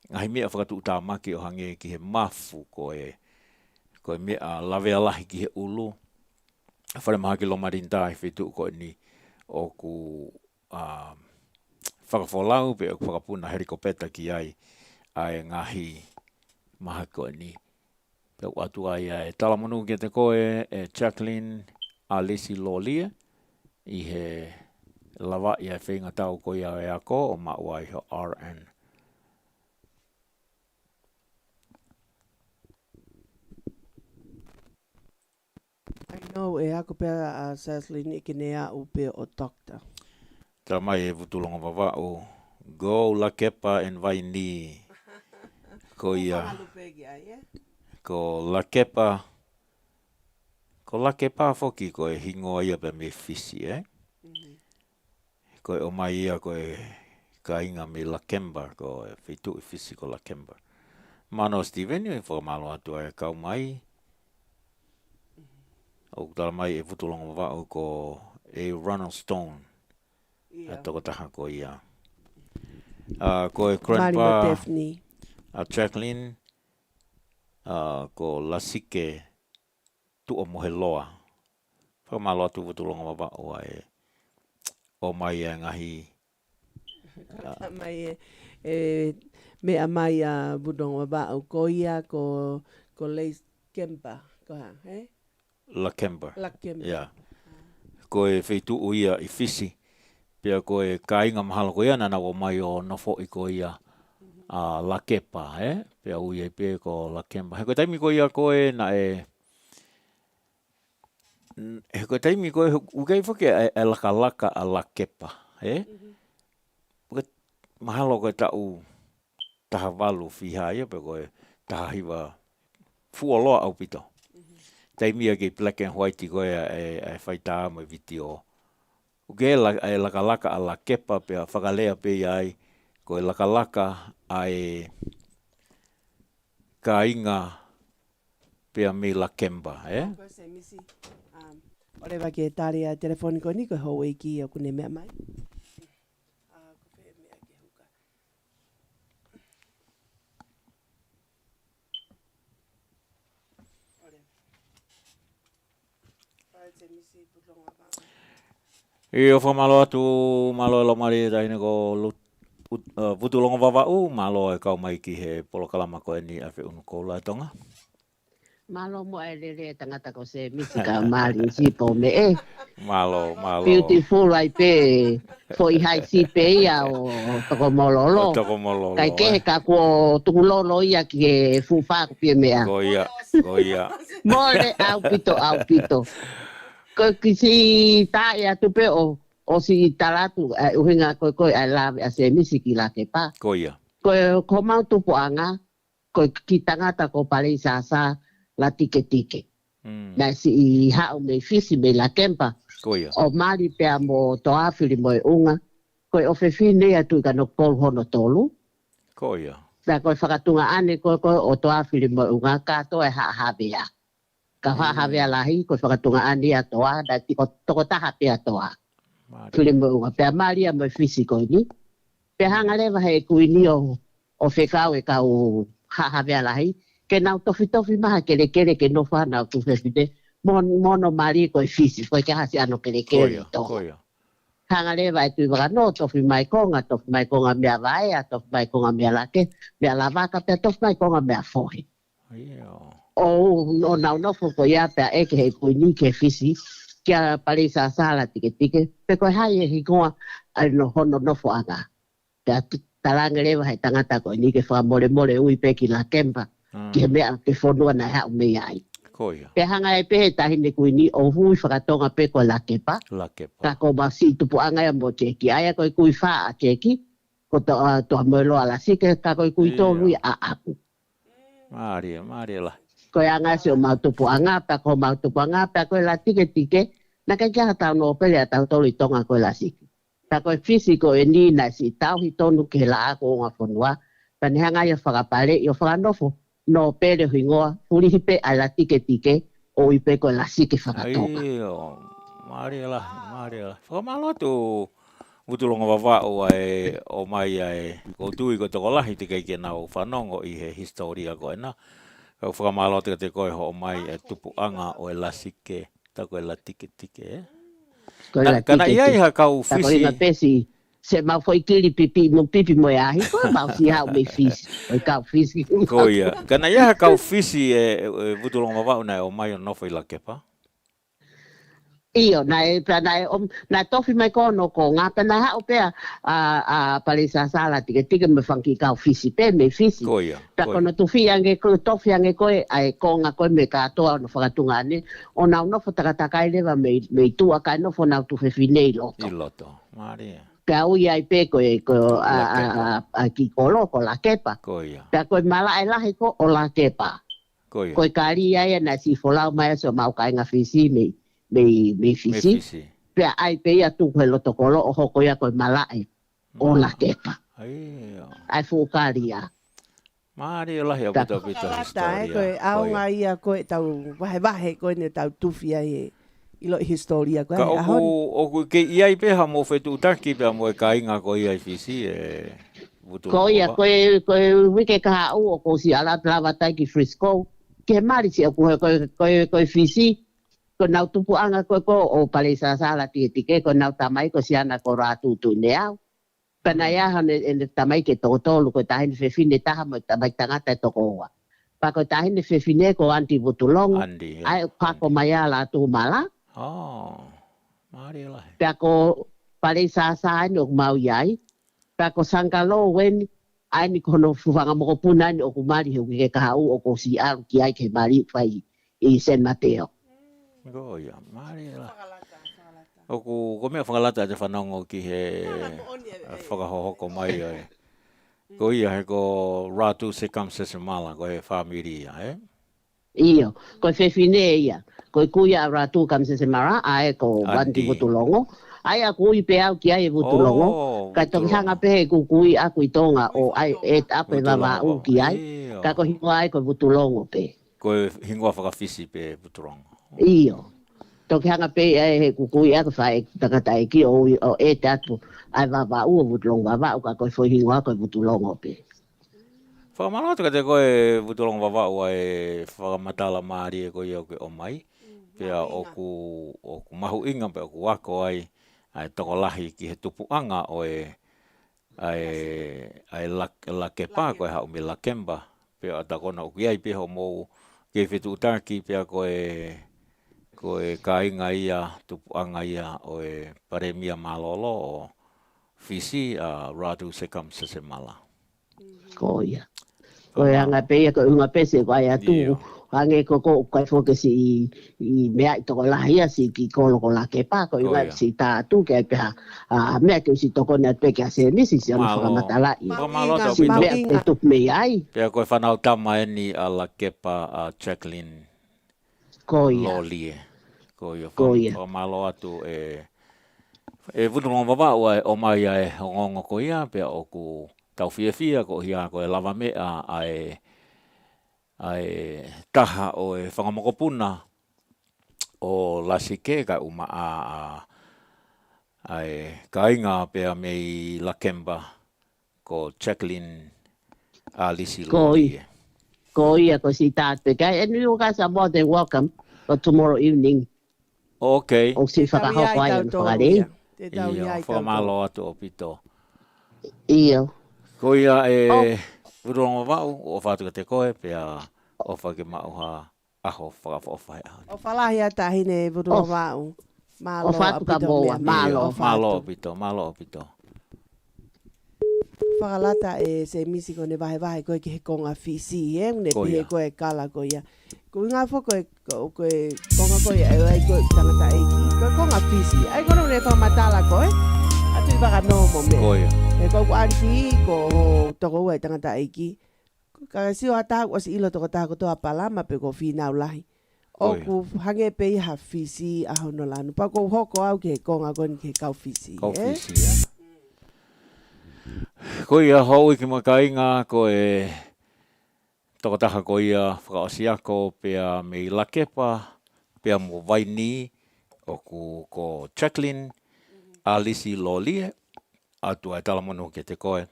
ngahi mea whakatu utamaki o hange ki he mafu ko e mea lawe alahi ki he ulu. Wharemahaki Loma Linda i wheitu ko e ni o ku whakawholau pe o ku whakapuna herikopeta ki ai ngahi maha ko e ni. Pau atu ai e talamanu ki te koe e Jacqueline Alesi Lolia i he lawa i ai whenga tau ko ia e ako o maua i ho RN. I know e ako pea a Saslin i kinea upe o doctor. Tara mai e vutulonga wawa o go la kepa en vai ni ko ia ko la kepa foki ko e hingo ia pe me fisi ko e o mai ia ko e ka inga me la kemba ko e fitu e fisi ko la kemba mano Steven e fo malo atu e kau mai o tara mai e vutulonga wawa o ko e Ronald Stone a toko taha ko ia ko e grandpa Jacqueline ko lasike tu o mohe loa. Whamalo atu vutulonga wawa o e o mai e ngahi. Mai mea mai a vutulonga wawa o ko ia ko Leis Kempa. Ko ha, he? La Kemba. La Kemba. Yeah. Ko e wheitu o ia i fisi. Pea ko e kainga mahalo ko ia nana o mai o nofo i ko ia La Kepa, Pea ui e pe ko La Kemba. He ko taimi ko ia ko e na he ko taimi ko ukai foke e laka a La Kepa, mahalo ko tau taha walu fiha ia pe ko taha hiwa fuoloa au pito. Taimi ke black and white ko e whaita mo video. Uke e laka a La Kepa pe whakalea pe ai ko e laka ai ka inga pe me La Kemba, Ko se misi. Ore wa ke tari a telefoniko ni ko hou e ki o kune mea mai. Ko pe mea ke huka. Ore. Pai se misi putonga pa. E o whamalo atu malo e lomari e tahine ko vutulonga wawau malo e kau mai ki he polokalama ko e ni a whiunu koula e tonga. Malo mo e lere tangata ko se misika mali si po me Malo. Beautiful ai pe foi hai si pe ia o toko mololo. Kai ke ka ko tulolo ia ki fufa pe mea. Ko ia. Mole au pito. Ko kisi ta ia tu pe o si talatu uhinga ko ai lave a se misiki la ke pa. Ko ia. Ko mau tu poanga ko ki tangata ko pale sasa la tike. Na si hao me fisi me La Kempa. O mari pe mo toa fili mo unga. Ko o fefine atu ka no pol hono tolu. Ko ia. Na ko whakatunga ane ko o toa fili mo unga ka to e habea. Ka habea lahi ko whakatunga ane a toa da tiko toko taha pe a toa. Fili mo unga pe mari a mo fisi ko ni. Pe hanga lewa he kuini o whekau e ka o habea lahi. Ke nau tofi maha kere ke no whanau tu whewhine. Mono mari ko fisi, ko ke hasi ano kere to. Hanga lewa e tui waka no, tofi mai konga mea vaea, tofi mai konga mea lake, mea lavaka pia tofi mai konga mea fohi. O nau nofo ko ia pia eke he kuini ke fisi, kia pari sa sala tike, pe ko hai e hikoa no hono nofo anga. Pia talange lewa he tangata ko ni ke wha mole ui peki La Kempa. Ke mea ke whonua na hau mea ai. Pe hanga e pehe tahine kuini o hui whakatonga pe ko La Kepa. Ka ko masi tupu anga e mo teki. Aia koi kui wha a teki. Ko toa moelo ala sike ka koi kui tōrui a aku. Maria la. Koi anga se o mautupu anga pa ko mautupu anga pa ko la tike. Na ka kia tau no pele tau toli tonga koe la siki. Ta koe fisiko e ni na si tau hi tonu ke la ako ngā whanua. Pani hanga ia whakapare i o whakanofo. No pele hui ngoa, puri hipe a la tike o i pe koe la siki whakatonga. Ai, maari la. Whakamalo tu utulonga wawao ai o mai ai o tui ko toko lahi te kei ke nau whanongo i he historia koe na. Kau whakamalo te koe ho o mai e tupu anga o e la sike, ta koe la tike Kana ia iha kau Ta koe fisi. na pesi, se mau foi kiri pipi mo e ahi, koe mau si hau me fisi. Oi kau fisi. Koia. Kana ia kau fisi e utulonga wawao na o mai o nofo i la kepa. Iyo, na tofi mai kono ko ngata na hao pea a palisa sala tike me funky kau fisi pe me fisi. Koia. Ta kono tufi ange ko tofi ange koe ai konga koe me katoa no whakatunga ane. O nau nofo takatakai lewa me tua kai nofo nau tufe finei loto. I loto. Maria. Ka ui ai pe koe a ki kolo ko la kepa. Koia. Ta koe mala e lahi ko o la kepa. Koia. Koe kari ai na si folau mai so mau kai nga fisi me fisi. Pea ai pe ia tu koe loto kolo o hoko ia koe malai o la kepa. Ai fukaria. Maria lahi o pito historia. Koe aonga ia koe tau wahe koe ne tau tufia i lo historia koe. Ka oku ke iai peha mo fetu utaki pea mo e ka inga ko iai fisi e vutu. Ko ia koe wike ka hau o ko si ala trava tai ki Frisco. Ke mari si o koe fisi. Ko nau tupu anga koe ko o pale sa sala tike ko nau tamai ko siana ko ratu tu neau. Pana ia hane e tamai ke totolu ko tahine fefine taha mo tamai tangata e toko oa. Pa ko tahine fefine ko anti vutulongo. Ai pako maya la tu mala. Oh, mari lahi. Pa ko pale sa ino mau iai. Pa ko sangalo wen ai ni kono fuwanga moko punani o kumari he wike ka hau o ko si aru ki ai ke mari fai i San Mateo. Goia, mari la. Oku mea whangalata te whanongo ki he whakahohoko mai ai. Ko ia he ko ratu sekamsese mala ko he whamiria, Iyo, ko whewhine ia. Ko kuia ratu kamsese mara, ae ko wanti vutulongo. Ai a kui pe au ki ai e vutulongo. Kai toki hanga pe ku kui aku i tonga o ai e ape wawa u ki ai. Ka ko hingoa ai ko vutulongo pe. Ko hingoa whakawhisi pe vutulongo. Iyo. Toki hanga pe e kukui ako whae takatai ki o e tatu ai wawa ua vutulongo wawa o ka koe whohingo ako e vutulongo pe. Whakamano te ka te koe vutulongo wawa ua e whakamatala maari e koe o mai. Pea oku mahu inga pe oku wako ai toko lahi ki he tupu anga o ai la kepa koe hau me la kemba. Pea atakona oku iai peho mou ke whetu utaki pea koe ka inga ia, tupu anga ia o e paremia malolo o fisi a ratu sekamsese mala. Ko ia. Koe anga peia ko unga pese ko ai atu. Hange ko kai fokesi i mea i toko lahia si ki kolo ko la kepa ko unga si ta atu ke ai peha mea ke si toko ne atu ke ase nisi si anu whakamatala i. Si mea te tup mei ai. Pea koe whanau tama eni a la kepa a Jacqueline Lolie. Ko ia whamalo atu e vununga wawa o mai ai hongongo ko ia pea o ku tau fia ko ia ko e lava mea ai taha o e whangamokopuna o lasike ka uma ai kainga pea mei la kemba ko Jacqueline a Lisi Lolie. Ko ia ko si tate kai and you guys are more than welcome for tomorrow evening. Okay. O si whakahoko ai an whakare. Ia, whakamalo atu o pito. Ia. Ko ia urongo wau o whātuka te koe, pia o whake mauha aho whakawhawhai aho. O whalahi ata hine urongo wau. O whātuka moa, malo. Malo o pito. Whakalata se misi ko ne wahe koe ki he konga fisi, ne pihe koe kala ko ia. Ko ngā whako koe konga koe ai koe tangata eiki. Koe konga fisi. Ai kono ne whamatala koe. Atu i waka nomo me. Koia. E koe ku ariki ko toko ua i tangata eiki. Ka sio hata o si ilo toko tako toa palama pe ko finau lahi. O ku hange pe hafisi a hono lanu. Pa ko hoko au ke konga kon ke kau fisi. Kau fisi, Ko ia hou ki makainga ko e tokataha ko ia whakaosiako pia me i lakepa, pia mo waini o ko Jacqueline Alisi Lolie, atu ai talamono ke te koe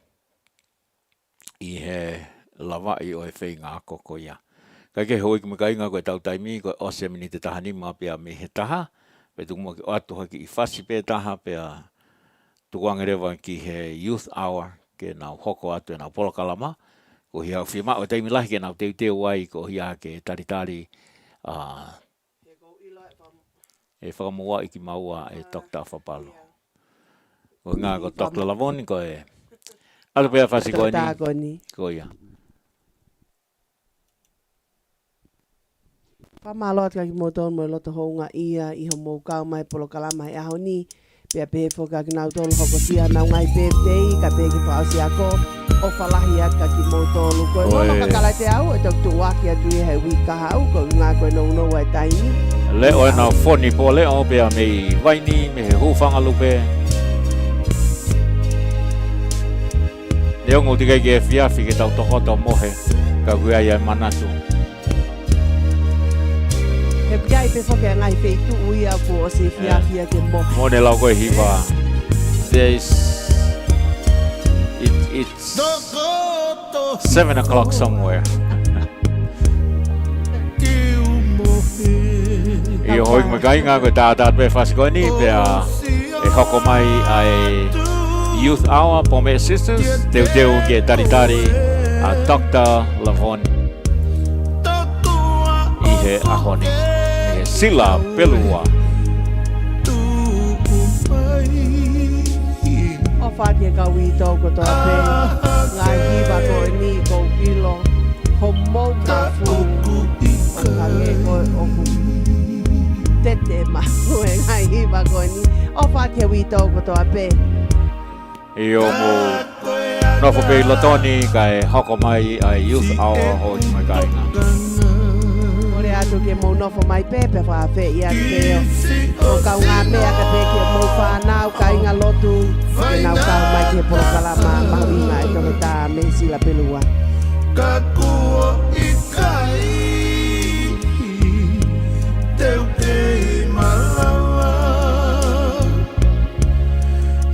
i he lawai o e whainga ako ko ia. Kai ke hoi ki makainga ko e tau taimi ko e ose mini te taha nima pia me he taha, pe tukumua ki o atu haki i whasi pe taha pia tukuangerewa ki he youth hour ke nau hoko atu e nau polokalama, ko hia whima o taimi lahi ke nau teu wai ko hia ke taritari e whakamua i ki maua e Dr. Whapalo. Ko ngā ko Dr. Lavoni ko e alu pia whasi ko ni, ko ia. Pamaloat ka ki moton mo loto hounga ia i ho mou kau mai polokalama e aho ni pia pe foka ki nau tolu hoko sia nau ngai birthday ka pe ki whaosi ako o whalahi aka ki motolu ko e mono kakala te au e tok tu waki atu i hei wika hau ko ngā koe no no wai taimi le o e nau foni po le o pia me waini me he hufanga lupe leo ngoti kai ke fiafi ke tau tokoto mohe ka kuia ia manatu. He piai pe foka ngai feitu uia ko o se fiafia ke mohe. Mone lau koe hiwa. It's 7 o'clock somewhere. I hoi makai ngā koe tātāt pe whasiko ni pia e hoko mai ai Youth Hour po me sisters teu ke taritari a Dr. Lavoni i he ahoni i he sila pelua o whakia ka ui tau ko toa pe ngai hiwa ko e ni ko pilo ho mou ka furu o ka nge ko o ku tete ma ko e ngai hiwa ko e ni o whakia ui tau ko toa pe I o mo nofo pe latoni kai hoko mai ai Youth Hour ho i mai kai ngā. Ore atu ke mou nofo mai pepe wha fe i atu peo. O kau ngā mea ka pe ke mou whanau ka inga lotu. Ke nau kau mai ke polokalama mahuinga e toke tā me sila pelua. Ka kua i kai teu ke malawa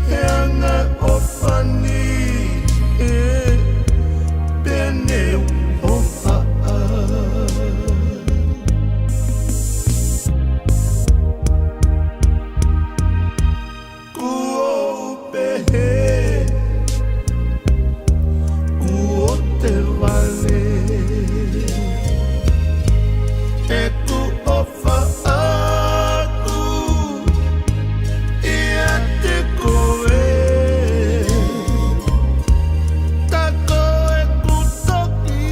he anga o whani e pene o whaa kua upehe kua te vale e ku o whaaku ia te koe tako e ku toki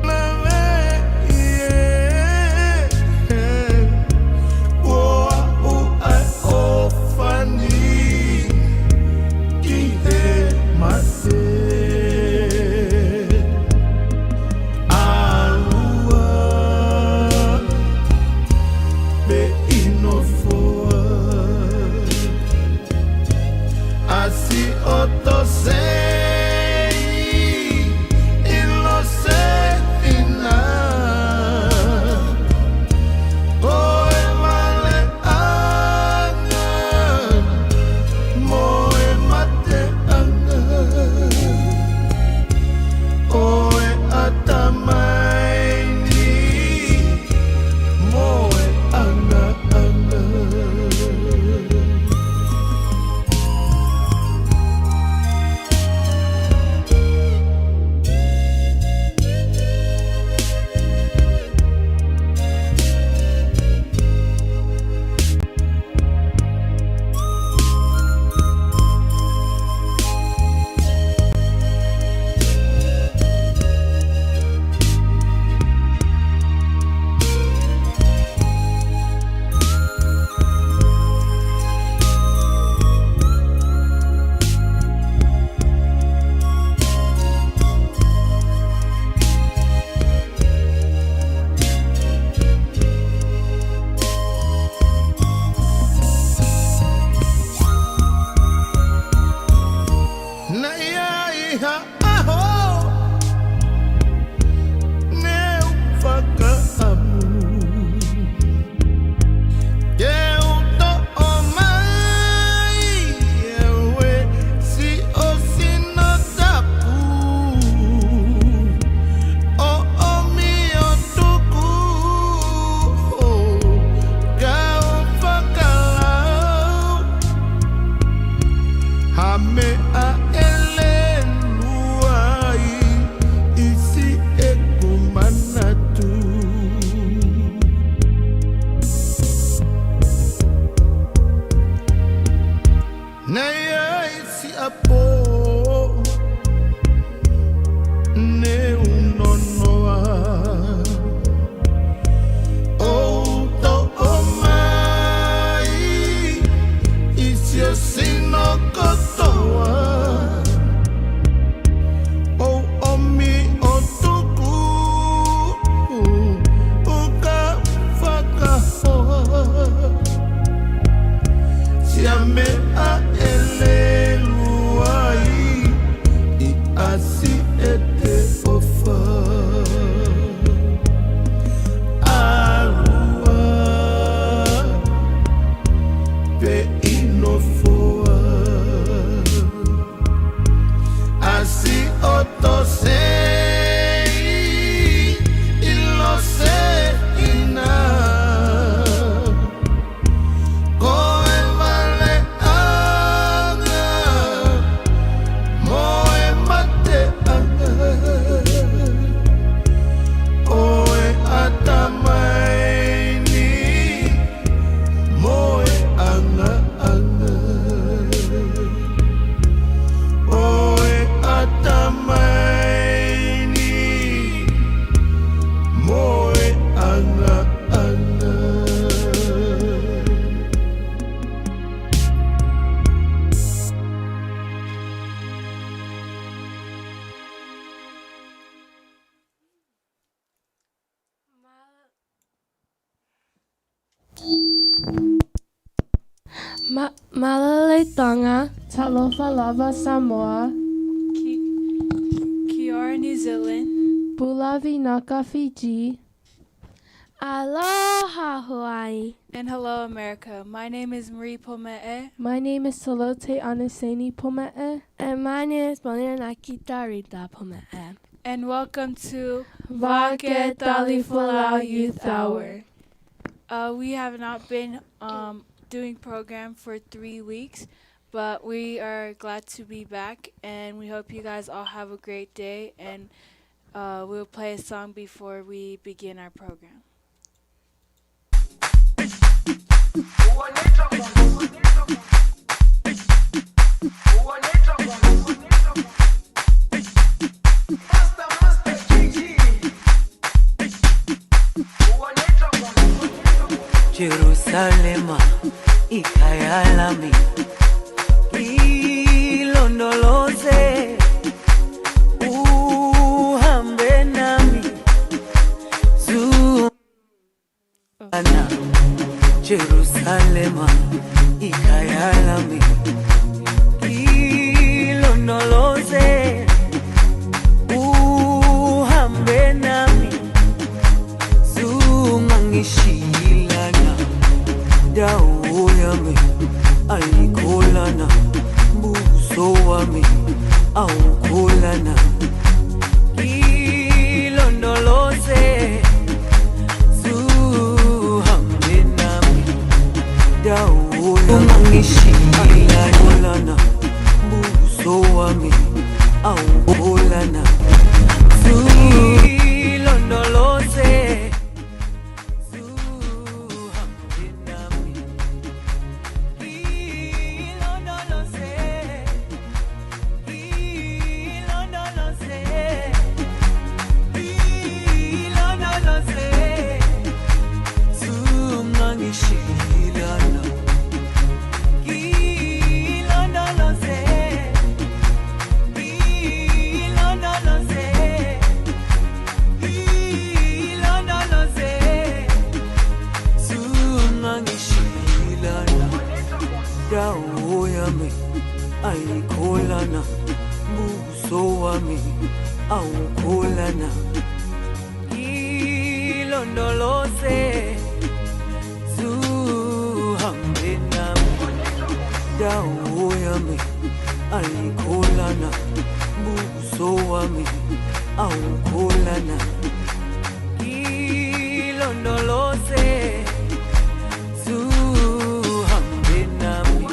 na me ie ua u ai o whani ki he mate alua be ino foa asi oto sei ilo sei na oe vale anga moe mate anga oe atamaini moe anga anga Malale Tonga, Talofa Lava Samoa, Kiora, New Zealand. Bulavi Naka Fiji, Aloha Hawaii. And hello, America. My name is Marie Pome'e. My name is Salote Anaseni Pome'e. And my name is Malina Nakita Rita Pome'e. And welcome to Vake Talifulau Youth Hour. We have not been doing program for 3 weeks, but we are glad to be back, and we hope you guys all have a great day, and we'll play a song before we begin our program. Jerusalema ikayalami ilondoloze uhambe nami zuana Jerusalema ikayalami ilondoloze uhambe nami zungangishilana dawo yami ayikholana buso wami awukholana ilondoloze zuhambe nami dawo yami buso wami awukholana ilondoloze ayikholana buso wami awukholana ilondoloze zuhambe nami dawo yami ayikholana buso wami awukholana ilondoloze zuhambe nami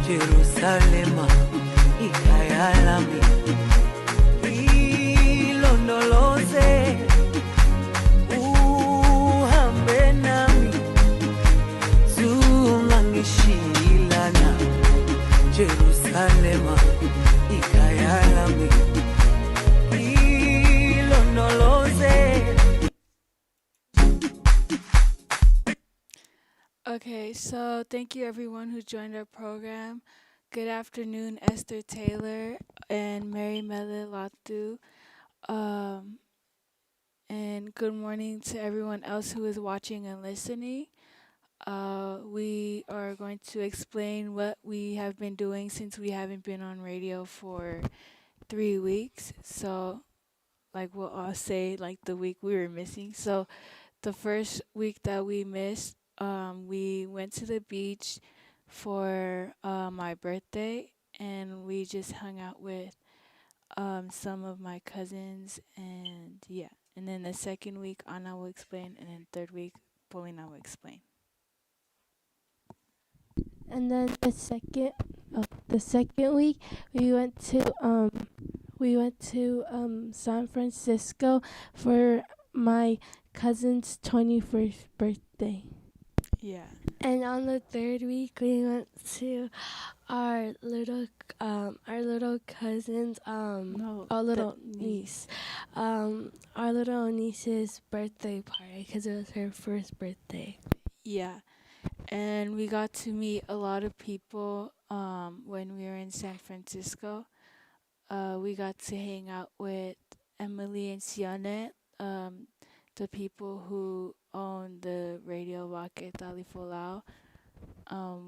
Jerusalema ikhaya lami ilondoloze uhambe nami zungangishilana Jerusalema ikhaya lami ilondoloze. Okay, so thank you everyone who joined our program. Good afternoon, Esther Taylor and Mary Mele Latu. And good morning to everyone else who is watching and listening. We are going to explain what we have been doing since we haven't been on radio for 3 weeks. So, like we'll all say, like the week we were missing. So, the first week that we missed, we went to the beach for my birthday, and we just hung out with some of my cousins, and yeah. And then the second week, Anna will explain, and then third week, Paulina will explain. And then the second week, we went to San Francisco for my cousin's 21st birthday. Yeah. And on the third week, we went to our little cousin's our little niece, our little niece's birthday party because it was her first birthday. Yeah. And we got to meet a lot of people when we were in San Francisco. We got to hang out with Emily and Sianet, the people who own the Radio Wake Talifolao.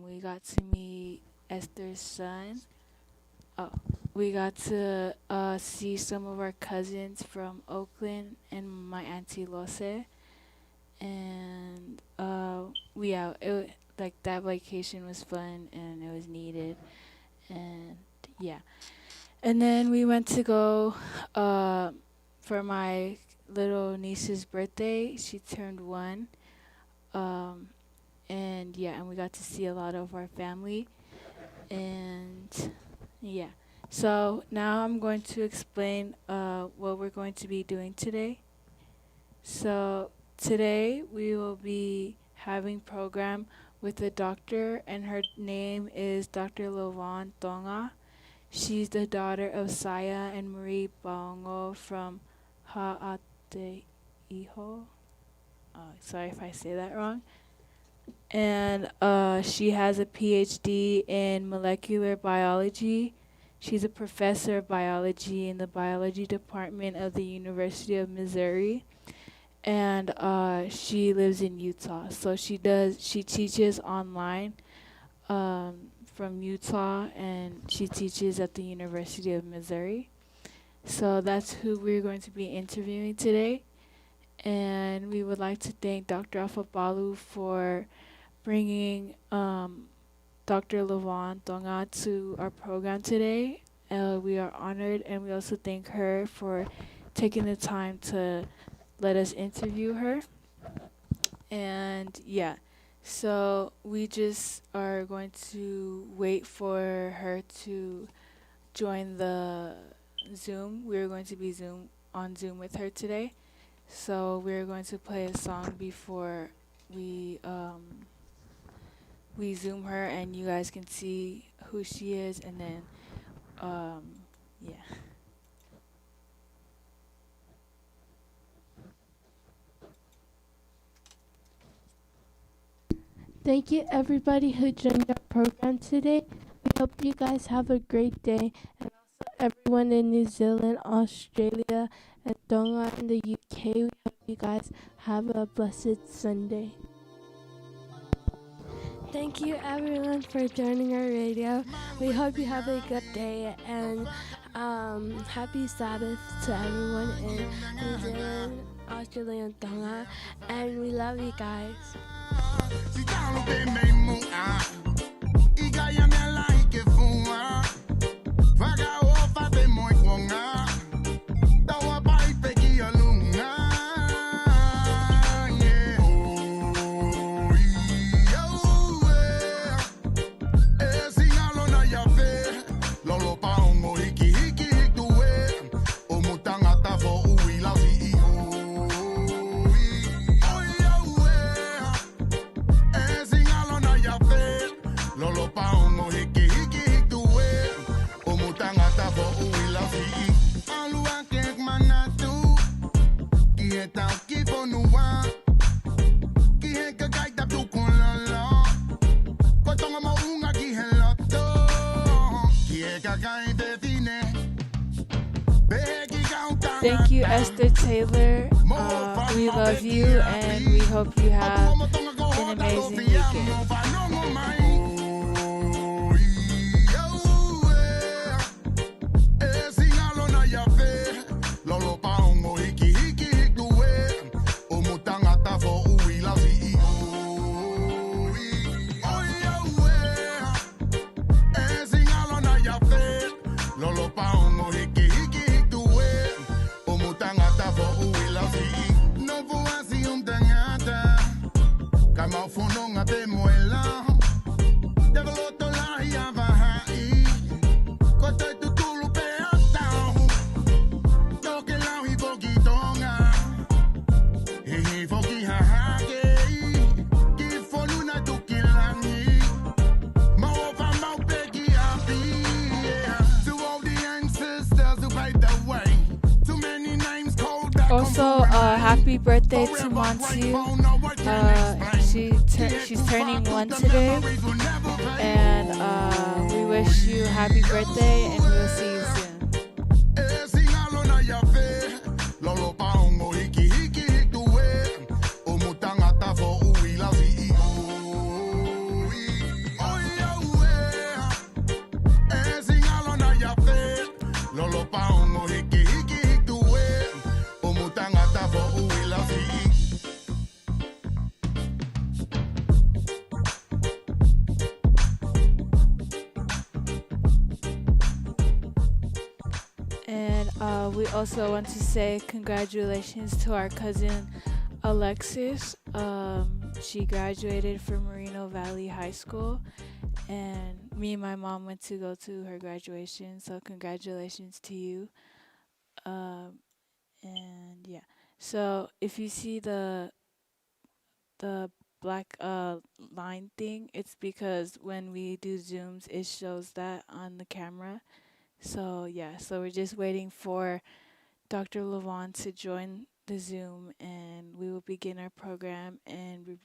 We got to meet Esther's son. We got to see some of our cousins from Oakland and my auntie Lose. And like that vacation was fun and it was needed. And yeah. And then we went to go for my little niece's birthday. She turned 1. And yeah, and we got to see a lot of our family. And yeah. So now I'm going to explain what we're going to be doing today. So today we will be having program with a doctor, and her name is Dr. Lovan Tonga. She's the daughter of Saya and Marie Baongo from Ha'ate Iho. Sorry if I say that wrong. And she has a PhD in molecular biology. She's a professor of biology in the biology department of the University of Missouri. And she lives in Utah. So she teaches online from Utah, and she teaches at the University of Missouri. So that's who we're going to be interviewing today. And we would like to thank Dr. Afabalu for bringing Dr. Lovan Tonga to our program today. We are honored, and we also thank her for taking the time to let us interview her. And yeah, so we just are going to wait for her to join the Zoom. We're going to be on Zoom with her today. So we're going to play a song before we Zoom her, and you guys can see who she is, and then yeah. Thank you everybody who joined our program today. We hope you guys have a great day, and I'll everyone in New Zealand, Australia, and Tonga in the UK. We hope you guys have a blessed Sunday. Thank you everyone for joining our radio. We hope you have a good day and happy Sabbath to everyone in New Zealand, Australia, and Tonga. And we love you guys. Thank you, Esther Taylor. We love you, and we hope you have an amazing weekend. Also, happy birthday to Montu. She's turning 1 today, and we wish you happy birthday, and we'll see you soon. And we also want to say congratulations to our cousin Alexis. She graduated from Moreno Valley High School, and me and my mom went to go to her graduation, so congratulations to you. And yeah, so if you see the black line thing, it's because when we do Zooms, it shows that on the camera. So yeah, so we're just waiting for Dr. Levon to join the Zoom, and we will begin our program, and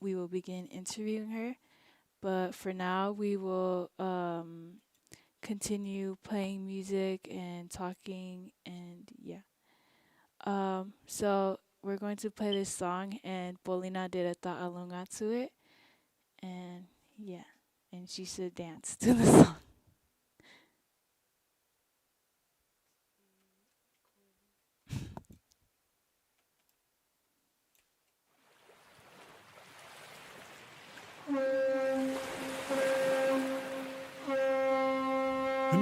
we will begin interviewing her. But for now, we will continue playing music and talking, and yeah. So we're going to play this song, and Polina did a ta'alunga to it, and yeah, and she should dance to the song.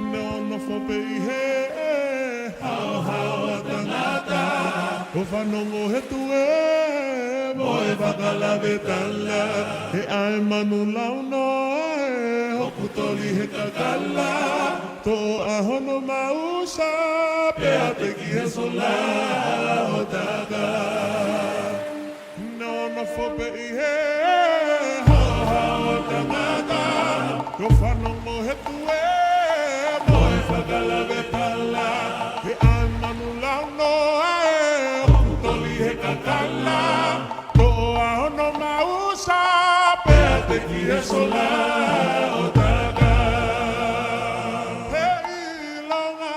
No for be here, how tangata, o fanongo hetue, boy bakala betala, e ai manula no, o putoli hetakala, to ahono mausa, pe ateki hesola, otaka. No for be here, how tangata, o fanongo hetue. Sola otaka, hey longa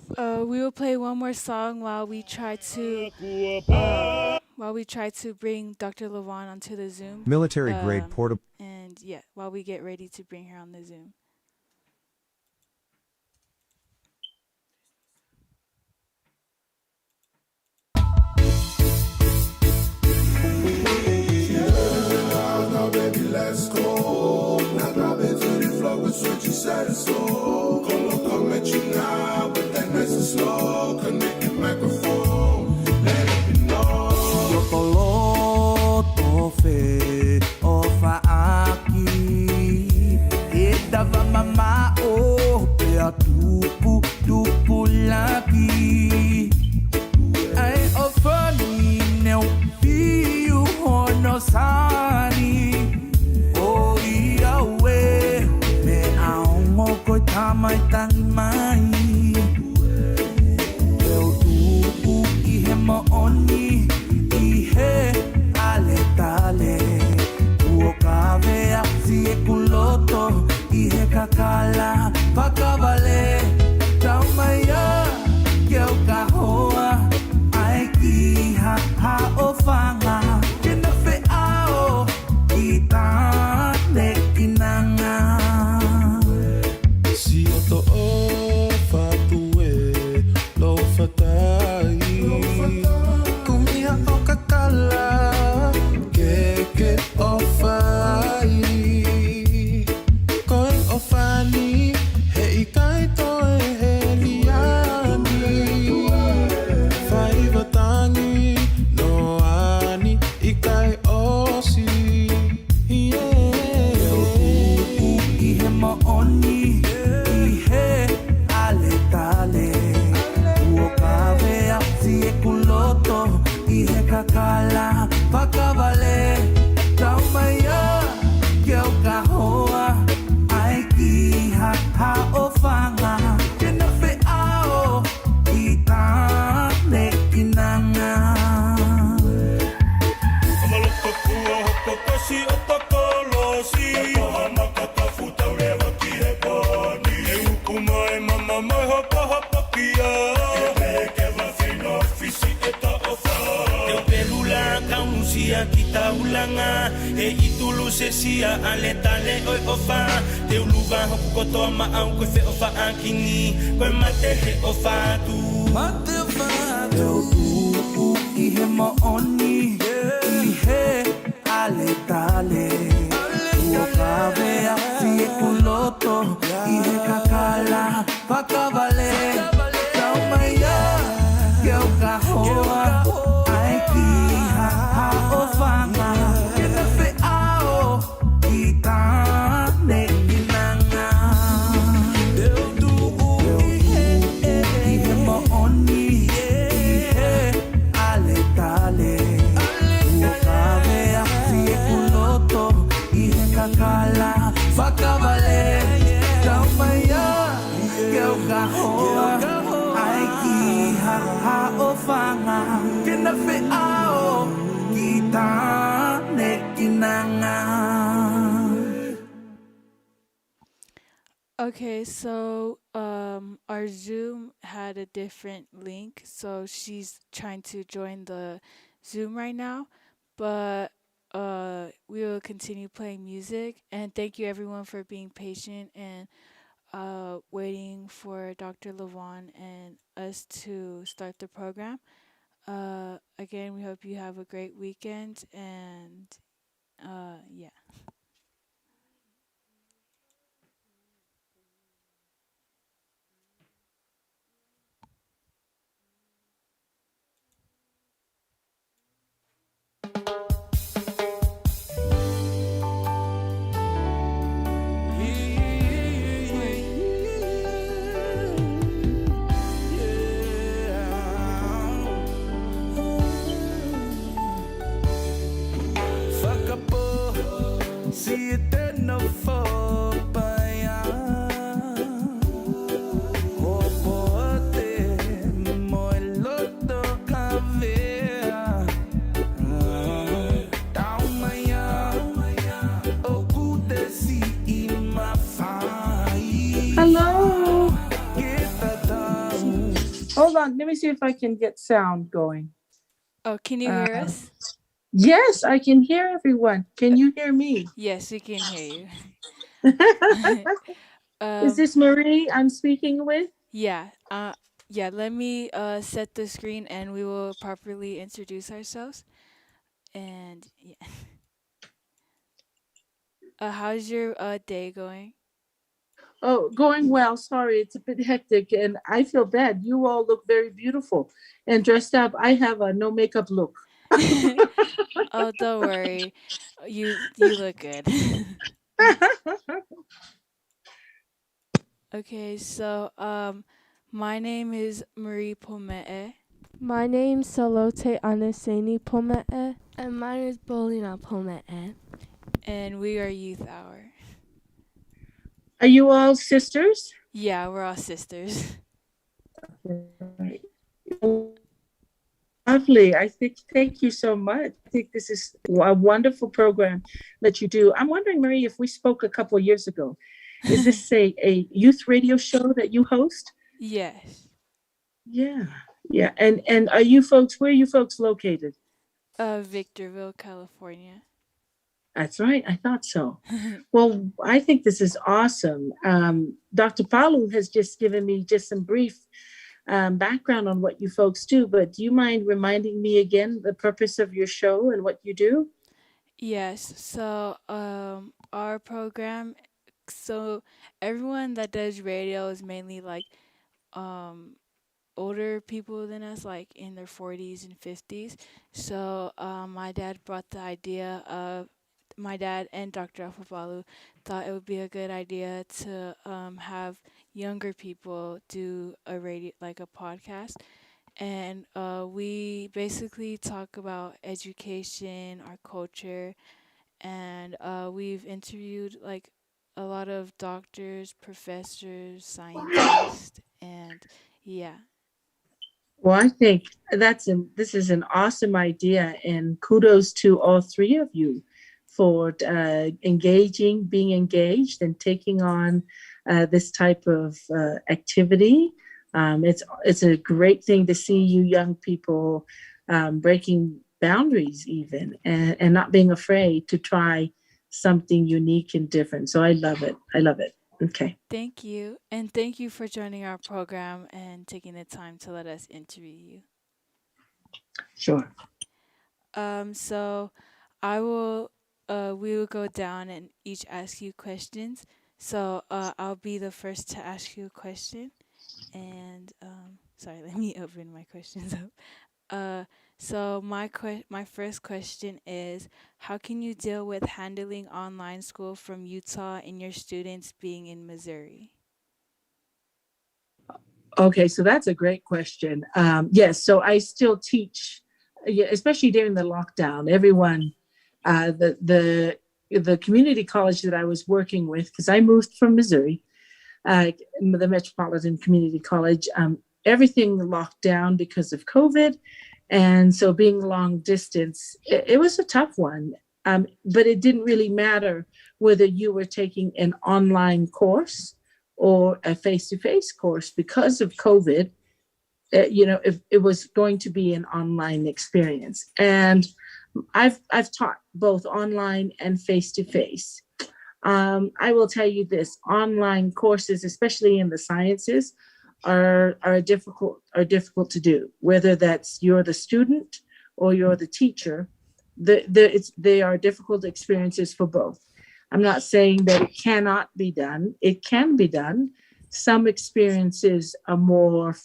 We will play one more song while we try to bring Dr. Levon onto the Zoom. Military grade portable. And yeah, while we get ready to bring her on the Zoom. Now, baby, let's go. Now, grab it to the floor with what you said so. Come at you now with that nice and slow. Connect your microphone. Let it be known. Yo tolo fe o faaki e dava mama o pe a tupu laki ai o fani ne o piu hono sani o ia we me a ongo ko tamai tangi mai eu tupu I he maoni He ale tale Uo kavea si e kuloto I he kakala pakavale Taumaya Keu kahoa Ai ki ha o fanga Kena fe ao I tane kinanga Si o to o fatue lo fatai Kumiha o kakala Keke o fai Koe o fani He ikai toe he liani Fai vatangi No ani ikai osi I he maoni I he ale tale Uo kavea si e kuloto I he kakala pakavale Taumaya Keu kahoa Ai ki ha o fanga Kena fe ao I tane kinanga Amaloko kua hoko kasi o takolosi Mahamaka futa urewa ki he poni E uku mai mama mai hapa kia E meke wawhino fisi e ta o wha Teu pelula kausia ki taulanga E itulu se sia ale tale oi ofa Teu luva hoku kotoa maau koe fe ofa akini Koe mate he ofa tu Mate ofa tu Teu tupu I he maoni I he ale tale Ua kavea si e kuloto I he kakala pakavale Taumaya Keu kahoa Ai ki ha o fanga Kena fe ao I tane kinanga Teu tupu I he maoni I he ale tale Ua kavea si e kuloto I he kakala pakavale Taumaya Keu kahoa Ai ki ha o fanga Kena fe ao Ki tane kinanga Okay, so our Zoom had a different link, so she's trying to join the Zoom right now, but we will continue playing music. And thank you everyone for being patient and waiting for Dr. Levon and us to start the program. Again, we hope you have a great weekend, and yeah. Hold on. Let me see if I can get sound going. Oh, can you hear us? Yes, I can hear everyone. Can you hear me? Yes, we can hear you. Is this Marie I'm speaking with? Yeah. Yeah, let me set the screen and we will properly introduce ourselves. And yeah. How's your day going? Oh, going well. Sorry, it's a bit hectic and I feel bad. You all look very beautiful and dressed up. I have a no makeup look. Oh, don't worry. You look good. Okay, so my name is Marie Pomee. My name's Salote Anaseni Pome'e. And mine is Bolina Pome'e. And we are Youth Hour. Are you all sisters? Yeah, we're all sisters. Lovely. I think, thank you so much. I think this is a wonderful program that you do. I'm wondering, Marie, if we spoke a couple of years ago, is this a youth radio show that you host? Yes. Yeah. Yeah. And are you folks, where are you folks located? Victorville, California. That's right. I thought so. Well, I think this is awesome. Dr. Palu has just given me just some brief background on what you folks do, but do you mind reminding me again the purpose of your show and what you do? Yes. So our program, so everyone that does radio is mainly like older people than us, like in their 40s and 50s. So my dad brought the idea of, my dad and Dr. Afabalu thought it would be a good idea to have younger people do a radio, like a podcast. And we basically talk about education, our culture, and we've interviewed like a lot of doctors, professors, scientists, and yeah. Well, I think this is an awesome idea, and kudos to all three of you for being engaged, and taking on this type of activity. It's a great thing to see you young people breaking boundaries, even, and not being afraid to try something unique and different. So I love it. I love it. Okay. Thank you. And thank you for joining our program and taking the time to let us interview you. Sure. So I will we will go down and each ask you questions. So I'll be the first to ask you a question. And sorry, let me open my questions up. So my first question is, how can you deal with handling online school from Utah and your students being in Missouri? Okay, so that's a great question. Yes, so I still teach, especially during the lockdown. Everyone, the community college that I was working with, because I moved from Missouri, the Metropolitan Community College, everything locked down because of COVID. And so being long distance, it was a tough one. But it didn't really matter whether you were taking an online course or a face-to-face course. Because of COVID, if it was going to be an online experience. And I've taught both online and face-to-face. I will tell you this: online courses, especially in the sciences, are difficult to do. Whether that's you're the student or you're the teacher, they are difficult experiences for both. I'm not saying that it cannot be done. It can be done. Some experiences are more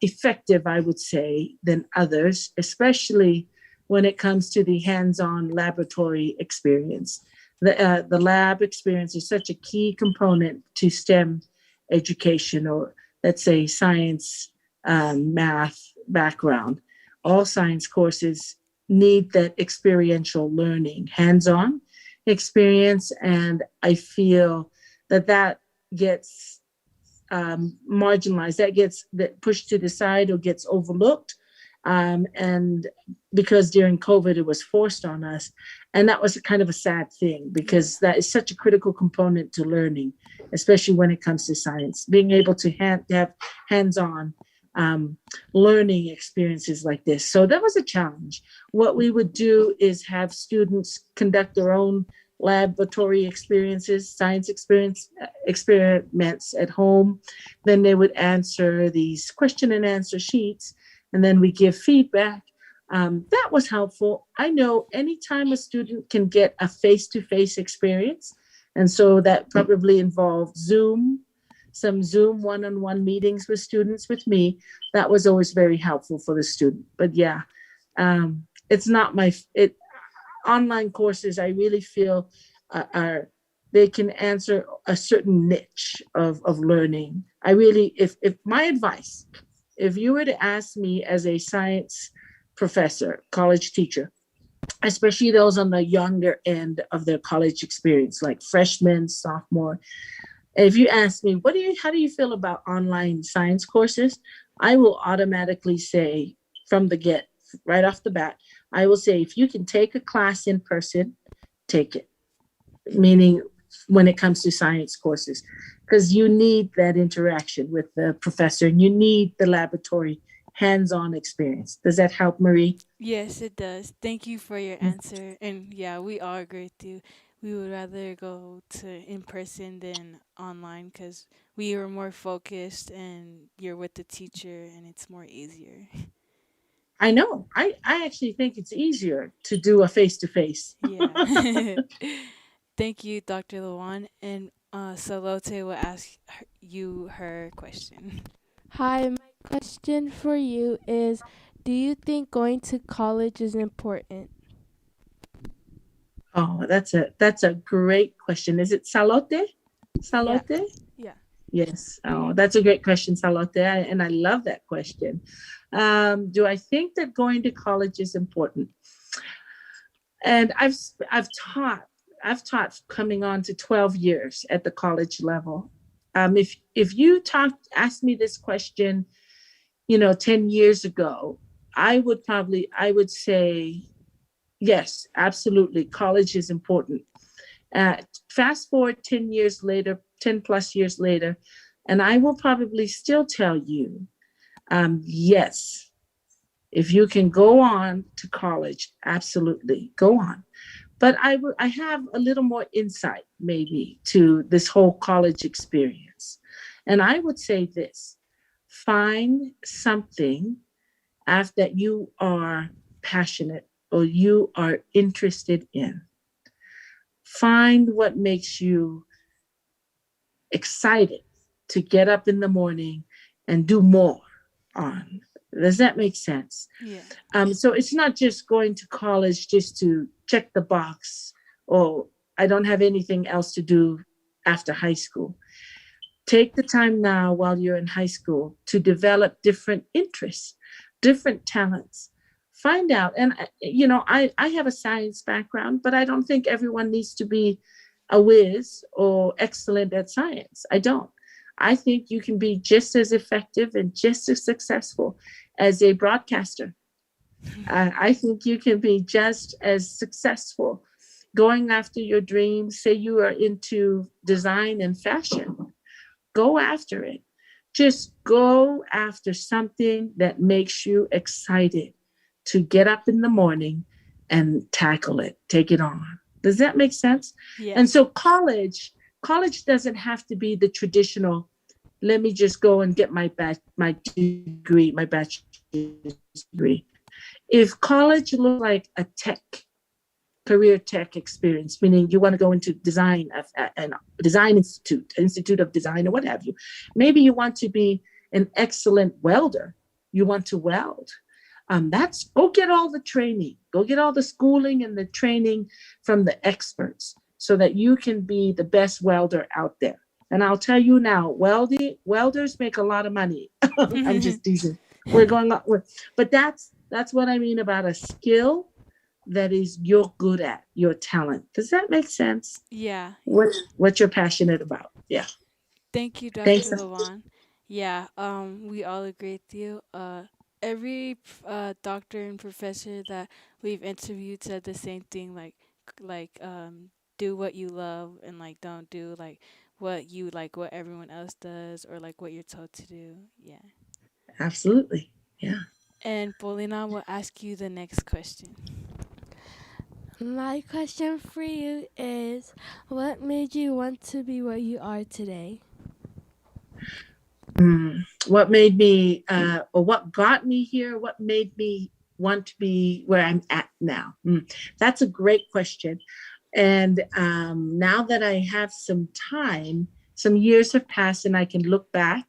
effective, I would say, than others, especially when it comes to the hands-on laboratory experience. The lab experience is such a key component to STEM education, or let's say science, math background. All science courses need that experiential learning, hands-on experience. And I feel that gets marginalized, that gets pushed to the side or gets overlooked. And because during COVID, it was forced on us. And that was kind of a sad thing, because that is such a critical component to learning, especially when it comes to science. Being able to have hands-on um, learning experiences like this. So that was a challenge. What we would do is have students conduct their own laboratory experiences, science experiments at home. Then they would answer these question and answer sheets, and then we give feedback. That was helpful. I know anytime a student can get a face-to-face experience, and so that probably involved some Zoom one-on-one meetings with students with me. That was always very helpful for the student. But yeah, it's not it online courses. I really feel are they can answer a certain niche of learning. I really, if my advice, if you were to ask me as a science professor, college teacher, especially those on the younger end of their college experience, like freshmen, sophomore, if you ask me, how do you feel about online science courses? I will automatically say from the get, right off the bat, I will say, if you can take a class in person, take it. Meaning when it comes to science courses, because you need that interaction with the professor and you need the laboratory hands-on experience. Does that help, Marie? Yes, it does. Thank you for your answer. And yeah, we all agree with you. We would rather go to in person than online because we are more focused and you're with the teacher and it's more easier. I know. I actually think it's easier to do a face-to-face. Yeah. Thank you, Dr. Lawan. And Salote will ask you her question. Hi, my question for you is, do you think going to college is important? Oh, that's a great question. Is it Salote? Yeah. Salote? Yeah. Yes. Oh, that's a great question, Salote, and I love that question. Do I think that going to college is important? And I've taught coming on to 12 years at the college level. If you asked me this question, 10 years ago, I would say yes, absolutely. College is important. Uh, Fast forward 10 years later, 10 plus years later, and I will probably still tell you, yes, if you can go on to college, absolutely go on. But I have a little more insight maybe to this whole college experience. And I would say this: find something after that you are passionate or you are interested in. Find what makes you excited to get up in the morning and do more on. Does that make sense? Yeah. So it's not just going to college just to check the box, or I don't have anything else to do after high school. Take the time now while you're in high school to develop different interests, different talents. Find out. And, I have a science background, but I don't think everyone needs to be a whiz or excellent at science. I don't. I think you can be just as effective and just as successful as a broadcaster. I think you can be just as successful going after your dreams. Say you are into design and fashion, go after it. Just go after something that makes you excited to get up in the morning and tackle it, take it on. Does that make sense? Yeah. And so college doesn't have to be the traditional, let me just go and get my degree, my bachelor's degree. If college looks like a career tech experience, meaning you want to go into design, an design institute of design, or what have you. Maybe you want to be an excellent welder. You want to weld. That's go get all the training, go get all the schooling and the training from the experts so that you can be the best welder out there. And I'll tell you now, welders make a lot of money. I'm just teasing. We're going up with, but that's what I mean about a skill that is you're good at, your talent. Does that make sense? Yeah. What you're passionate about? Yeah. Thank you, Dr. Thanks. Lawan. Yeah, we all agree with you. Every doctor and professor that we've interviewed said the same thing, do what you love and like don't do like what everyone else does or like what you're told to do. Yeah. Absolutely. Yeah. And Paulina will ask you the next question. My question for you is, what made you want to be where you are today? What made me, or what got me here? What made me want to be where I'm at now? That's a great question. And now that I have some time, some years have passed, and I can look back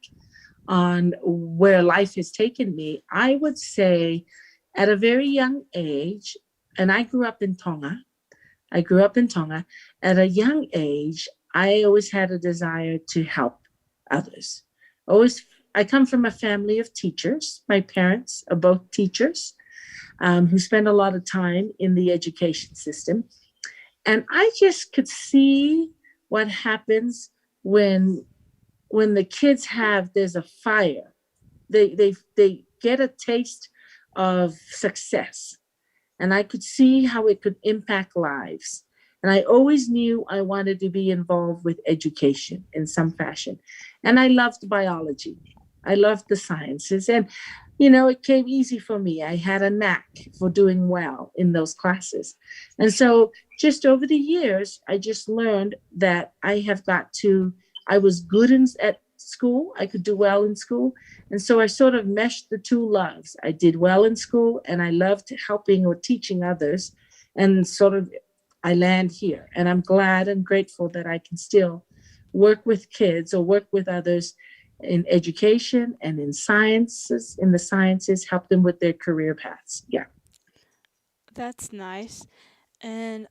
on where life has taken me, I would say at a very young age, and I grew up in Tonga. At a young age, I always had a desire to help others. Always, I come from a family of teachers. My parents are both teachers who spend a lot of time in the education system. And I just could see what happens when the kids there's a fire. They get a taste of success, and I could see how it could impact lives. And I always knew I wanted to be involved with education in some fashion. And I loved biology. I loved the sciences. And, it came easy for me. I had a knack for doing well in those classes. And so just over the years, I just learned that I was good at school. I could do well in school. And so I sort of meshed the two loves. I did well in school, and I loved helping or teaching others. And sort of I land here. And I'm glad and grateful that I can still work with kids or work with others in education and in the sciences, help them with their career paths. Yeah. That's nice. And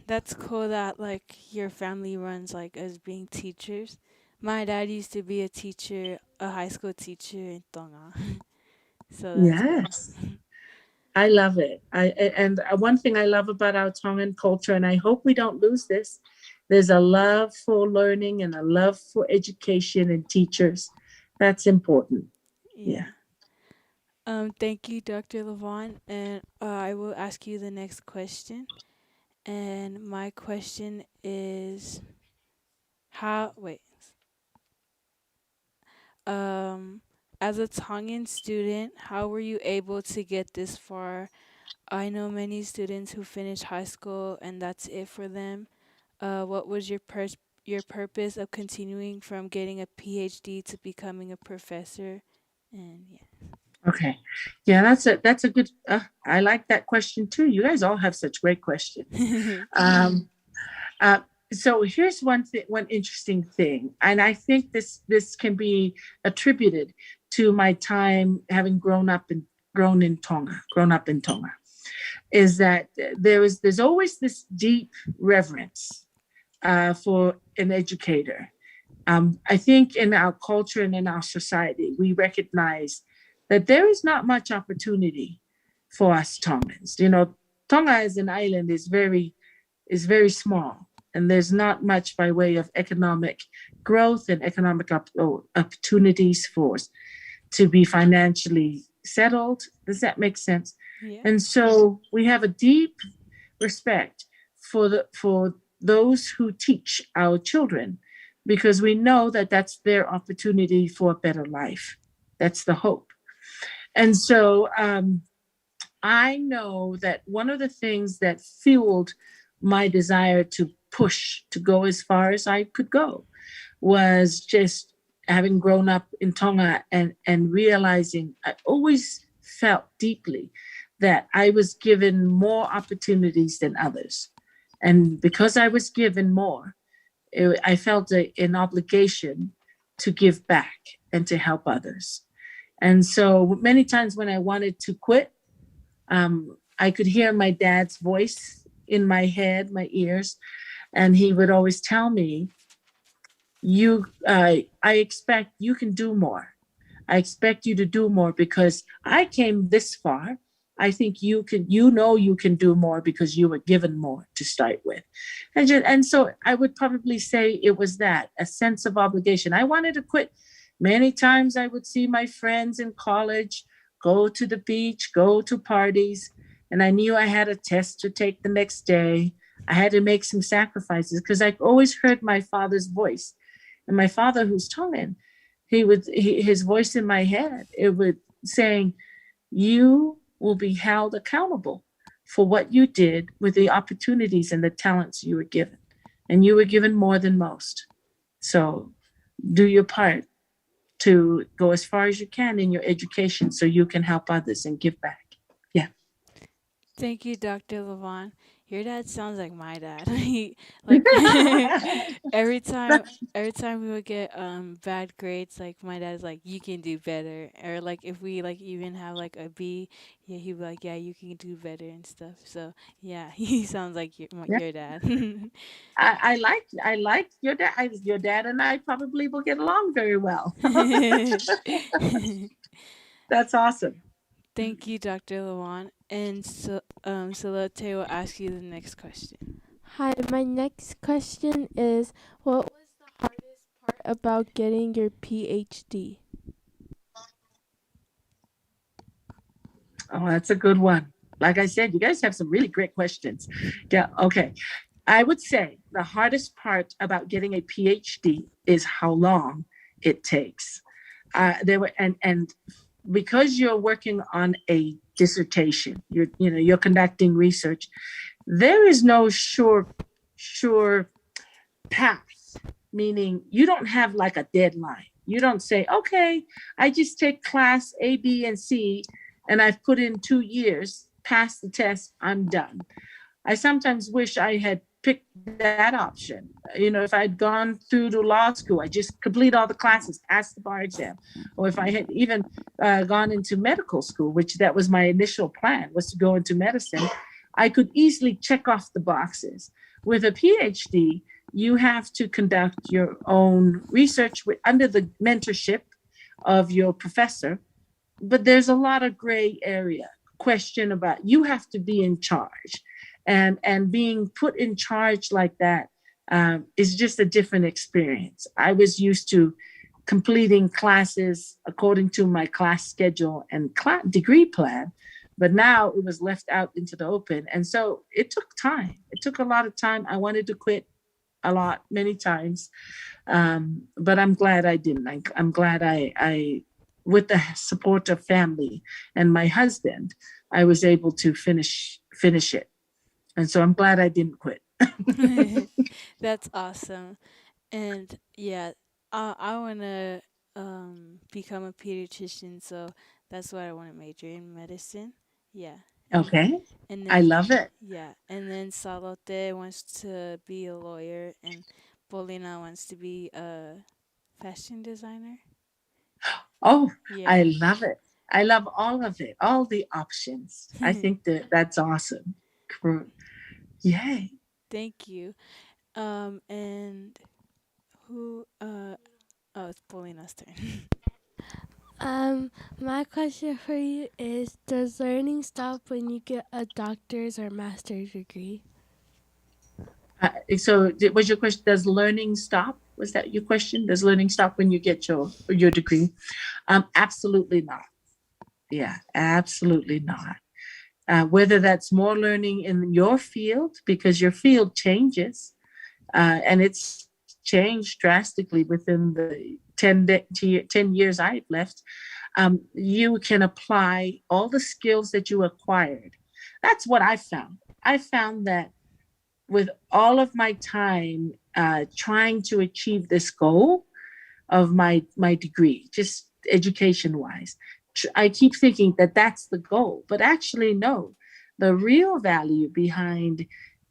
that's cool that like your family runs like as being teachers. My dad used to be a teacher, a high school teacher in Tonga. So that's Yes. I love it. And one thing I love about our Tongan culture, and I hope we don't lose this, there's a love for learning and a love for education and teachers. That's important. Yeah. Thank you, Dr. Levon. And I will ask you the next question. And my question is as a Tongan student, how were you able to get this far? I know many students who finish high school and that's it for them. What was your purpose of continuing from getting a PhD to becoming a professor? And Okay. Yeah, that's a good. I like that question too. You guys all have such great questions. So here's one interesting thing, and I think this can be attributed to my time having grown up in Tonga, is that there's always this deep reverence for an educator. I think in our culture and in our society, we recognize that there is not much opportunity for us Tongans. Tonga as an island is very small, and there's not much by way of economic growth and economic opportunities for us to be financially settled. Does that make sense? Yeah. And so we have a deep respect for those who teach our children, because we know that that's their opportunity for a better life. That's the hope. And so I know that one of the things that fueled my desire to push to go as far as I could go was just having grown up in Tonga and realizing I always felt deeply that I was given more opportunities than others. And because I was given more, I felt an obligation to give back and to help others. And so many times when I wanted to quit, I could hear my dad's voice in my head, my ears, and he would always tell me, I expect you can do more. I expect you to do more because I came this far. I think you can do more because you were given more to start with. And so I would probably say it was that, a sense of obligation. I wanted to quit. Many times I would see my friends in college go to the beach, go to parties, and I knew I had a test to take the next day. I had to make some sacrifices because I always heard my father's voice. And my father, who's Tongan, his voice in my head, it would saying, you will be held accountable for what you did with the opportunities and the talents you were given. And you were given more than most. So do your part to go as far as you can in your education so you can help others and give back. Yeah. Thank you, Dr. Levon. Your dad sounds like my dad. He like every time every time we would get bad grades, like my dad's like, you can do better. Or like if we like even have like a B, yeah, he'd be like, yeah, you can do better and stuff. So yeah, he sounds like Yeah. your dad. I like your dad. Your dad and I probably will get along very well. That's awesome. Thank you, Dr. Levon. And so Celote will ask you the next question. Hi, my next question is, what was the hardest part about getting your PhD? Oh, that's a good one. Like I said, you guys have some really great questions. Yeah. Okay. I would say the hardest part about getting a PhD is how long it takes. And because you're working on a dissertation, you're conducting research. There is no sure path, meaning you don't have like a deadline. You don't say, okay, I just take class A, B, and C, and I've put in 2 years, pass the test, I'm done. I sometimes wish I had picked that option. If I'd gone through to law school, I just complete all the classes, pass the bar exam. Or if I had even gone into medical school, which that was my initial plan, was to go into medicine, I could easily check off the boxes. With a PhD, you have to conduct your own research under the mentorship of your professor. But there's a lot of gray area question about, you have to be in charge. And being put in charge like that is just a different experience. I was used to completing classes according to my class schedule and degree plan, but now it was left out into the open. And so it took time. It took a lot of time. I wanted to quit many times, but I'm glad I didn't. I'm glad I, with the support of family and my husband, I was able to finish it. And so I'm glad I didn't quit. That's awesome. And yeah, I want to become a pediatrician, so that's why I want to major in medicine. Yeah. Okay. And I then, love it. yeah. And then Salote wants to be a lawyer, and Paulina wants to be a fashion designer. Oh, Yeah. I love it. I love all of it, all the options. I think that's awesome. Yay. Thank you. And who, oh, it's Paulina's turn. My question for you is, does learning stop when you get a doctor's or master's degree? So was your question, does learning stop? Was that your question? Does learning stop when you get your degree? Absolutely not. Yeah, absolutely not. Whether that's more learning in your field, because your field changes, and it's changed drastically within the 10 years I've left, you can apply all the skills that you acquired. That's what I found. I found that with all of my time trying to achieve this goal of my degree, just education-wise, I keep thinking that that's the goal, but actually no. The real value behind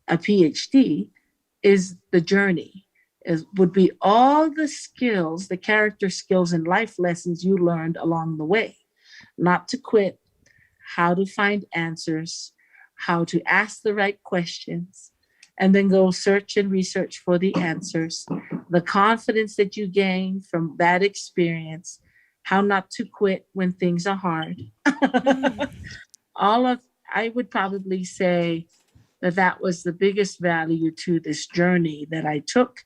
a PhD is the journey. Would be all the skills, the character skills and life lessons you learned along the way. Not to quit, how to find answers, how to ask the right questions, and then go search and research for the answers, the confidence that you gain from that experience, how not to quit when things are hard. I would probably say that was the biggest value to this journey that I took.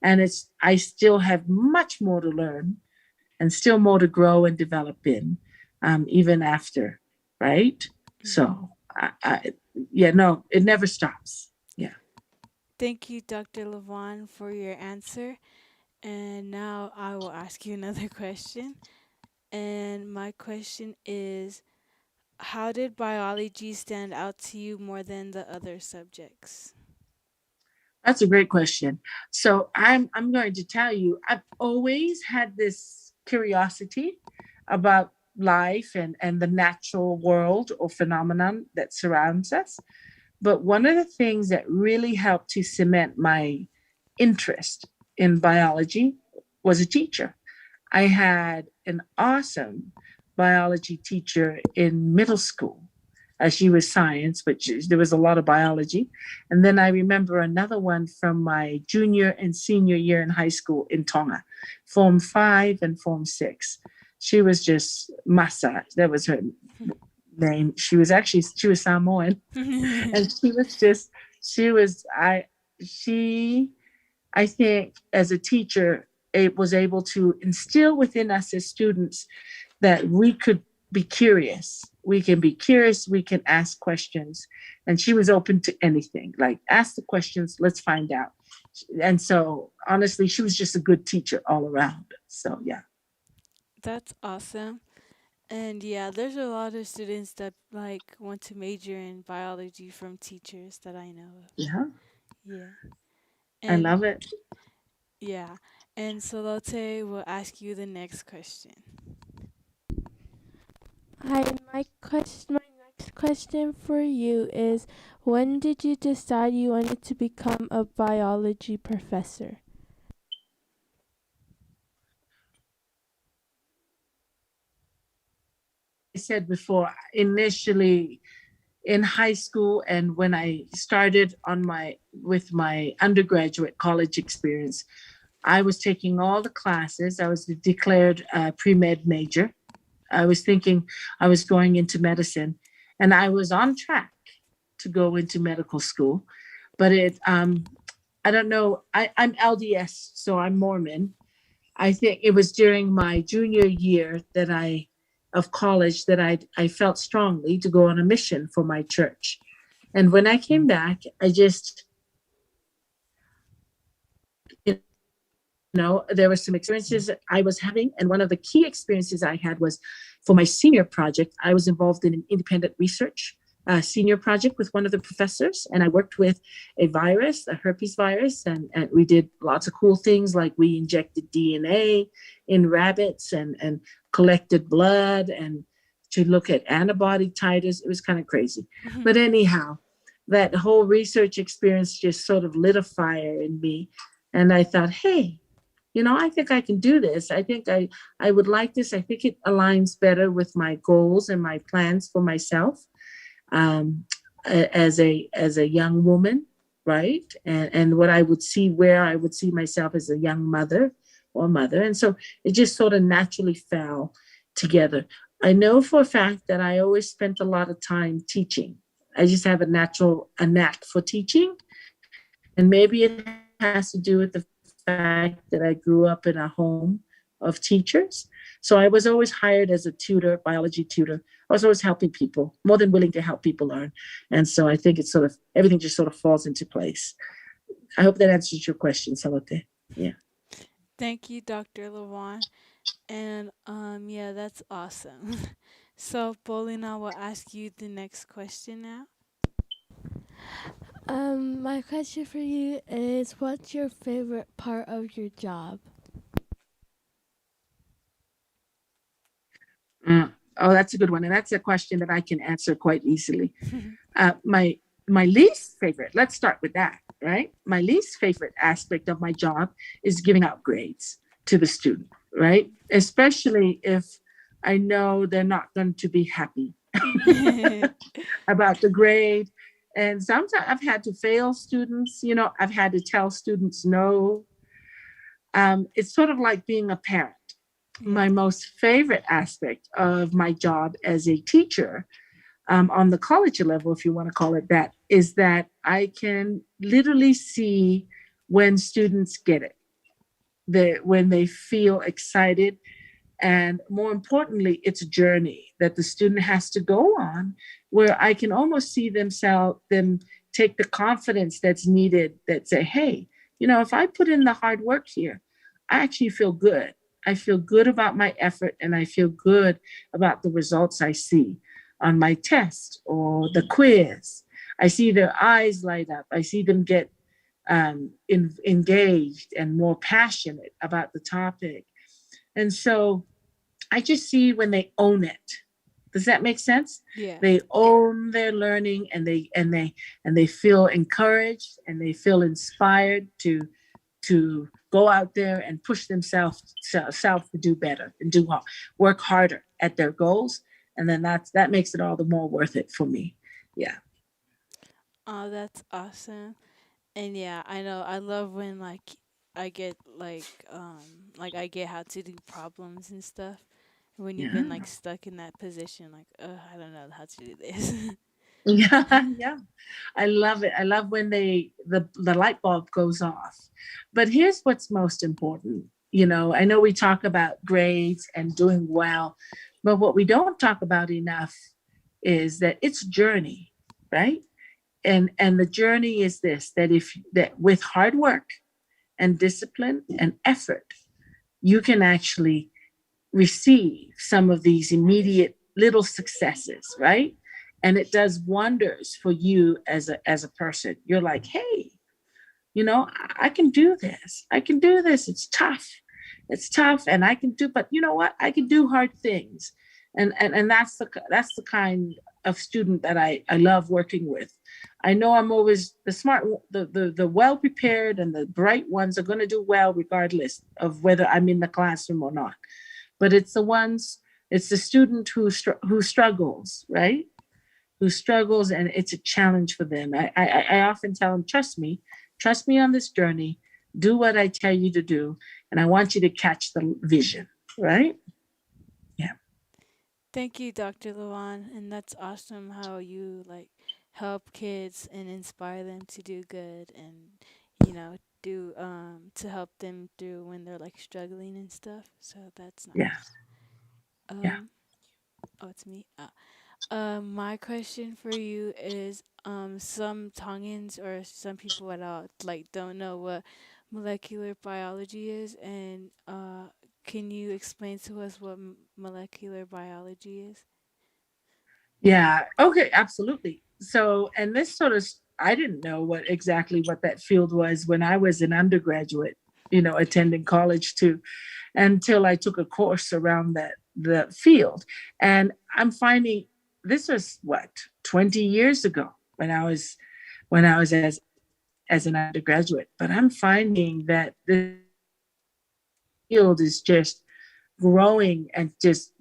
And I still have much more to learn and still more to grow and develop in, even after, right? So, no, it never stops. Yeah. Thank you, Dr. Levon, for your answer. And now I will ask you another question. And my question is, how did biology stand out to you more than the other subjects? That's a great question. So I'm going to tell you, I've always had this curiosity about life and the natural world or phenomenon that surrounds us. But one of the things that really helped to cement my interest in biology was a teacher. I had an awesome biology teacher in middle school. She was science, but there was a lot of biology. And then I remember another one from my junior and senior year in high school in Tonga, Form 5 and Form 6. She was just Masa. That was her name. She was Samoan. And she I think as a teacher, it was able to instill within us as students that we could be curious. We can be curious, we can ask questions. And she was open to anything, like ask the questions, let's find out. And so honestly, she was just a good teacher all around. So yeah. That's awesome. And yeah, there's a lot of students that like want to major in biology from teachers that I know of. Yeah. Yeah. I And love it. yeah. And so Lotte will ask you the next question. Hi, my next question for you is, when did you decide you wanted to become a biology professor? I said before, initially in high school and when I started with my undergraduate college experience, I was taking all the classes. I was the declared pre-med major. I was thinking I was going into medicine, and I was on track to go into medical school. But I don't know. I'm LDS, so I'm Mormon. I think it was during my junior year of college that I felt strongly to go on a mission for my church. And when I came back, I just, there were some experiences I was having. And one of the key experiences I had was for my senior project, I was involved in an independent research senior project with one of the professors. And I worked with a virus, a herpes virus. And we did lots of cool things, like we injected DNA in rabbits and collected blood and to look at antibody titers. It was kind of crazy. But anyhow, that whole research experience just sort of lit a fire in me. And I thought, hey, I think I can do this. I think I would like this. I think it aligns better with my goals and my plans for myself as a young woman, right? And what I would see, where I would see myself as a young mother. And so it just sort of naturally fell together. I know for a fact that I always spent a lot of time teaching. I just have a knack for teaching. And maybe it has to do with the fact that I grew up in a home of teachers. So I was always hired as a tutor, biology tutor. I was always helping people, more than willing to help people learn. And so I think it's everything just sort of falls into place. I hope that answers your question, Salote. Yeah. Thank you, Dr. Lawan. And yeah, that's awesome. So Paulina will ask you the next question now. My question for you is, what's your favorite part of your job? Oh, that's a good one. And that's a question that I can answer quite easily. My least favorite, let's start with that, right? My least favorite aspect of my job is giving out grades to the student, right? Especially if I know they're not going to be happy about the grade. And sometimes I've had to fail students, I've had to tell students no. It's sort of like being a parent. My most favorite aspect of my job as a teacher on the college level, if you want to call it that, is that I can literally see when students get it, when they feel excited. And more importantly, it's a journey that the student has to go on, where I can almost see them take the confidence that's needed, that say, hey, if I put in the hard work here, I actually feel good. I feel good about my effort and I feel good about the results I see on my test or the quiz. I see their eyes light up. I see them get engaged and more passionate about the topic. And so I just see when they own it. Does that make sense? Yeah. They own their learning and they feel encouraged and they feel inspired to go out there and push themselves self to do better and work harder at their goals. And then that makes it all the more worth it for me. Yeah. Oh, that's awesome. And yeah, I know I love when I get I get how to do problems and stuff. When you've been Yeah. stuck in that position, I don't know how to do this. Yeah, yeah. I love it. I love when the light bulb goes off. But here's what's most important. I know we talk about grades and doing well, but what we don't talk about enough is that it's a journey, right? And the journey is this, that with hard work and discipline and effort, you can actually receive some of these immediate little successes, right? And it does wonders for you as a person. You're like, hey, I can do this. I can do this. It's tough. It's tough, and I can do. But you know what? I can do hard things, and that's the kind of student that I love working with. I know I'm always the smart, the well prepared, and the bright ones are going to do well regardless of whether I'm in the classroom or not. But it's the student who struggles, right? Who struggles, and it's a challenge for them. I often tell them, trust me on this journey. Do what I tell you to do, and I want you to catch the vision, right? Yeah. Thank you, Dr. Lawan, and that's awesome how you help kids and inspire them to do good and do to help them through when they're struggling and stuff. So that's Yeah. nice. Yeah. Oh, it's me. My question for you is, some Tongans or some people at all don't know what molecular biology is, and can you explain to us what molecular biology is? Yeah. Okay. Absolutely. So, and this sort of, I didn't know what that field was when I was an undergraduate, attending college too, until I took a course around the field. And I'm finding this was 20 years ago when I was as an undergraduate. But I'm finding that the field is just growing and just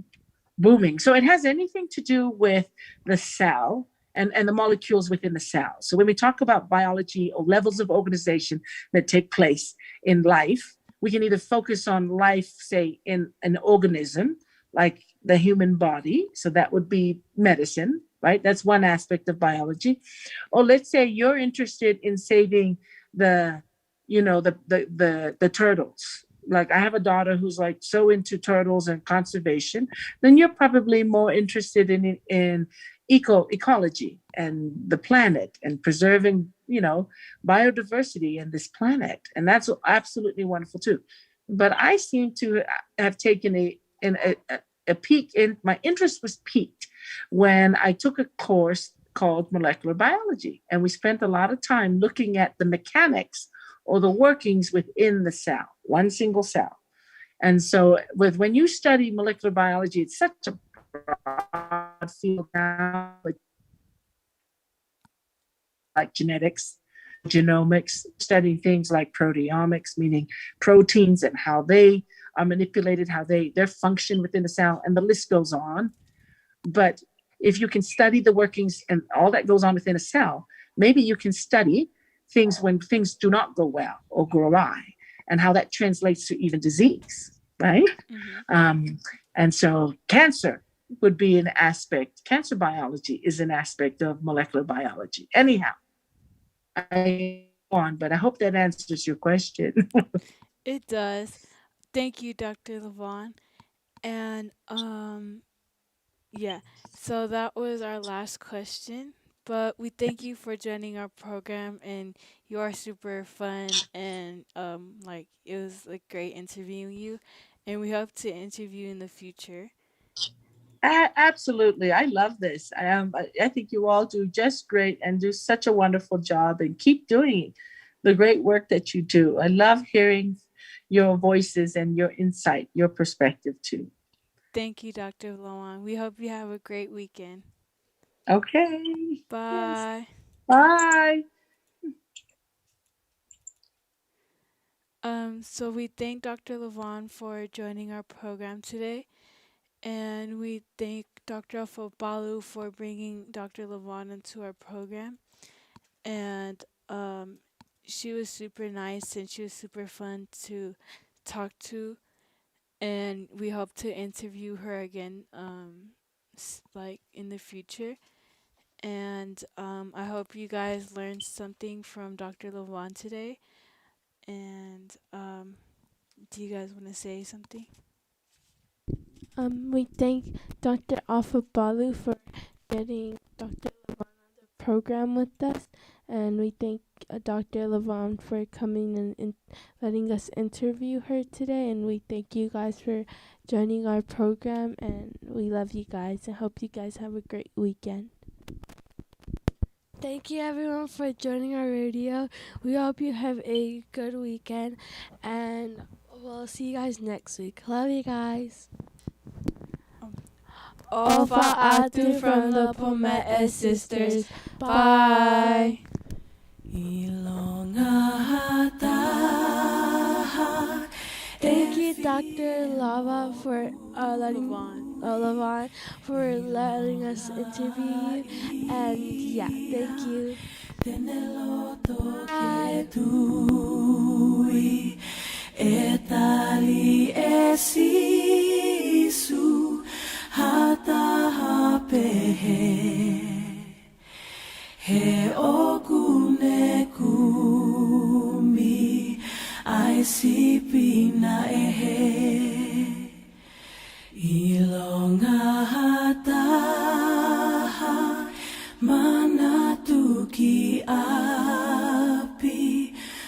booming. So it has anything to do with the cell and the molecules within the cell. So when we talk about biology or levels of organization that take place in life, we can either focus on life, say, in an organism like the human body. So that would be medicine, right? That's one aspect of biology. Or let's say you're interested in saving the, the turtles. Like I have a daughter who's so into turtles and conservation, then you're probably more interested in ecology and the planet and preserving, biodiversity in this planet. And that's absolutely wonderful too. But I seem to have taken a peak in my interest was piqued when I took a course called molecular biology. And we spent a lot of time looking at the mechanics or the workings within the cell, one single cell. And so when you study molecular biology, it's such a broad field now, like genetics, genomics, studying things like proteomics, meaning proteins and how they are manipulated, how their function within the cell, and the list goes on. But if you can study the workings and all that goes on within a cell, maybe you can study things when things do not go well or go awry, and how that translates to even disease, right? And so cancer would be an aspect. Cancer biology is an aspect of molecular biology. Anyhow, I go on, but I hope that answers your question. It does. Thank you, Dr. Levon. And yeah, so that was our last question. But we thank you for joining our program, and you are super fun, and like it was like great interviewing you, and we hope to interview you in the future. Absolutely. I love this. I think you all do just great and do such a wonderful job and keep doing the great work that you do. I love hearing your voices and your insight, your perspective too. Thank you, Dr. Lawan. We hope you have a great weekend. Okay. Bye. Bye. So we thank Dr. Levon for joining our program today, and we thank Dr. Afobalu for bringing Dr. Levon into our program. And she was super nice and she was super fun to talk to, and we hope to interview her again, like in the future. And I hope you guys learned something from Dr. Levon today. And do you guys want to say something? We thank Dr. Afabalu for getting Dr. Levon on the program with us, and we thank Dr. Levon for coming and letting us interview her today, and we thank you guys for joining our program, and we love you guys and hope you guys have a great weekend. Thank you everyone for joining our radio. We hope you have a good weekend, and we'll see you guys next week. Love you guys. Ova Atu from the Pome'e Sisters. Bye. Thank you, Dr. Lava, for Levon for letting us interview you. And yeah, thank you. Etali esisu hata hapehe he okune kumi aisipina ehe ilonga